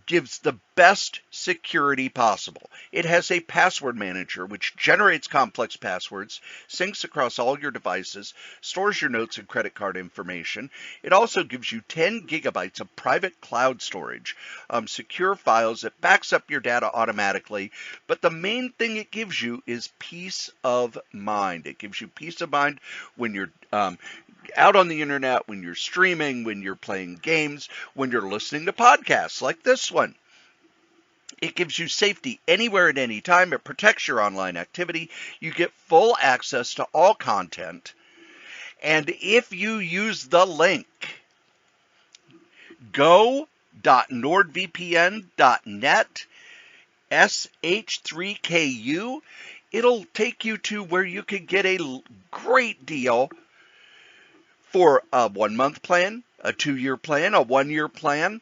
gives the best security possible. It has a password manager which generates complex passwords, syncs across all your devices, stores your notes and credit card information. It also gives you 10 gigabytes of private cloud storage, secure files. It backs up your data automatically. But the main thing it gives you is peace of mind. It gives you peace of mind when you're out on the internet, when you're streaming, when you're playing games, when you're listening to podcasts like this one. It gives you safety anywhere at any time. It protects your online activity. You get full access to all content. And if you use the link go.nordvpn.net sh3ku, it'll take you to where you can get a great deal for a 1-month plan, a 2-year plan, a 1-year plan.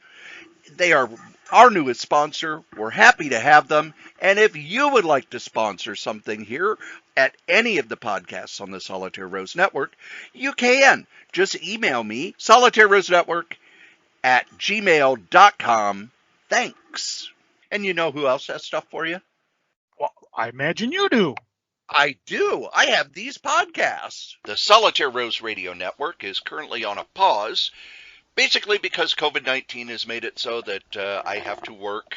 They are our newest sponsor. We're happy to have them. And if you would like to sponsor something here at any of the podcasts on the Solitaire Rose Network, you can. Just email me, solitairerosenetwork@gmail.com. Thanks. And you know who else has stuff for you? Well, I imagine you do. I do. I have these podcasts. The Solitaire Rose Radio Network is currently on a pause, basically because COVID-19 has made it so that I have to work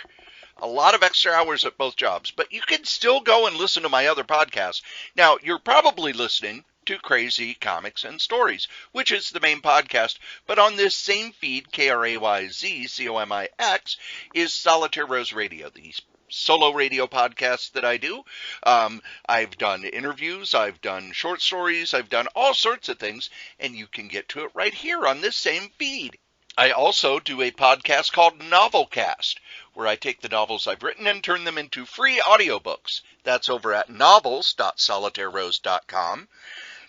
a lot of extra hours at both jobs. But you can still go and listen to my other podcasts. Now, you're probably listening to Crazy Comics and Stories, which is the main podcast. But on this same feed, KRAYZCOMIX, is Solitaire Rose Radio, the solo radio podcasts that I do. I've done interviews, I've done short stories, I've done all sorts of things, and you can get to it right here on this same feed. I also do a podcast called Novelcast, where I take the novels I've written and turn them into free audiobooks. That's over at novels.solitairerose.com.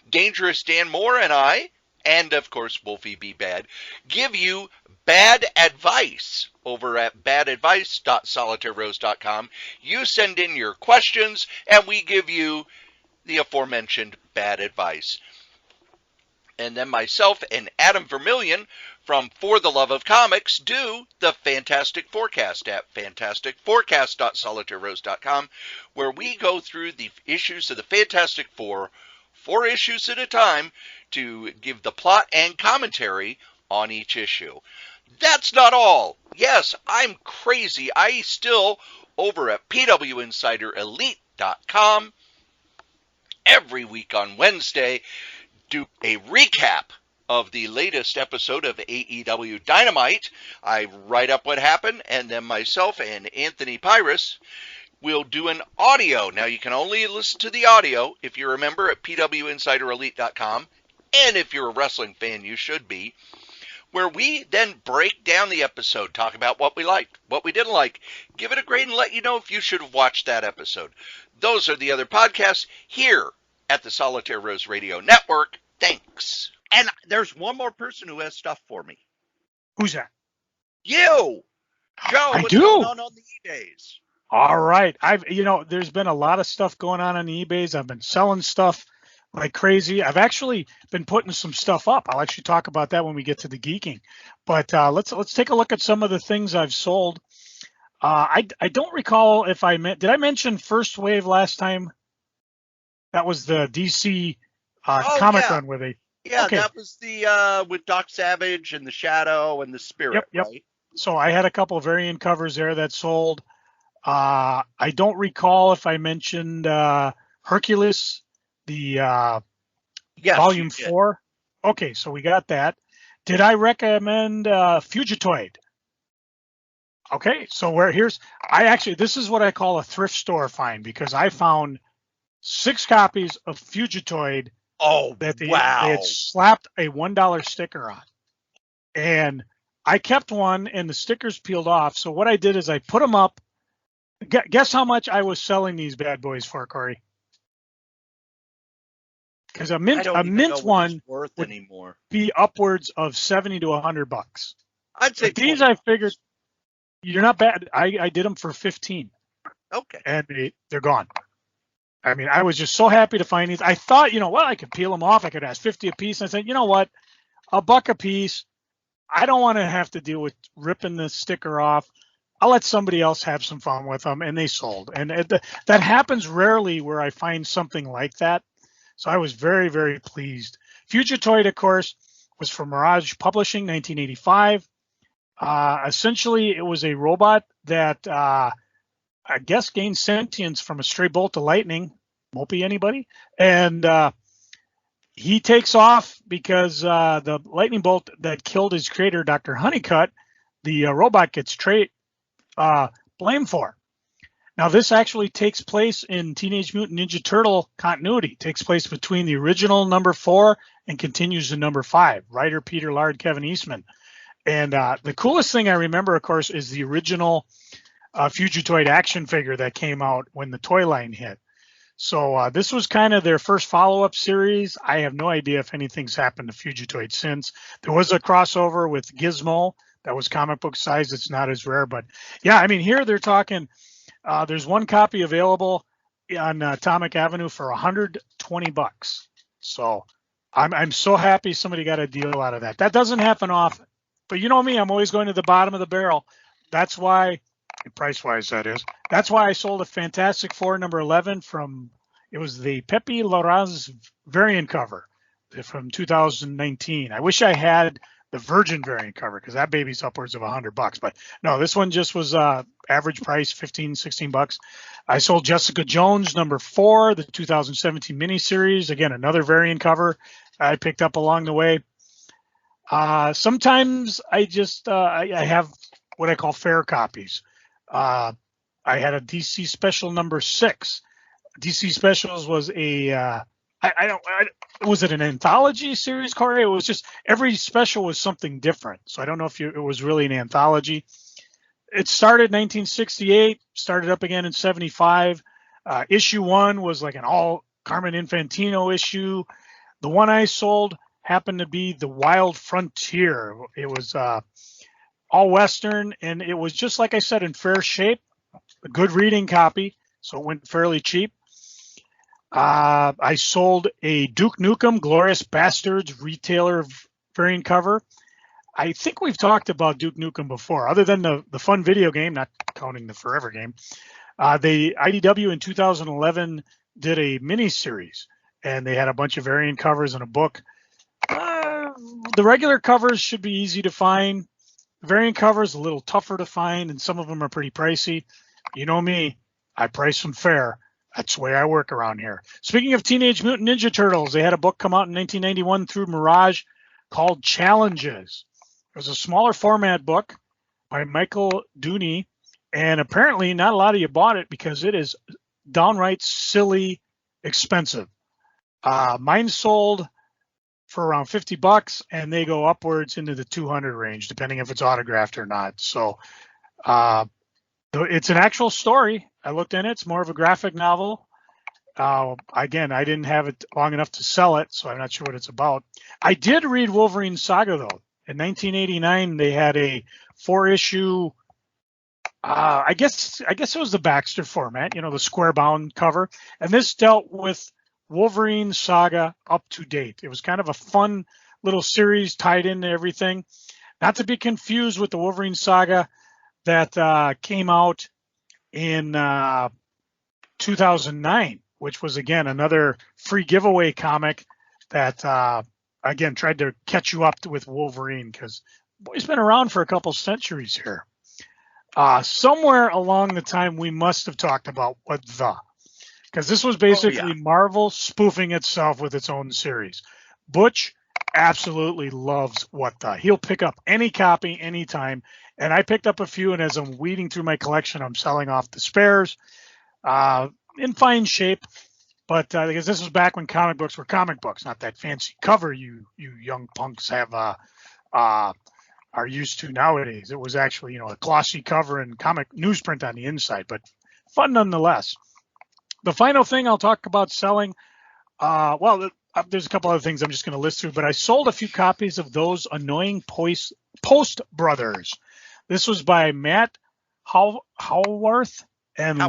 Dangerous Dan Moore and I, and of course Wolfie B. Bad, give you bad advice over at badadvice.solitairerose.com. You send in your questions, and we give you the aforementioned bad advice. And then myself and Adam Vermillion from For the Love of Comics do the Fantastic Forecast at fantasticforecast.solitairerose.com, where we go through the issues of the Fantastic Four, 4 issues at a time, to give the plot and commentary on each issue. That's not all. Yes, I'm crazy. I still, over at pwinsiderelite.com, every week on Wednesday, do a recap of the latest episode of AEW Dynamite. I write up what happened, and then myself and Anthony Pyrus will do an audio. Now, you can only listen to the audio, if you remember, at pwinsiderelite.com, and if you're a wrestling fan, you should be, where we then break down the episode, talk about what we liked, what we didn't like, give it a grade, and let you know if you should have watched that episode. Those are the other podcasts here at the Solitaire Rose Radio Network. Thanks. And there's one more person who has stuff for me. Who's that? You! Joe, I what's do. going on the eBays? All right. There's been a lot of stuff going on the eBays. I've been selling stuff like crazy. I've actually been putting some stuff up. I'll actually talk about that when we get to the geeking. But let's take a look at some of the things I've sold. I don't recall if did I mention First Wave last time? That was the DC comic run where they. Yeah, okay. That was the with Doc Savage and the Shadow and the Spirit. Yep. Right? So I had a couple of variant covers there that sold. I don't recall if I mentioned Hercules, the Yes, volume you did. 4. Okay, so we got that. Did I recommend Fugitoid? Okay, so this is what I call a thrift store find, because I found 6 copies of Fugitoid Oh, that they wow. had slapped a $1 sticker on. And I kept one and the stickers peeled off. So what I did is I put them up. Guess how much I was selling these bad boys for, Cory? Because a mint one worth would anymore. be upwards of $70 to $100. I'd say But these 20. I figured, you're not bad. I did them for 15. Okay. And they're gone. I mean, I was just so happy to find these. I thought, I could peel them off. I could ask 50 a piece. And I said, you know what, $1 a piece. I don't want to have to deal with ripping the sticker off. I'll let somebody else have some fun with them. And they sold. And that happens rarely where I find something like that. So I was very, very pleased. Fugitoid, of course, was from Mirage Publishing, 1985. Essentially, it was a robot that I guess gained sentience from a stray bolt of lightning. Won't be anybody. And he takes off because the lightning bolt that killed his creator, Dr. Honeycutt, the robot gets blamed for. Now, this actually takes place in Teenage Mutant Ninja Turtle continuity. It takes place between the original number 4 and continues to number 5. Writer Peter Laird, Kevin Eastman. And the coolest thing I remember, of course, is the original Fugitoid action figure that came out when the toy line hit. So this was kind of their first follow-up series. I have no idea if anything's happened to Fugitoid since. There was a crossover with Gizmo that was comic book size. It's not as rare, but yeah, I mean, here they're talking. There's one copy available on Atomic Avenue for $120. So I'm so happy somebody got a deal out of that. That doesn't happen often, but you know me, I'm always going to the bottom of the barrel. That's why, price-wise, that is. That's why I sold a Fantastic Four number 11 it was the Pepe Larraz variant cover from 2019. I wish I had the Virgin variant cover because that baby's upwards of $100. But no, this one just was average price, $15-16. I sold Jessica Jones number 4, the 2017 miniseries. Again, another variant cover I picked up along the way. Sometimes I just I have what I call fair copies. I had a DC Special number 6. DC Specials was was it an anthology series, Cory? It was just every special was something different. So I don't know if it was really an anthology. It started 1968, started up again in 75. Issue 1 was like an all Carmen Infantino issue. The one I sold happened to be The Wild Frontier. It was all Western, and it was just like I said, in fair shape, a good reading copy, so it went fairly cheap. I sold a Duke Nukem Glorious Bastards retailer variant cover. I think we've talked about Duke Nukem before, other than the fun video game, not counting the forever game. The IDW in 2011 did a mini series, and they had a bunch of variant covers and a book. The regular covers should be easy to find. The variant covers a little tougher to find, and some of them are pretty pricey. You know me, I price them fair. That's the way I work around here. Speaking of Teenage Mutant Ninja Turtles, they had a book come out in 1991 through Mirage called Challenges. It was a smaller format book by Michael Dooney, and apparently not a lot of you bought it because it is downright silly expensive. Mine sold for around $50, and they go upwards into the 200 range, depending if it's autographed or not. So it's an actual story. I looked in it. It's more of a graphic novel. Again, I didn't have it long enough to sell it, so I'm not sure what it's about. I did read Wolverine Saga, though. In 1989, they had a 4-issue, I guess it was the Baxter format, the square-bound cover. And this dealt with Wolverine Saga up to date. It was kind of a fun little series tied into everything. Not to be confused with the Wolverine Saga that came out in 2009, which was, again, another free giveaway comic that, again, tried to catch you up with Wolverine because he's been around for a couple centuries here. Somewhere along the time, we must have talked about what because this was basically Marvel spoofing itself with its own series. Butch absolutely loves What The. He'll pick up any copy anytime, and I picked up a few, and as I'm weeding through my collection, I'm selling off the spares in fine shape. But because this was back when comic books were comic books, not that fancy cover you young punks have are used to nowadays. It was actually, a glossy cover and comic newsprint on the inside, but fun nonetheless. The final thing I'll talk about selling, there's a couple other things I'm just going to list through, but I sold a few copies of Those Annoying Post Brothers. This was by Matt Howarth and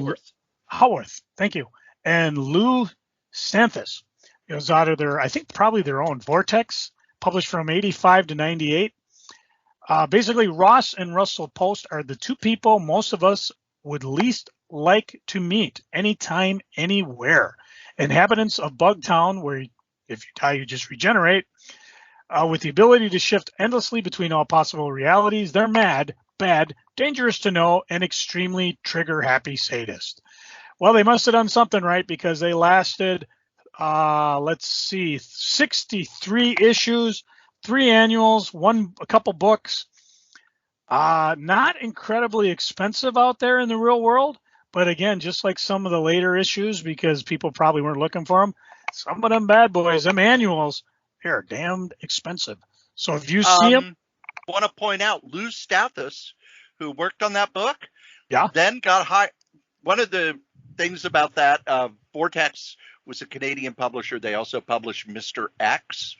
Howarth. Thank you. And Lou Santhus. It was out of their, I think probably their own Vortex, published from 85 to 98. Basically, Ross and Russell Post are the two people most of us would least like to meet anytime, anywhere. Inhabitants of Bugtown, where if you die, you just regenerate. With the ability to shift endlessly between all possible realities, they're mad, bad, dangerous to know, and extremely trigger-happy sadists. Well, they must have done something right because they lasted, 63 issues, 3 annuals, a couple books. Not incredibly expensive out there in the real world, but again, just like some of the later issues, because people probably weren't looking for them, some of them bad boys, them annuals, they're damned expensive. So if you see them, want to point out Lou Stathis, who worked on that book, then got high. One of the things about that, Vortex was a Canadian publisher. They also published Mr. X.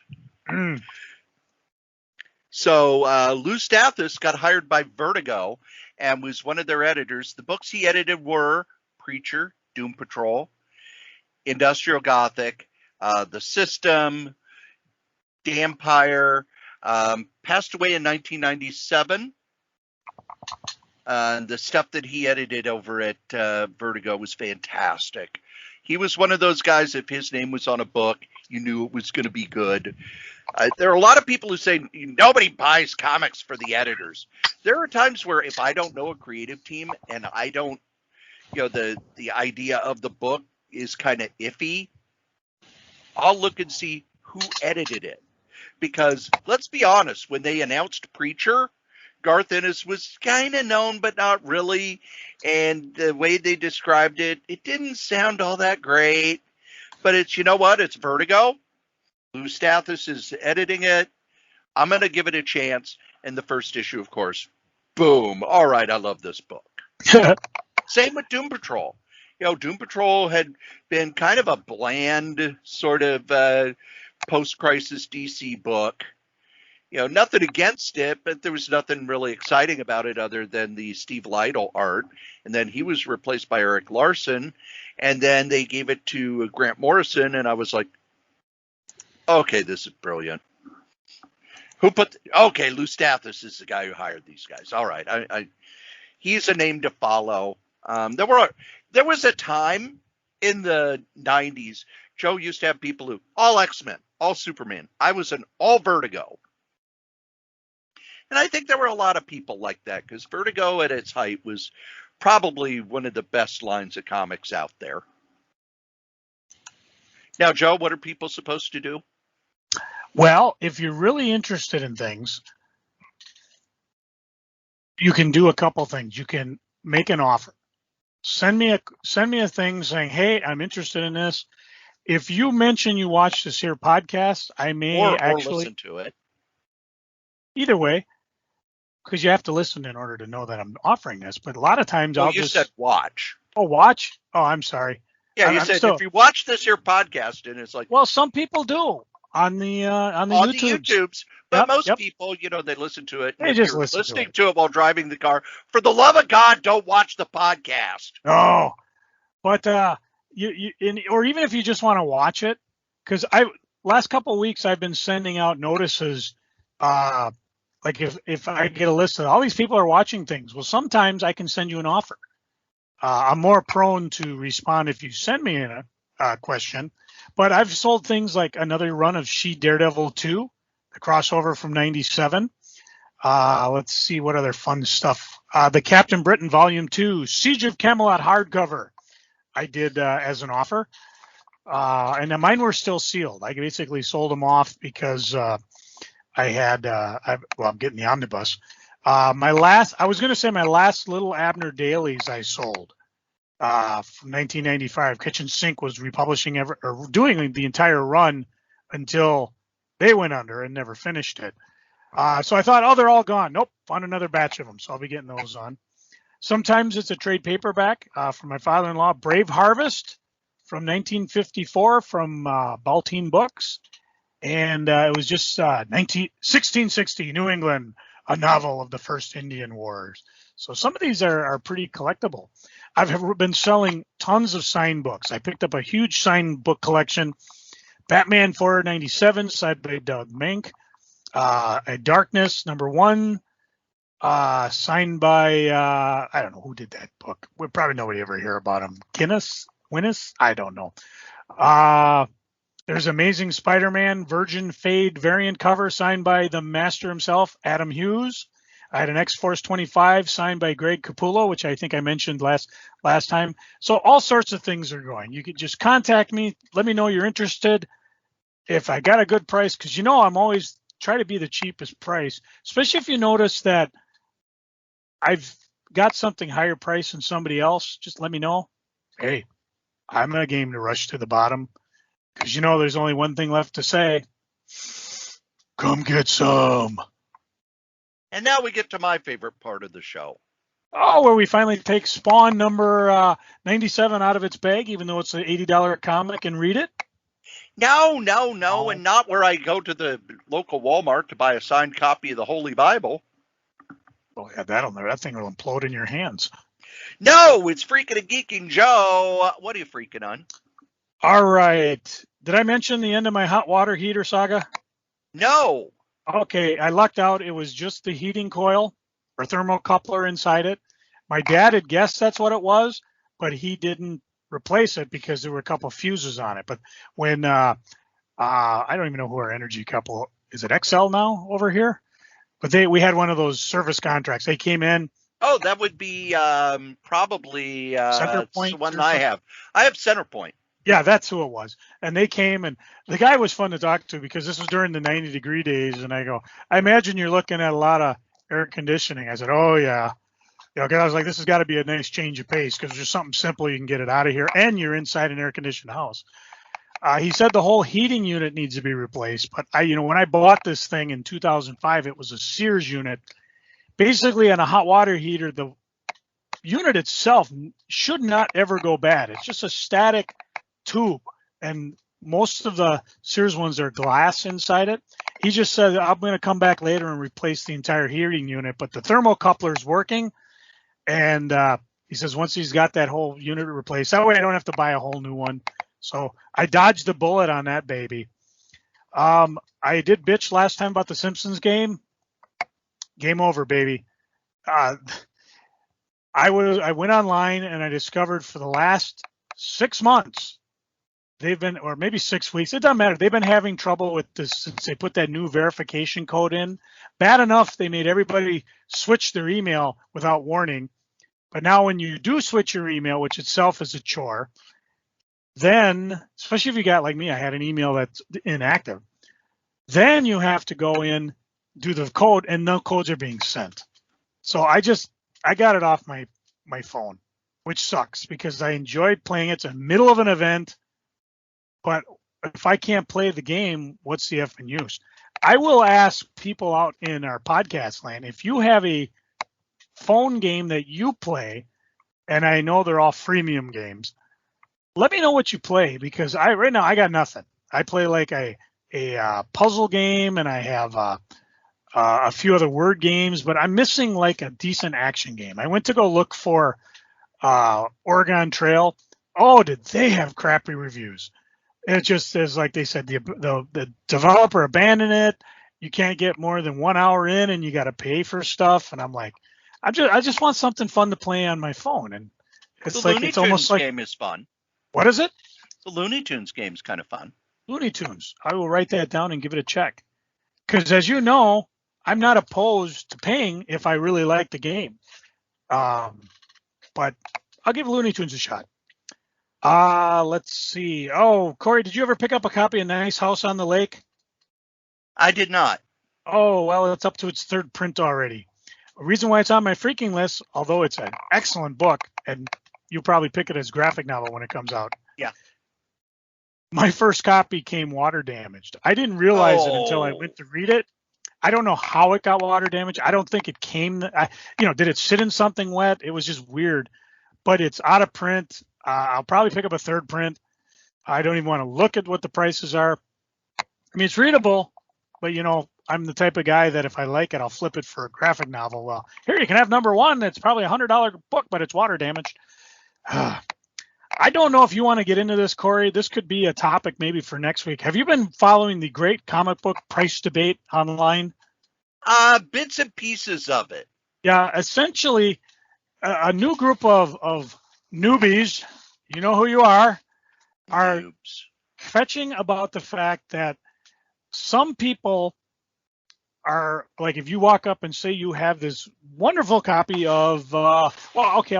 So Lou Stathis got hired by Vertigo and was one of their editors. The books he edited were Preacher, Doom Patrol, Industrial Gothic, The System, Dampire. Passed away in 1997. The stuff that he edited over at Vertigo was fantastic. He was one of those guys, if his name was on a book, you knew it was going to be good. There are a lot of people who say nobody buys comics for the editors. There are times where if I don't know a creative team and I don't, the idea of the book is kind of iffy, I'll look and see who edited it. Because let's be honest, when they announced Preacher, Garth Ennis was kind of known, but not really. And the way they described it, it didn't sound all that great. But it's, it's Vertigo. Lou Stathis is editing it. I'm going to give it a chance. And the first issue, of course, boom. All right, I love this book. Same with Doom Patrol. Doom Patrol had been kind of a bland sort of post-crisis DC book. Nothing against it, but there was nothing really exciting about it other than the Steve Lytle art. And then he was replaced by Eric Larson. And then they gave it to Grant Morrison. And I was like, okay, this is brilliant. Lou Stathis is the guy who hired these guys. All right. He's a name to follow. There was a time in the 90s, Joe used to have people who, all X-Men, all Superman. I was an all Vertigo. And I think there were a lot of people like that because Vertigo at its height was probably one of the best lines of comics out there. Now, Joe, what are people supposed to do? Well, if you're really interested in things, you can do a couple things. You can make an offer. Send me a thing saying, hey, I'm interested in this. If you mention you watch this here podcast, I may actually listen to it. Either way, because you have to listen in order to know that I'm offering this. But a lot of times I'll just said watch. Oh, watch? Oh, I'm sorry. Yeah, you said if you watch this here podcast, and it's like, well, some people do on the YouTubes. But most people, they listen to it. They just listening to it while driving the car. For the love of God, don't watch the podcast. Oh, but or even if you just want to watch it, because last couple of weeks I've been sending out notices. Like if I get a list of all these people are watching things, well, sometimes I can send you an offer. I'm more prone to respond if you send me a question, but I've sold things like another run of She-Daredevil 2, the crossover from 97. Let's see what other fun stuff. The Captain Britain Volume 2, Siege of Camelot hardcover. I did as an offer. And then mine were still sealed. I basically sold them off because I had, I'm getting the omnibus. I was going to say my last little Abner dailies I sold from 1995. Kitchen Sink was republishing or doing the entire run until they went under and never finished it. So I thought, oh, they're all gone. Nope, found another batch of them, so I'll be getting those on. Sometimes it's a trade paperback from my father-in-law, Brave Harvest from 1954 from Baltine Books. And it was just 1660, New England, a novel of the first Indian Wars. So some of these are pretty collectible. I've been selling tons of signed books. I picked up a huge signed book collection. Batman 497, signed by Doug Mink. A Darkness, #1, signed by, I don't know who did that book. We'll probably nobody ever hear about him. Winnis? I don't know. There's Amazing Spider-Man Virgin Fade variant cover signed by the master himself, Adam Hughes. I had an X-Force 25 signed by Greg Capullo, which I think I mentioned last time. So all sorts of things are going. You can just contact me. Let me know you're interested. If I got a good price, because I'm always try to be the cheapest price, especially if you notice that I've got something higher price than somebody else, just let me know. Hey, I'm in a game to rush to the bottom because there's only one thing left to say. Come get some. And now we get to my favorite part of the show. Oh, where we finally take Spawn number 97 out of its bag, even though it's an $80 comic, and read it. No, and not where I go to the local Walmart to buy a signed copy of the Holy Bible. Oh, yeah, that thing will implode in your hands. No, it's Freaking and Geeking Joe. What are you freaking on? All right. Did I mention the end of my hot water heater saga? No. Okay, I lucked out. It was just the heating coil or thermocoupler inside it. My dad had guessed that's what it was, but he didn't replace it because there were a couple of fuses on it. But when I don't even know who our energy couple is. It XL now over here? But we had one of those service contracts. They came in. Oh, that would be probably Centerpoint, the one I have. I have Centerpoint. Yeah, that's who it was. And they came, and the guy was fun to talk to because this was during the 90-degree days. And I go, I imagine you're looking at a lot of air conditioning. I said, oh, yeah. Because I was like, this has got to be a nice change of pace because there's something simple you can get it out of here, and you're inside an air-conditioned house. He said the whole heating unit needs to be replaced. But when I bought this thing in 2005, it was a Sears unit. Basically, on a hot water heater, the unit itself should not ever go bad. It's just a static tube, and most of the Sears ones are glass inside it. He just said, I'm going to come back later and replace the entire heating unit, but the thermocoupler is working. And he says once he's got that whole unit replaced, that way I don't have to buy a whole new one. So I dodged the bullet on that baby. I did bitch last time about the Simpsons game. Game over, baby. I went online and I discovered for the last 6 months, or maybe 6 weeks, it doesn't matter. They've been having trouble with this since they put that new verification code in. Bad enough they made everybody switch their email without warning. But now when you do switch your email, which itself is a chore, then, especially if you got like me, I had an email that's inactive, then you have to go in, do the code, and no codes are being sent. So I got it off my phone, which sucks because I enjoyed playing it. It's in the middle of an event, but if I can't play the game, what's the effing use? I will ask people out in our podcast land, if you have a phone game that you play, and I know they're all freemium games, let me know what you play because right now I got nothing. I play like a puzzle game, and I have a few other word games, but I'm missing like a decent action game. I went to go look for Oregon Trail. Oh, did they have crappy reviews? It just says, like they said, the developer abandoned it. You can't get more than 1 hour in, and you got to pay for stuff. And I'm like, I just want something fun to play on my phone. And it's like it's almost like game is fun. What is it? The Looney Tunes game is kind of fun. Looney Tunes. I will write that down and give it a check. Because as you know, I'm not opposed to paying if I really like the game. But I'll give Looney Tunes a shot. Let's see. Oh, Cory, did you ever pick up a copy of Nice House on the Lake? I did not. Oh, well, it's up to its third print already. A reason why it's on my freaking list, although it's an excellent book, and you'll probably pick it as graphic novel when it comes out. Yeah. My first copy came water damaged. I didn't realize it until I went to read it. I don't know how it got water damaged. I don't think it came, did it sit in something wet? It was just weird, but it's out of print. I'll probably pick up a third print. I don't even want to look at what the prices are. I mean, it's readable, but I'm the type of guy that if I like it, I'll flip it for a graphic novel. Well, here you can have number one. It's probably $100 book, but it's water damaged. I don't know if you want to get into this, Cory. This could be a topic maybe for next week. Have you been following the great comic book price debate online? Bits and pieces of it. Yeah, essentially, a new group of newbies, you know who you are Noobs. fetching about the fact that some people are like, if you walk up and say you have this wonderful copy of, I'll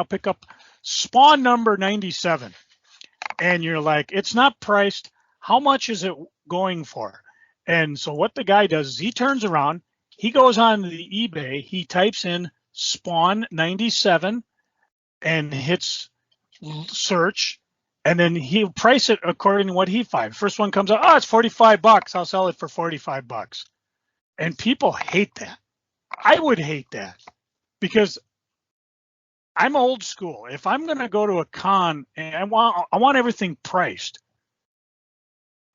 pick up Spawn number 97. And you're like, it's not priced. How much is it going for? And so what the guy does is he turns around, he goes on the eBay, he types in Spawn 97 and hits search, and then he'll price it according to what he finds. First one comes out, it's $45. I'll sell it for $45. And people hate that. I would hate that because I'm old school. If I'm going to go to a con and I want everything priced.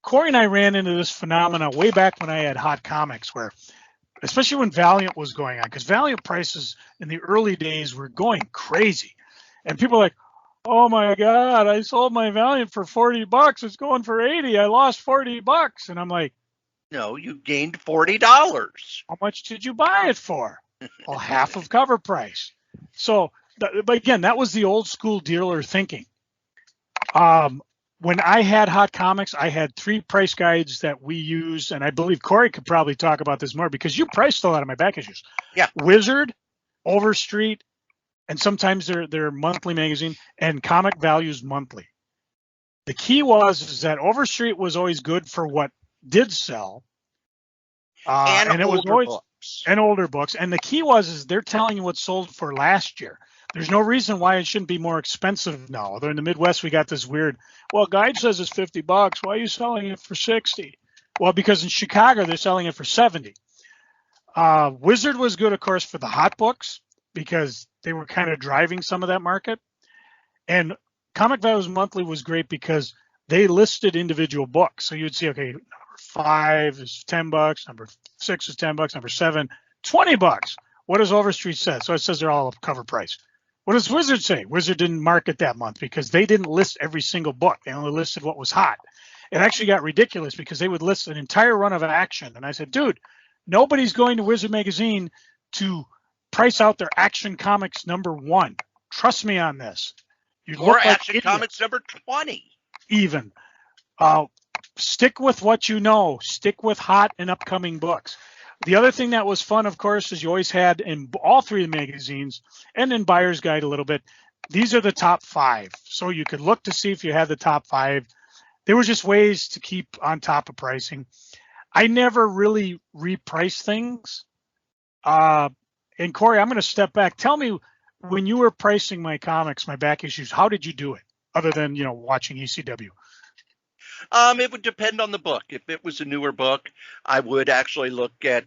Cory and I ran into this phenomena way back when I had Hot Comics, where, especially when Valiant was going on, because Valiant prices in the early days were going crazy. And people are like, oh my God, I sold my Valiant for $40. It's going for $80. I lost $40. And I'm like, no, you gained $40. How much did you buy it for? Well, half of cover price. So, but again, that was the old school dealer thinking. When I had Hot Comics, I had 3 price guides that we used, and I believe Cory could probably talk about this more because you priced a lot of my back issues. Yeah. Wizard, Overstreet, and sometimes their monthly magazine, and Comic Values Monthly. The key is that Overstreet was always good for what did sell, and it was always books. And older books. And the key is they're telling you what sold for last year. There's no reason why it shouldn't be more expensive now. Although in the Midwest we got this weird, guide says it's $50. Why are you selling it for $60? Well, because in Chicago they're selling it for $70. Wizard was good, of course, for the hot books because they were kind of driving some of that market. And Comic Values Monthly was great because they listed individual books. So you'd see, okay, number 5 is $10, number 6 is $10, number 7, $20. What does Overstreet say? So it says they're all cover price. What does Wizard say? Wizard didn't market that month because they didn't list every single book. They only listed what was hot. It actually got ridiculous because they would list an entire run of Action. And I said, dude, nobody's going to Wizard Magazine to price out their Action Comics number 1. Trust me on this. Or Action Comics number 20. Even. Stick with what you know. Stick with hot and upcoming books. The other thing that was fun, of course, is you always had in all 3 magazines and in Buyer's Guide a little bit, these are the top 5. So you could look to see if you had the top 5. There were just ways to keep on top of pricing. I never really repriced things. And Cory, I'm going to step back. Tell me, when you were pricing my comics, my back issues, how did you do it other than, watching ECW? It would depend on the book. If it was a newer book, I would actually look at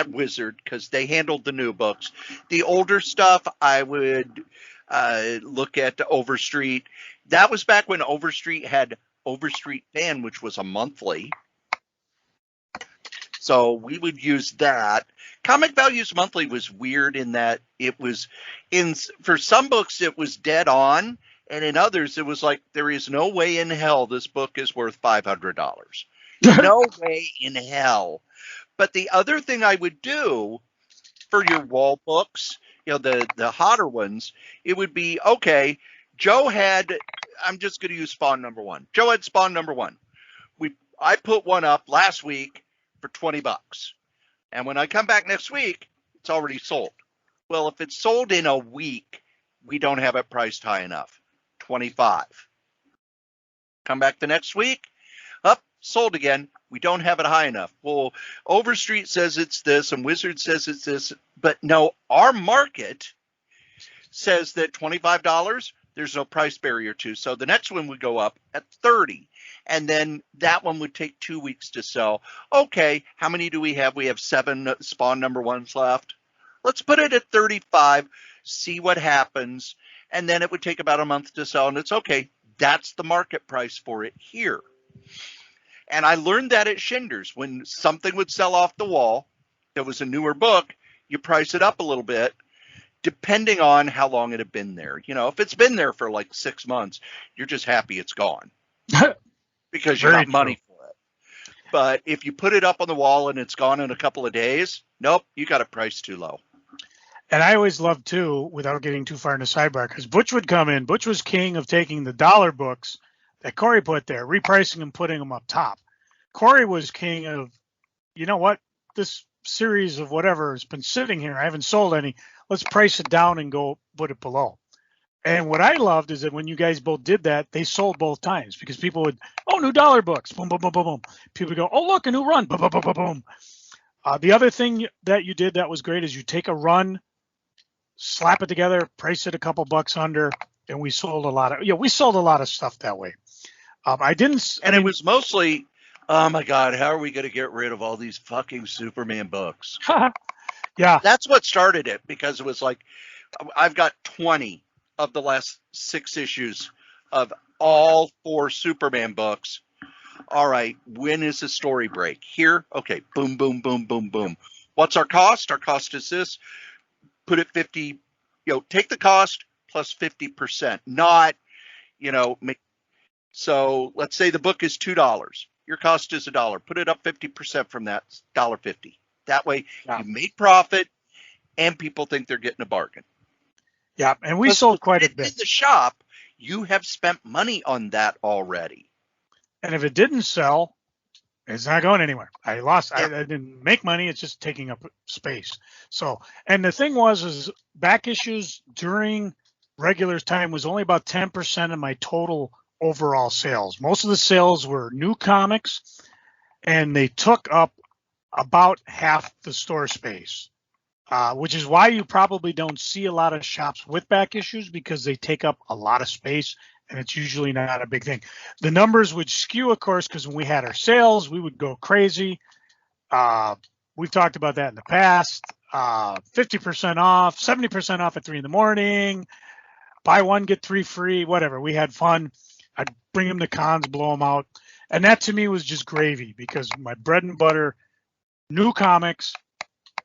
Wizard because they handled the new books. The older stuff, I would look at Overstreet. That was back when Overstreet had Overstreet Fan, which was a monthly. So we would use that. Comic Values Monthly was weird in that it was for some books it was dead on. And in others, it was like, there is no way in hell this book is worth $500. No way in hell. But the other thing I would do for your wall books, the hotter ones, it would be, okay, I'm just going to use Spawn number 1. Joe had Spawn number 1. I put one up last week for $20. And when I come back next week, it's already sold. Well, if it's sold in a week, we don't have it priced high enough. $25. Come back the next week. Up, sold again. We don't have it high enough. Well, Overstreet says it's this and Wizard says it's this. But no, our market says that $25, there's no price barrier to. So the next one would go up at 30. And then that one would take 2 weeks to sell. Okay, how many do we have? We have 7 spawn number 1s left. Let's put it at 35, see what happens. And then it would take about a month to sell. And it's okay. That's the market price for it here. And I learned that at Shinders. When something would sell off the wall, that was a newer book, you price it up a little bit, depending on how long it had been there. You know, if it's been there for like 6 months, you're just happy it's gone because you got money for it. But if you put it up on the wall and it's gone in a couple of days, nope, you got it priced too low. And I always loved, too, without getting too far in the sidebar, because Butch would come in. Butch was king of taking the dollar books that Cory put there, repricing them, putting them up top. Cory was king of, you know what, this series of whatever has been sitting here. I haven't sold any. Let's price it down and go put it below. And what I loved is that when you guys both did that, they sold both times because people would, oh, new dollar books, boom, boom, boom, boom, boom. People would go, oh, look, a new run, boom, boom, boom, boom, boom. The other thing that you did that was great is you take a run, slap it together, price it a couple bucks under, and we sold a lot of stuff that way. I didn't, and it was mostly, oh my God, how are we going to get rid of all these fucking Superman books? Yeah, that's what started it, because it was like, I've got 20 of the last 6 issues of all 4 Superman books. All right, when is the story break? Here? Okay, boom, boom, boom, boom, boom. What's our cost? Our cost is this. Put it 50, take the cost plus 50%, not, so let's say the book is $2. Your cost is $1. Put it up 50% from that, $1.50. That way you make profit and people think they're getting a bargain. Yeah, and we sold quite a bit. In the shop, you have spent money on that already. And if it didn't sell, it's not going anywhere. I lost. Yeah. I didn't make money. It's just taking up space. So, and the thing is back issues during regular time was only about 10% of my total overall sales. Most of the sales were new comics, and they took up about half the store space, which is why you probably don't see a lot of shops with back issues, because they take up a lot of space. And it's usually not a big thing. The numbers would skew, of course, because when we had our sales, we would go crazy. We've talked about that in the past. 50% off, 70% off at 3 a.m. Buy 1, get 3 free, whatever. We had fun. I'd bring them to cons, blow them out. And that to me was just gravy, because my bread and butter, new comics,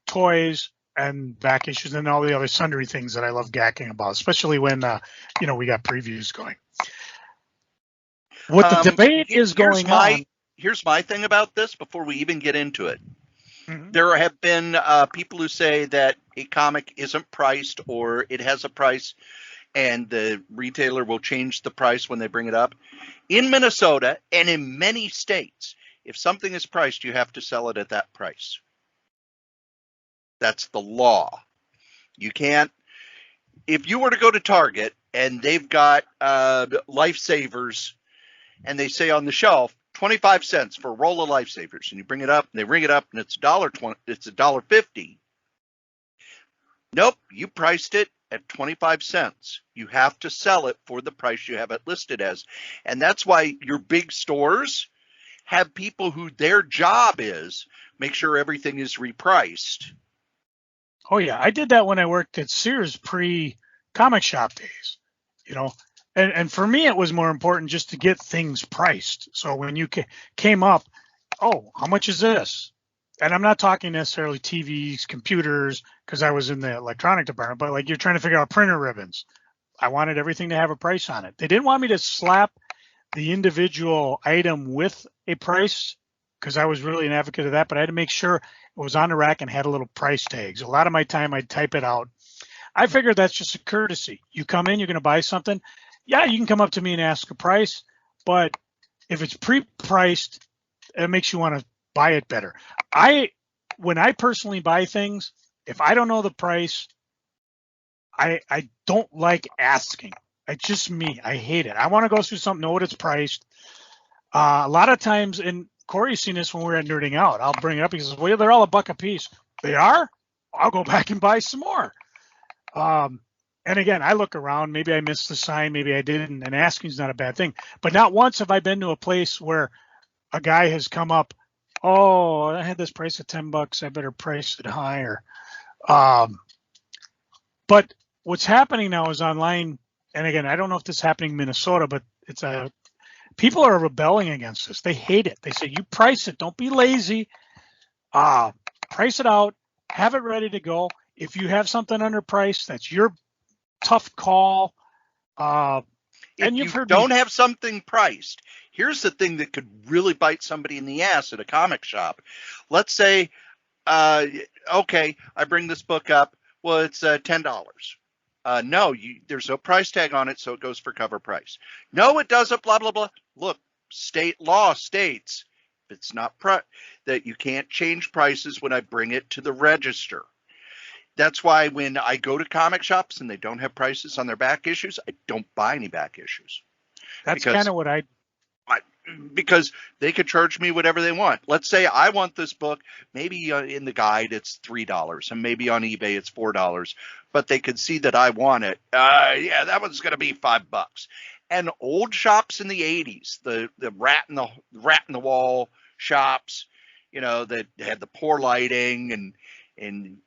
toys, and back issues, and all the other sundry things that I love gacking about, especially when, we got previews going. What the debate is going on. Here's my thing about this before we even get into it. Mm-hmm. There have been people who say that a comic isn't priced, or it has a price and the retailer will change the price when they bring it up. In Minnesota and in many states, if something is priced, you have to sell it at that price. That's the law. You can't. If you were to go to Target and they've got Lifesavers, and they say on the shelf 25 cents for a roll of Lifesavers, and you bring it up and they ring it up and it's $1.20, it's $1.50. Nope, you priced it at 25 cents. You have to sell it for the price you have it listed as. And that's why your big stores have people who their job is make sure everything is repriced. Oh yeah, I did that when I worked at Sears pre-comic shop days, And for me, it was more important just to get things priced. So when you came up, oh, how much is this? And I'm not talking necessarily TVs, computers, because I was in the electronic department, but like you're trying to figure out printer ribbons. I wanted everything to have a price on it. They didn't want me to slap the individual item with a price, because I was really an advocate of that, but I had to make sure it was on the rack and had a little price tags. A lot of my time I'd type it out. I figured that's just a courtesy. You come in, you're going to buy something. Yeah, you can come up to me and ask a price, but if it's pre-priced, it makes you want to buy it better. When I personally buy things, if I don't know the price, I don't like asking. It's just me. I hate it. I want to go through something, know what it's priced. A lot of times, and Cory's seen this when we're at Nerding Out, I'll bring it up. He says, well, they're all $1 a piece. They are? I'll go back and buy some more. And again, I look around. Maybe I missed the sign. Maybe I didn't. And asking is not a bad thing. But not once have I been to a place where a guy has come up, oh, I had this price at $10. I better price it higher. But what's happening now is online. And again, I don't know if this is happening in Minnesota, but people are rebelling against this. They hate it. They say, you price it. Don't be lazy. Price it out. Have it ready to go. If you have something underpriced, that's your tough call. If you don't have something priced, here's the thing that could really bite somebody in the ass at a comic shop. Let's say, okay, I bring this book up. Well, it's $10. No, there's no price tag on it, so it goes for cover price. No, it doesn't, blah, blah, blah. Look, state law states it's not that you can't change prices when I bring it to the register. That's why when I go to comic shops and they don't have prices on their back issues, I don't buy any back issues. That's kind of what because they could charge me whatever they want. Let's say I want this book, maybe in the guide it's $3 and maybe on eBay it's $4, but they could see that I want it. Yeah, that one's going to be $5. And old shops in the 80s, the rat in the wall shops, that had the poor lighting and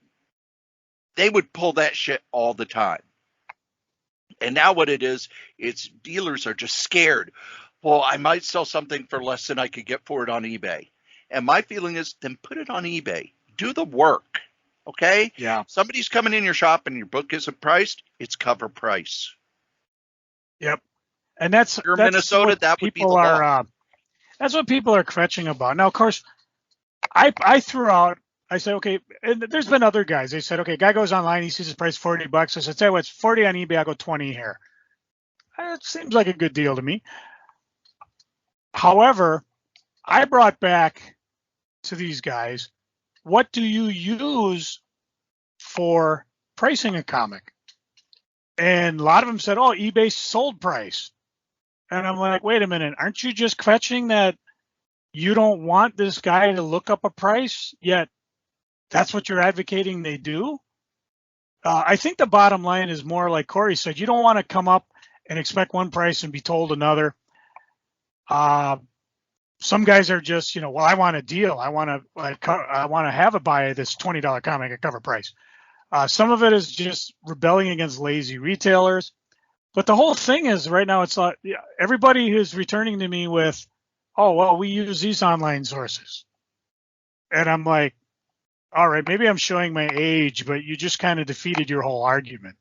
they would pull that shit all the time. And now what it is, it's dealers are just scared. Well, I might sell something for less than I could get for it on eBay. And my feeling is, then put it on eBay. Do the work. Okay? Yeah. Somebody's coming in your shop and your book isn't priced, it's cover price. Yep. And that's Minnesota, that would be the law. That's what people are kvetching about. Now, of course, I threw out, I said, okay, and there's been other guys. They said, okay, guy goes online, he sees his price $40. I said, tell you what, it's 40 on eBay, I'll go 20 here. It seems like a good deal to me. However, I brought back to these guys, what do you use for pricing a comic? And a lot of them said, oh, eBay sold price. And I'm like, wait a minute, aren't you just kvetching that you don't want this guy to look up a price, yet that's what you're advocating they do? I think the bottom line is more like Cory said, you don't want to come up and expect one price and be told another. Some guys are just, well, I want a deal. I want to have a buy this $20 comic at cover price. Some of it is just rebelling against lazy retailers. But the whole thing is right now, it's like everybody who's returning to me with, oh, well, we use these online sources. And I'm like, all right, maybe I'm showing my age, but you just kind of defeated your whole argument.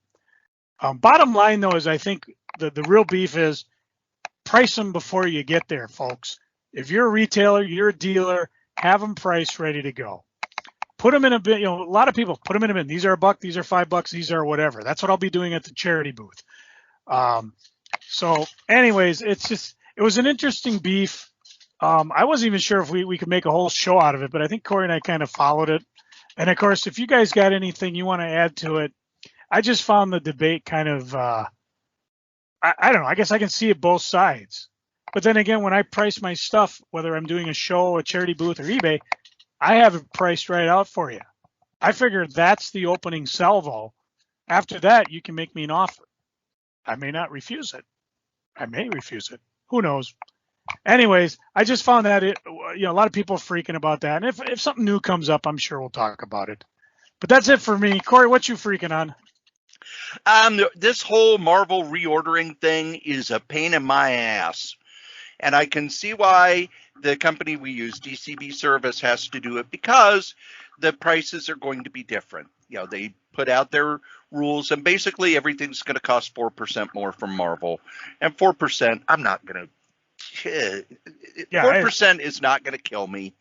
Bottom line, though, is I think the real beef is price them before you get there, folks. If you're a retailer, you're a dealer, have them priced, ready to go. Put them in a bin. A lot of people put them in a bin. These are $1, these are $5, these are whatever. That's what I'll be doing at the charity booth. So anyways, it was an interesting beef. I wasn't even sure if we could make a whole show out of it, but I think Cory and I kind of followed it. And of course, if you guys got anything you want to add to it, I just found the debate kind of, I don't know, I guess I can see it both sides. But then again, when I price my stuff, whether I'm doing a show, a charity booth, or eBay, I have it priced right out for you. I figure that's the opening salvo. After that, you can make me an offer. I may not refuse it. I may refuse it. Who knows? Anyways, I just found that a lot of people are freaking about that. And if something new comes up, I'm sure we'll talk about it. But that's it for me. Cory, what you freaking on? This whole Marvel reordering thing is a pain in my ass. And I can see why the company we use, DCB Service, has to do it, because the prices are going to be different. They put out their rules, and basically everything's going to cost 4% more from Marvel. And 4%, I'm not going to. 4% is not going to kill me.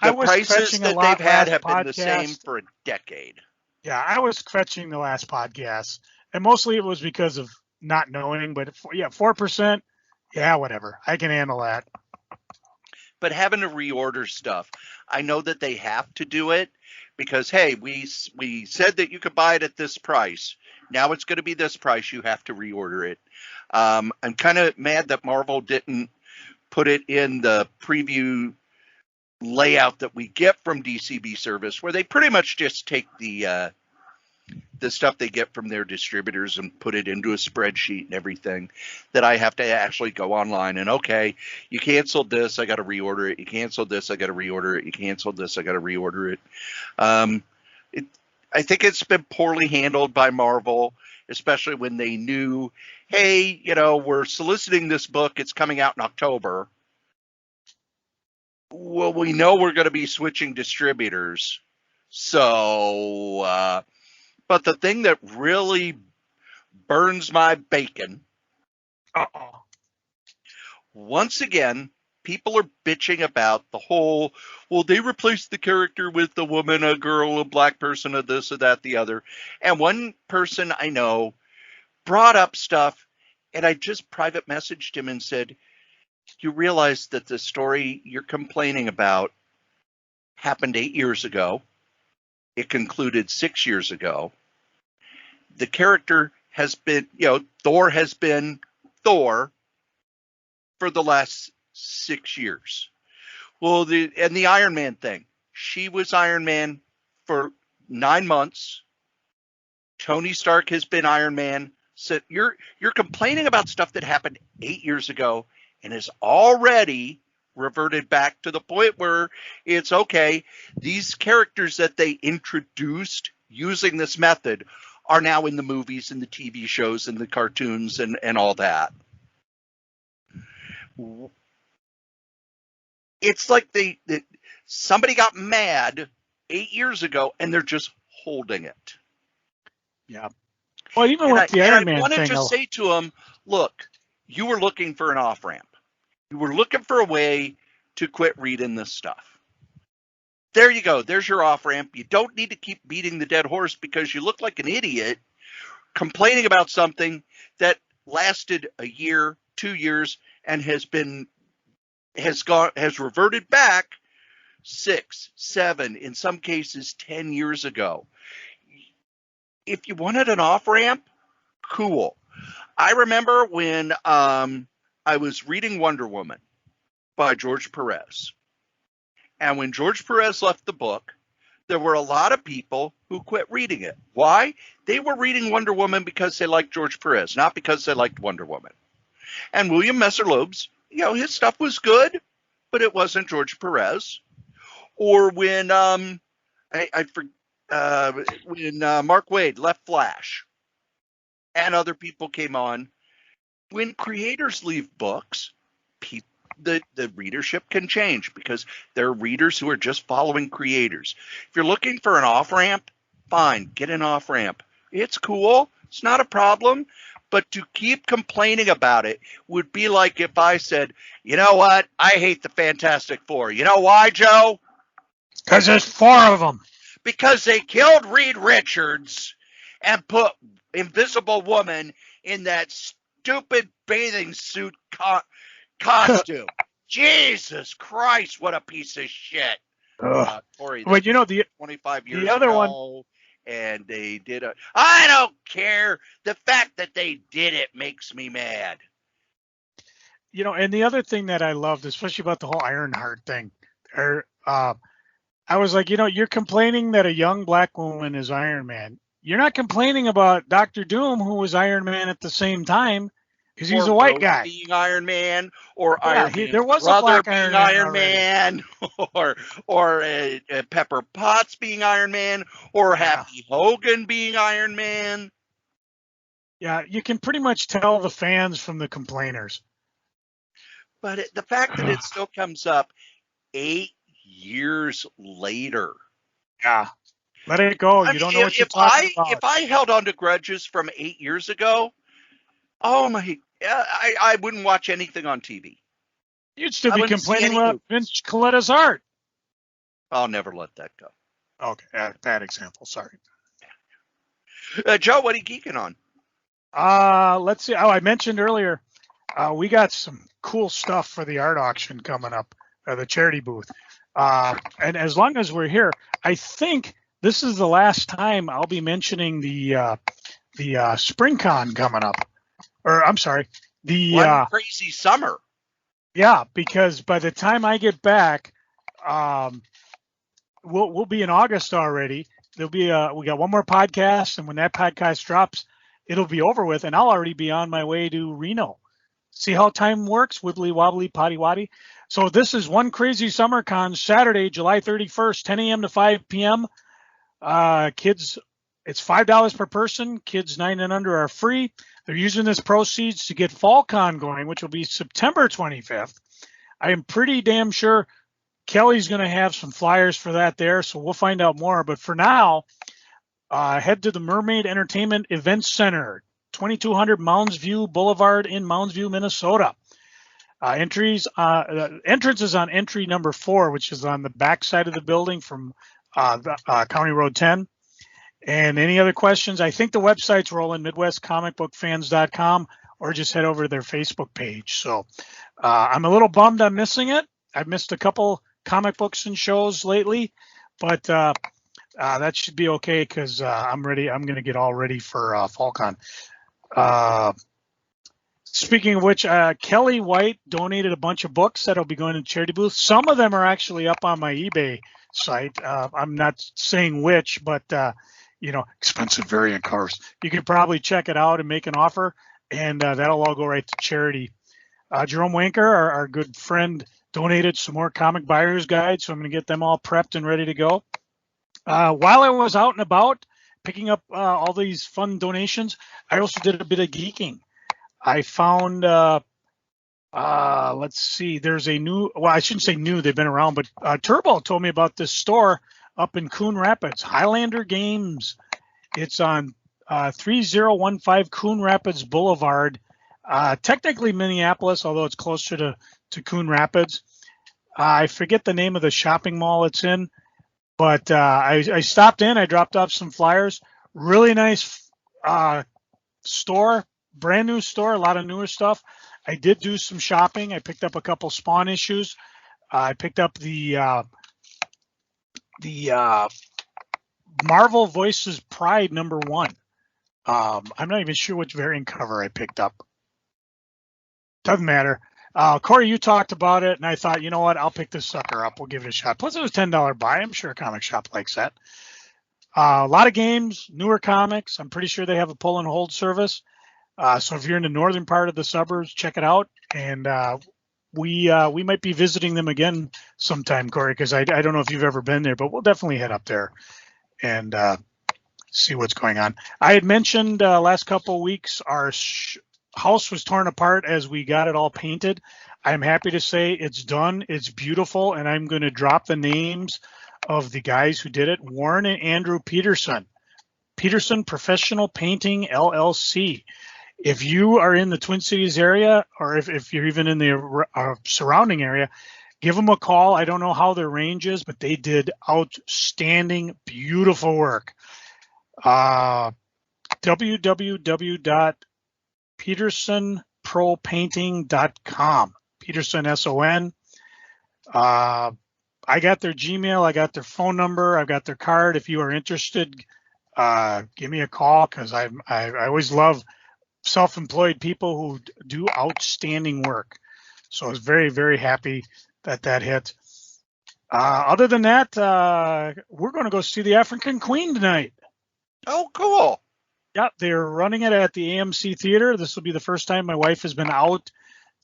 The prices that they've had have been the same for a decade. Yeah, I was kvetching the last podcast, and mostly it was because of not knowing. But 4%. Yeah, whatever. I can handle that. But having to reorder stuff, I know that they have to do it because, hey, we said that you could buy it at this price. Now it's going to be this price. You have to reorder it. I'm kind of mad that Marvel didn't put it in the preview layout that we get from DCB Service, where they pretty much just take the stuff they get from their distributors and put it into a spreadsheet and everything, that I have to actually go online and, okay, you canceled this, I got to reorder it. You canceled this, I got to reorder it. You canceled this, I got to reorder it. I think it's been poorly handled by Marvel, especially when they knew, hey, we're soliciting this book. It's coming out in October. Well, we know we're going to be switching distributors. So, but the thing that really burns my bacon, once again, people are bitching about the whole, well, they replaced the character with a woman, a girl, a black person, a this, or that, the other. And one person I know brought up stuff, and I just private messaged him and said, you realize that the story you're complaining about happened 8 years ago. It concluded 6 years ago. The character has been, Thor has been Thor for the last 6 years. Well, the Iron Man thing. She was Iron Man for 9 months. Tony Stark has been Iron Man. So you're complaining about stuff that happened 8 years ago and has already reverted back to the point where it's okay. These characters that they introduced using this method are now in the movies and the TV shows and the cartoons and all that. It's like somebody got mad 8 years ago and they're just holding it. Yeah. Well, even with the Iron Man thing, I want to just say to them, look, you were looking for an off-ramp. You were looking for a way to quit reading this stuff. There you go. There's your off-ramp. You don't need to keep beating the dead horse because you look like an idiot complaining about something that lasted a year, 2 years, and has reverted back 6, 7, in some cases 10 years ago. If you wanted an off-ramp, cool. I remember when I was reading Wonder Woman by George Perez. And when George Perez left the book, there were a lot of people who quit reading it. Why? They were reading Wonder Woman because they liked George Perez, not because they liked Wonder Woman. And William Messer-Loebs, his stuff was good, but it wasn't George Perez. Or when when Mark Waid left Flash and other people came on, when creators leave books, the readership can change because there are readers who are just following creators. If you're looking for an off-ramp, fine, get an off-ramp. It's cool. It's not a problem. But to keep complaining about it would be like if I said, you know what? I hate the Fantastic Four. You know why, Joe? Because there's 4 of them. Because they killed Reed Richards and put Invisible Woman in that stupid bathing suit costume. Jesus Christ, what a piece of shit. Cory, but the 25 years the other ago, one, and they did I don't care. The fact that they did it makes me mad. And the other thing that I loved, especially about the whole Ironheart thing, I was like, you're complaining that a young black woman is Iron Man. You're not complaining about Dr. Doom, who was Iron Man at the same time, because he's a white guy. Being Iron Man, or Iron Man there was brother a black being Iron Man, or Pepper Potts being Iron Man, or Happy Hogan being Iron Man. Yeah, you can pretty much tell the fans from the complainers. But the fact that it still comes up 8 years later. Yeah. Let it go. You don't know what you're talking about. If I held on to grudges from 8 years ago, I wouldn't watch anything on TV. You'd still be complaining about Vince Coletta's art. I'll never let that go. Okay, bad example. Sorry. Joe, what are you geeking on? Let's see. Oh, I mentioned earlier, we got some cool stuff for the art auction coming up, the charity booth. And as long as we're here, I think this is the last time I'll be mentioning the SpringCon coming up. or I'm sorry, One crazy summer. Yeah, because by the time I get back, we'll be in August already. There'll be we got one more podcast, and when that podcast drops, it'll be over with, and I'll already be on my way to Reno. See how time works? Wibbly wobbly, potty waddy. So this is One Crazy Summer Con, Saturday, July 31st, 10 a.m. to 5 p.m. Kids, it's $5 per person. Kids 9 and under are free. They're using this proceeds to get Fall Con going, which will be September 25th. I am pretty damn sure Kelly's going to have some flyers for that there, so we'll find out more. But for now, head to the Mermaid Entertainment Events Center, 2200 Mounds View Boulevard in Mounds View, Minnesota. Entrance is on entry number 4, which is on the back side of the building from County Road 10. And any other questions? I think the website's rolling, MidwestComicBookFans.com, or just head over to their Facebook page. So I'm a little bummed I'm missing it. I've missed a couple comic books and shows lately, but that should be okay because I'm ready. I'm going to get all ready for FallCon. Speaking of which, Kelly White donated a bunch of books that'll be going to the charity booth. Some of them are actually up on my eBay site. I'm not saying which, but expensive variant covers. You can probably check it out and make an offer, and that'll all go right to charity. Jerome Wanker, our good friend, donated some more comic buyer's guides, so I'm going to get them all prepped and ready to go. While I was out and about picking up all these fun donations, I also did a bit of geeking. I found, let's see, there's a new, well, I shouldn't say new, they've been around, but Turbo told me about this store up in Coon Rapids, Highlander Games. It's on 3015 Coon Rapids Boulevard, technically Minneapolis, although it's closer to Coon Rapids. I forget the name of the shopping mall it's in, but I stopped in, I dropped off some flyers. Really nice store. Brand new store, a lot of newer stuff. I did do some shopping. I picked up a couple Spawn issues. I picked up the Marvel Voices Pride #1. I'm not even sure which variant cover I picked up. Doesn't matter. Cory, you talked about it, and I thought, you know what? I'll pick this sucker up. We'll give it a shot. Plus, it was $10 buy. I'm sure a comic shop likes that. A lot of games, newer comics. I'm pretty sure they have a pull and hold service. So if you're in the northern part of the suburbs, check it out. And we might be visiting them again sometime, Cory, because I don't know if you've ever been there, but we'll definitely head up there and see what's going on. I had mentioned last couple of weeks our house was torn apart as we got it all painted. I'm happy to say it's done. It's beautiful, and I'm going to drop the names of the guys who did it. Warren and Andrew Peterson Professional Painting, LLC. If you are in the Twin Cities area, or if you're even in the surrounding area, give them a call. I don't know how their range is, but they did outstanding, beautiful work. www.petersonpropainting.com. Peterson, S-O-N. I got their Gmail. I got their phone number. I've got their card. If you are interested, give me a call, because I always love self-employed people who do outstanding work. So I was very, very happy that hit. Other than that, we're going to go see the African Queen tonight. Oh, cool. Yeah, they're running it at the AMC Theater. This will be the first time my wife has been out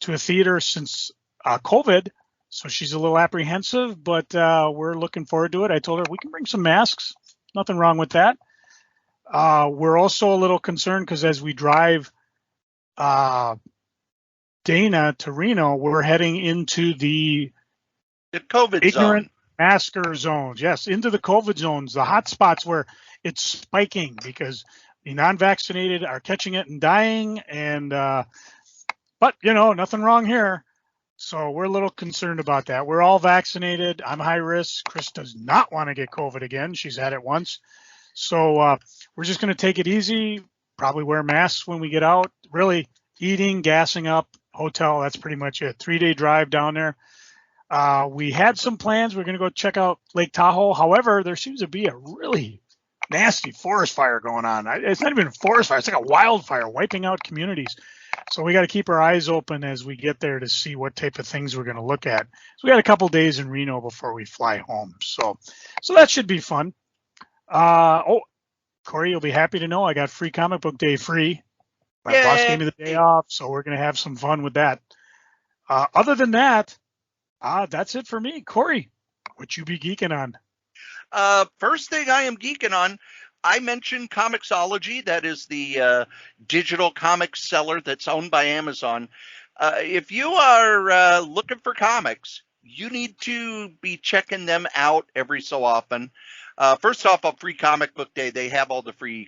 to a theater since COVID, so she's a little apprehensive, but we're looking forward to it. I told her we can bring some masks. Nothing wrong with that. We're also a little concerned because as we drive Dana to Reno, we're heading into the COVID ignorant zone. masker zones. Yes, into the COVID zones, the hot spots where it's spiking because the non-vaccinated are catching it and dying. And but nothing wrong here. So we're a little concerned about that. We're all vaccinated. I'm high risk. Chris does not want to get COVID again. She's had it once. So we're just going to take it easy, probably wear masks when we get out, really eating, gassing up, hotel. That's pretty much it. 3-day drive down there. We had some plans. We're going to go check out Lake Tahoe. However, there seems to be a really nasty forest fire going on. It's not even a forest fire. It's like a wildfire wiping out communities. So we got to keep our eyes open as we get there to see what type of things we're going to look at. So we got a couple days in Reno before we fly home. So that should be fun. Cory, you'll be happy to know I got free comic book day free. My boss gave me the day off, so we're going to have some fun with that. Other than that, that's it for me. Cory, what you be geeking on? First thing I am geeking on, I mentioned Comixology. That is the digital comics seller that's owned by Amazon. If you are looking for comics, you need to be checking them out every so often. First off, on Free Comic Book Day, they have all the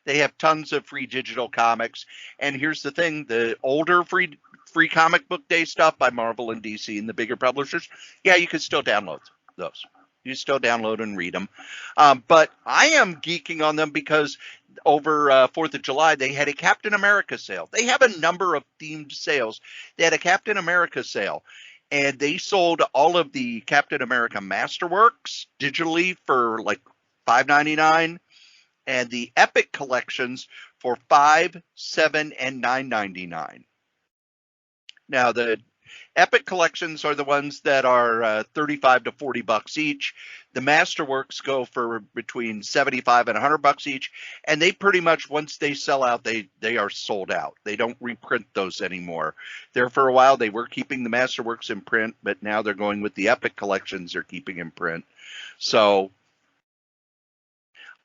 they have tons of free digital comics. And here's the thing: the older free Comic Book Day stuff by Marvel and DC and the bigger publishers, yeah, you can still download those. You still download and read them. But I am geeking on them because over 4th of July, they had a Captain America sale. They have a number of themed sales. They had a Captain America sale, and they sold all of the Captain America Masterworks digitally for like $5.99, and the Epic collections for $5, $7, and $9.99. Now, the Epic collections are the ones that are 35 to 40 bucks each. The Masterworks go for between 75 and 100 bucks each, and they pretty much, once they sell out, they are sold out. They don't reprint those anymore. There for a while they were keeping the Masterworks in print, but now they're going with the Epic collections they're keeping in print. So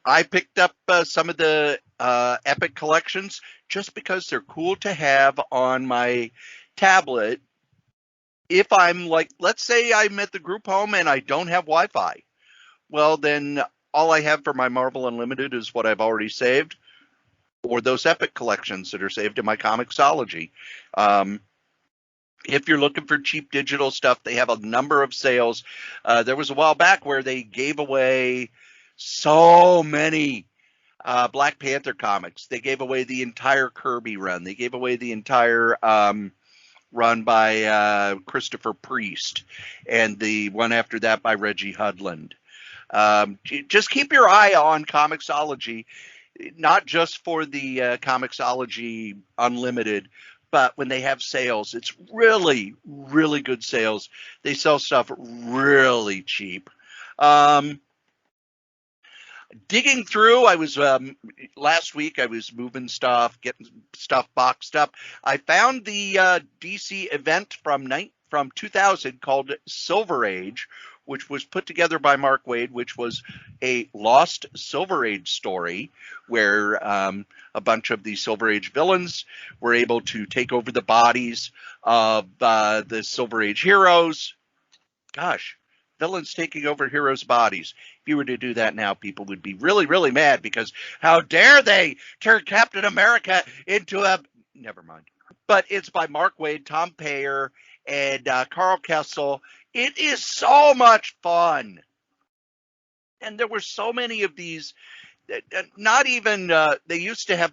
I picked up some of the Epic collections just because they're cool to have on my tablet. If I'm like, let's say I'm at the group home and I don't have Wi-Fi, well, then all I have for my Marvel Unlimited is what I've already saved, or those Epic collections that are saved in my Comixology. If you're looking for cheap digital stuff, they have a number of sales. There was a while back where they gave away so many Black Panther comics. They gave away the entire Kirby run. They gave away the entire run by Christopher Priest, and the one after that by Reggie Hudland. Just keep your eye on Comixology, not just for the Comixology Unlimited, but when they have sales. It's really, really good sales. They sell stuff really cheap. Digging through, I was last week I was moving stuff, getting stuff boxed up. I found the DC event from 2000 called Silver Age, which was put together by Mark Waid, which was a lost Silver Age story where a bunch of the Silver Age villains were able to take over the bodies of the Silver Age heroes. Gosh, villains taking over heroes' bodies. If you were to do that now, people would be really, really mad because how dare they turn Captain America into a... Never mind. But it's by Mark Waid, Tom Payer, and Carl Kessel. It is so much fun. And there were so many of these, not even, they used to have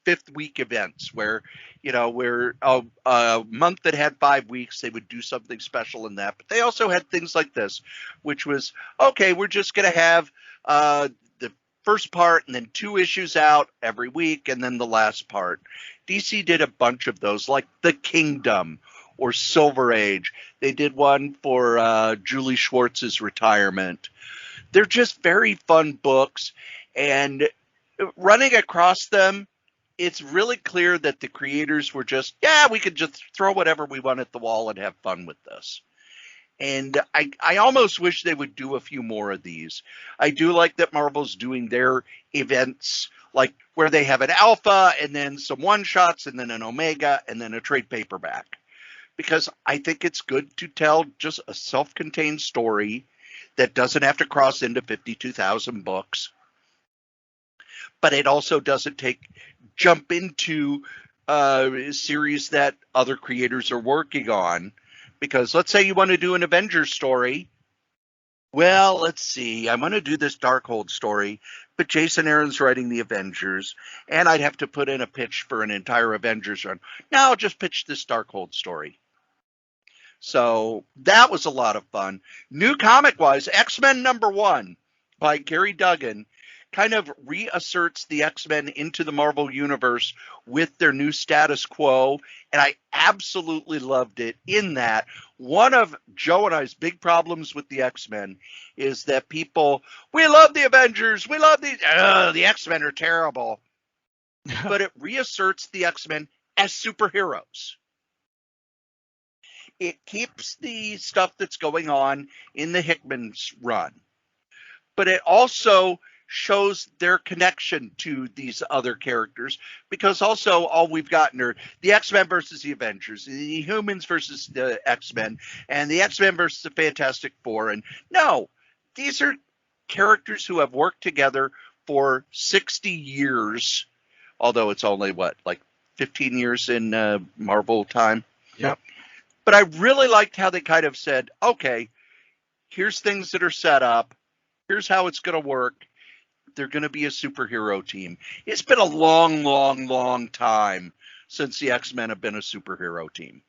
fifth week events where, where a month that had 5 weeks, they would do something special in that. But they also had things like this, which was, okay, we're just going to have the first part and then 2 issues out every week and then the last part. DC did a bunch of those, like The Kingdom or Silver Age. They did one for Julie Schwartz's retirement. They're just very fun books, and running across them, it's really clear that the creators were just, we could just throw whatever we want at the wall and have fun with this. And I almost wish they would do a few more of these. I do like that Marvel's doing their events, like where they have an alpha and then some one-shots and then an omega and then a trade paperback. Because I think it's good to tell just a self-contained story that doesn't have to cross into 52,000 books. But it also doesn't jump into a series that other creators are working on. Because let's say you want to do an Avengers story. Well, let's see. I want to do this Darkhold story, but Jason Aaron's writing the Avengers, and I'd have to put in a pitch for an entire Avengers run. Now I'll just pitch this Darkhold story. So that was a lot of fun. New comic-wise, X-Men #1 by Gary Duggan. kind of reasserts the X-Men into the Marvel Universe with their new status quo. And I absolutely loved it in that one of Joe and I's big problems with the X-Men is that we love the Avengers. We love the X-Men are terrible. But it reasserts the X-Men as superheroes. It keeps the stuff that's going on in the Hickman's run, but it also shows their connection to these other characters, because also all we've gotten are the X-Men versus the Avengers, the Humans versus the X-Men, and the X-Men versus the Fantastic Four. And no, these are characters who have worked together for 60 years, although it's only, like 15 years in Marvel time. Yep. But I really liked how they kind of said, okay, here's things that are set up. Here's how it's going to work. They're going to be a superhero team. It's been a long, long, long time since the X-Men have been a superhero team.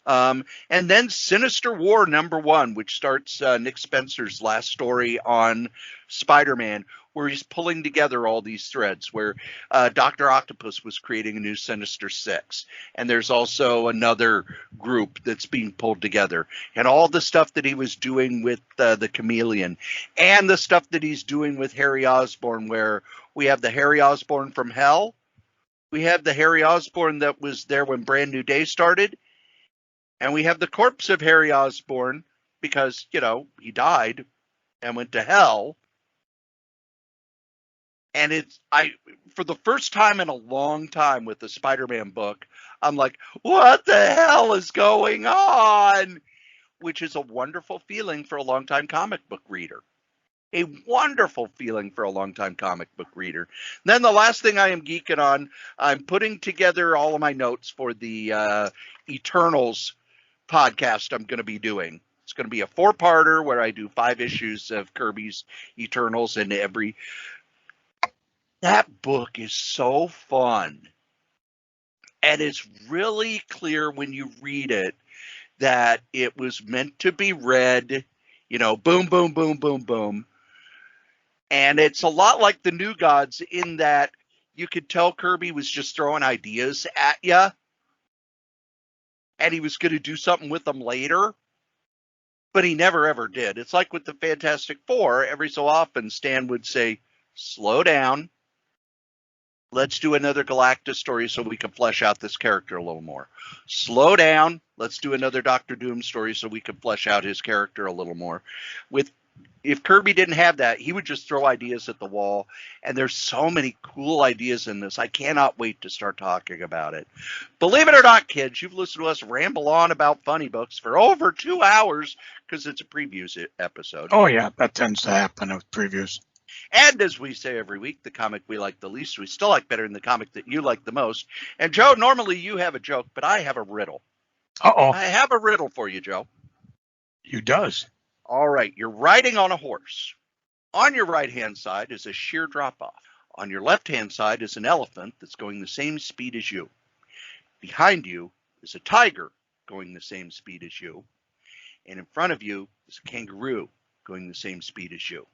And then Sinister War #1, which starts Nick Spencer's last story on Spider-Man, where he's pulling together all these threads, where Dr. Octopus was creating a new Sinister Six. And there's also another group that's being pulled together. And all the stuff that he was doing with the Chameleon, and the stuff that he's doing with Harry Osborn, where we have the Harry Osborn from Hell. We have the Harry Osborn that was there when Brand New Day started. And we have the corpse of Harry Osborn because, he died and went to hell. And for the first time in a long time with the Spider-Man book, I'm like, what the hell is going on? Which is a wonderful feeling for a longtime comic book reader. A wonderful feeling for a longtime comic book reader. Then the last thing I am geeking on, I'm putting together all of my notes for the Eternals podcast I'm going to be doing. It's going to be a 4-parter where I do 5 issues of Kirby's Eternals, and that book is so fun. And it's really clear when you read it that it was meant to be read, boom, boom, boom, boom, boom. And it's a lot like the New Gods in that you could tell Kirby was just throwing ideas at you, and he was going to do something with them later, but he never ever did. It's like with the Fantastic Four, every so often Stan would say, slow down, let's do another Galactus story so we can flesh out this character a little more. Slow down, let's do another Doctor Doom story so we can flesh out his character a little more. If Kirby didn't have that, he would just throw ideas at the wall. And there's so many cool ideas in this. I cannot wait to start talking about it. Believe it or not, kids, you've listened to us ramble on about funny books for over 2 hours because it's a previews episode. Oh, yeah, that tends to happen with previews. And as we say every week, the comic we like the least, we still like better than the comic that you like the most. And, Joe, normally you have a joke, but I have a riddle. Uh-oh. I have a riddle for you, Joe. You does. All right, you're riding on a horse. On your right-hand side is a sheer drop-off. On your left-hand side is an elephant that's going the same speed as you. Behind you is a tiger going the same speed as you. And in front of you is a kangaroo going the same speed as you.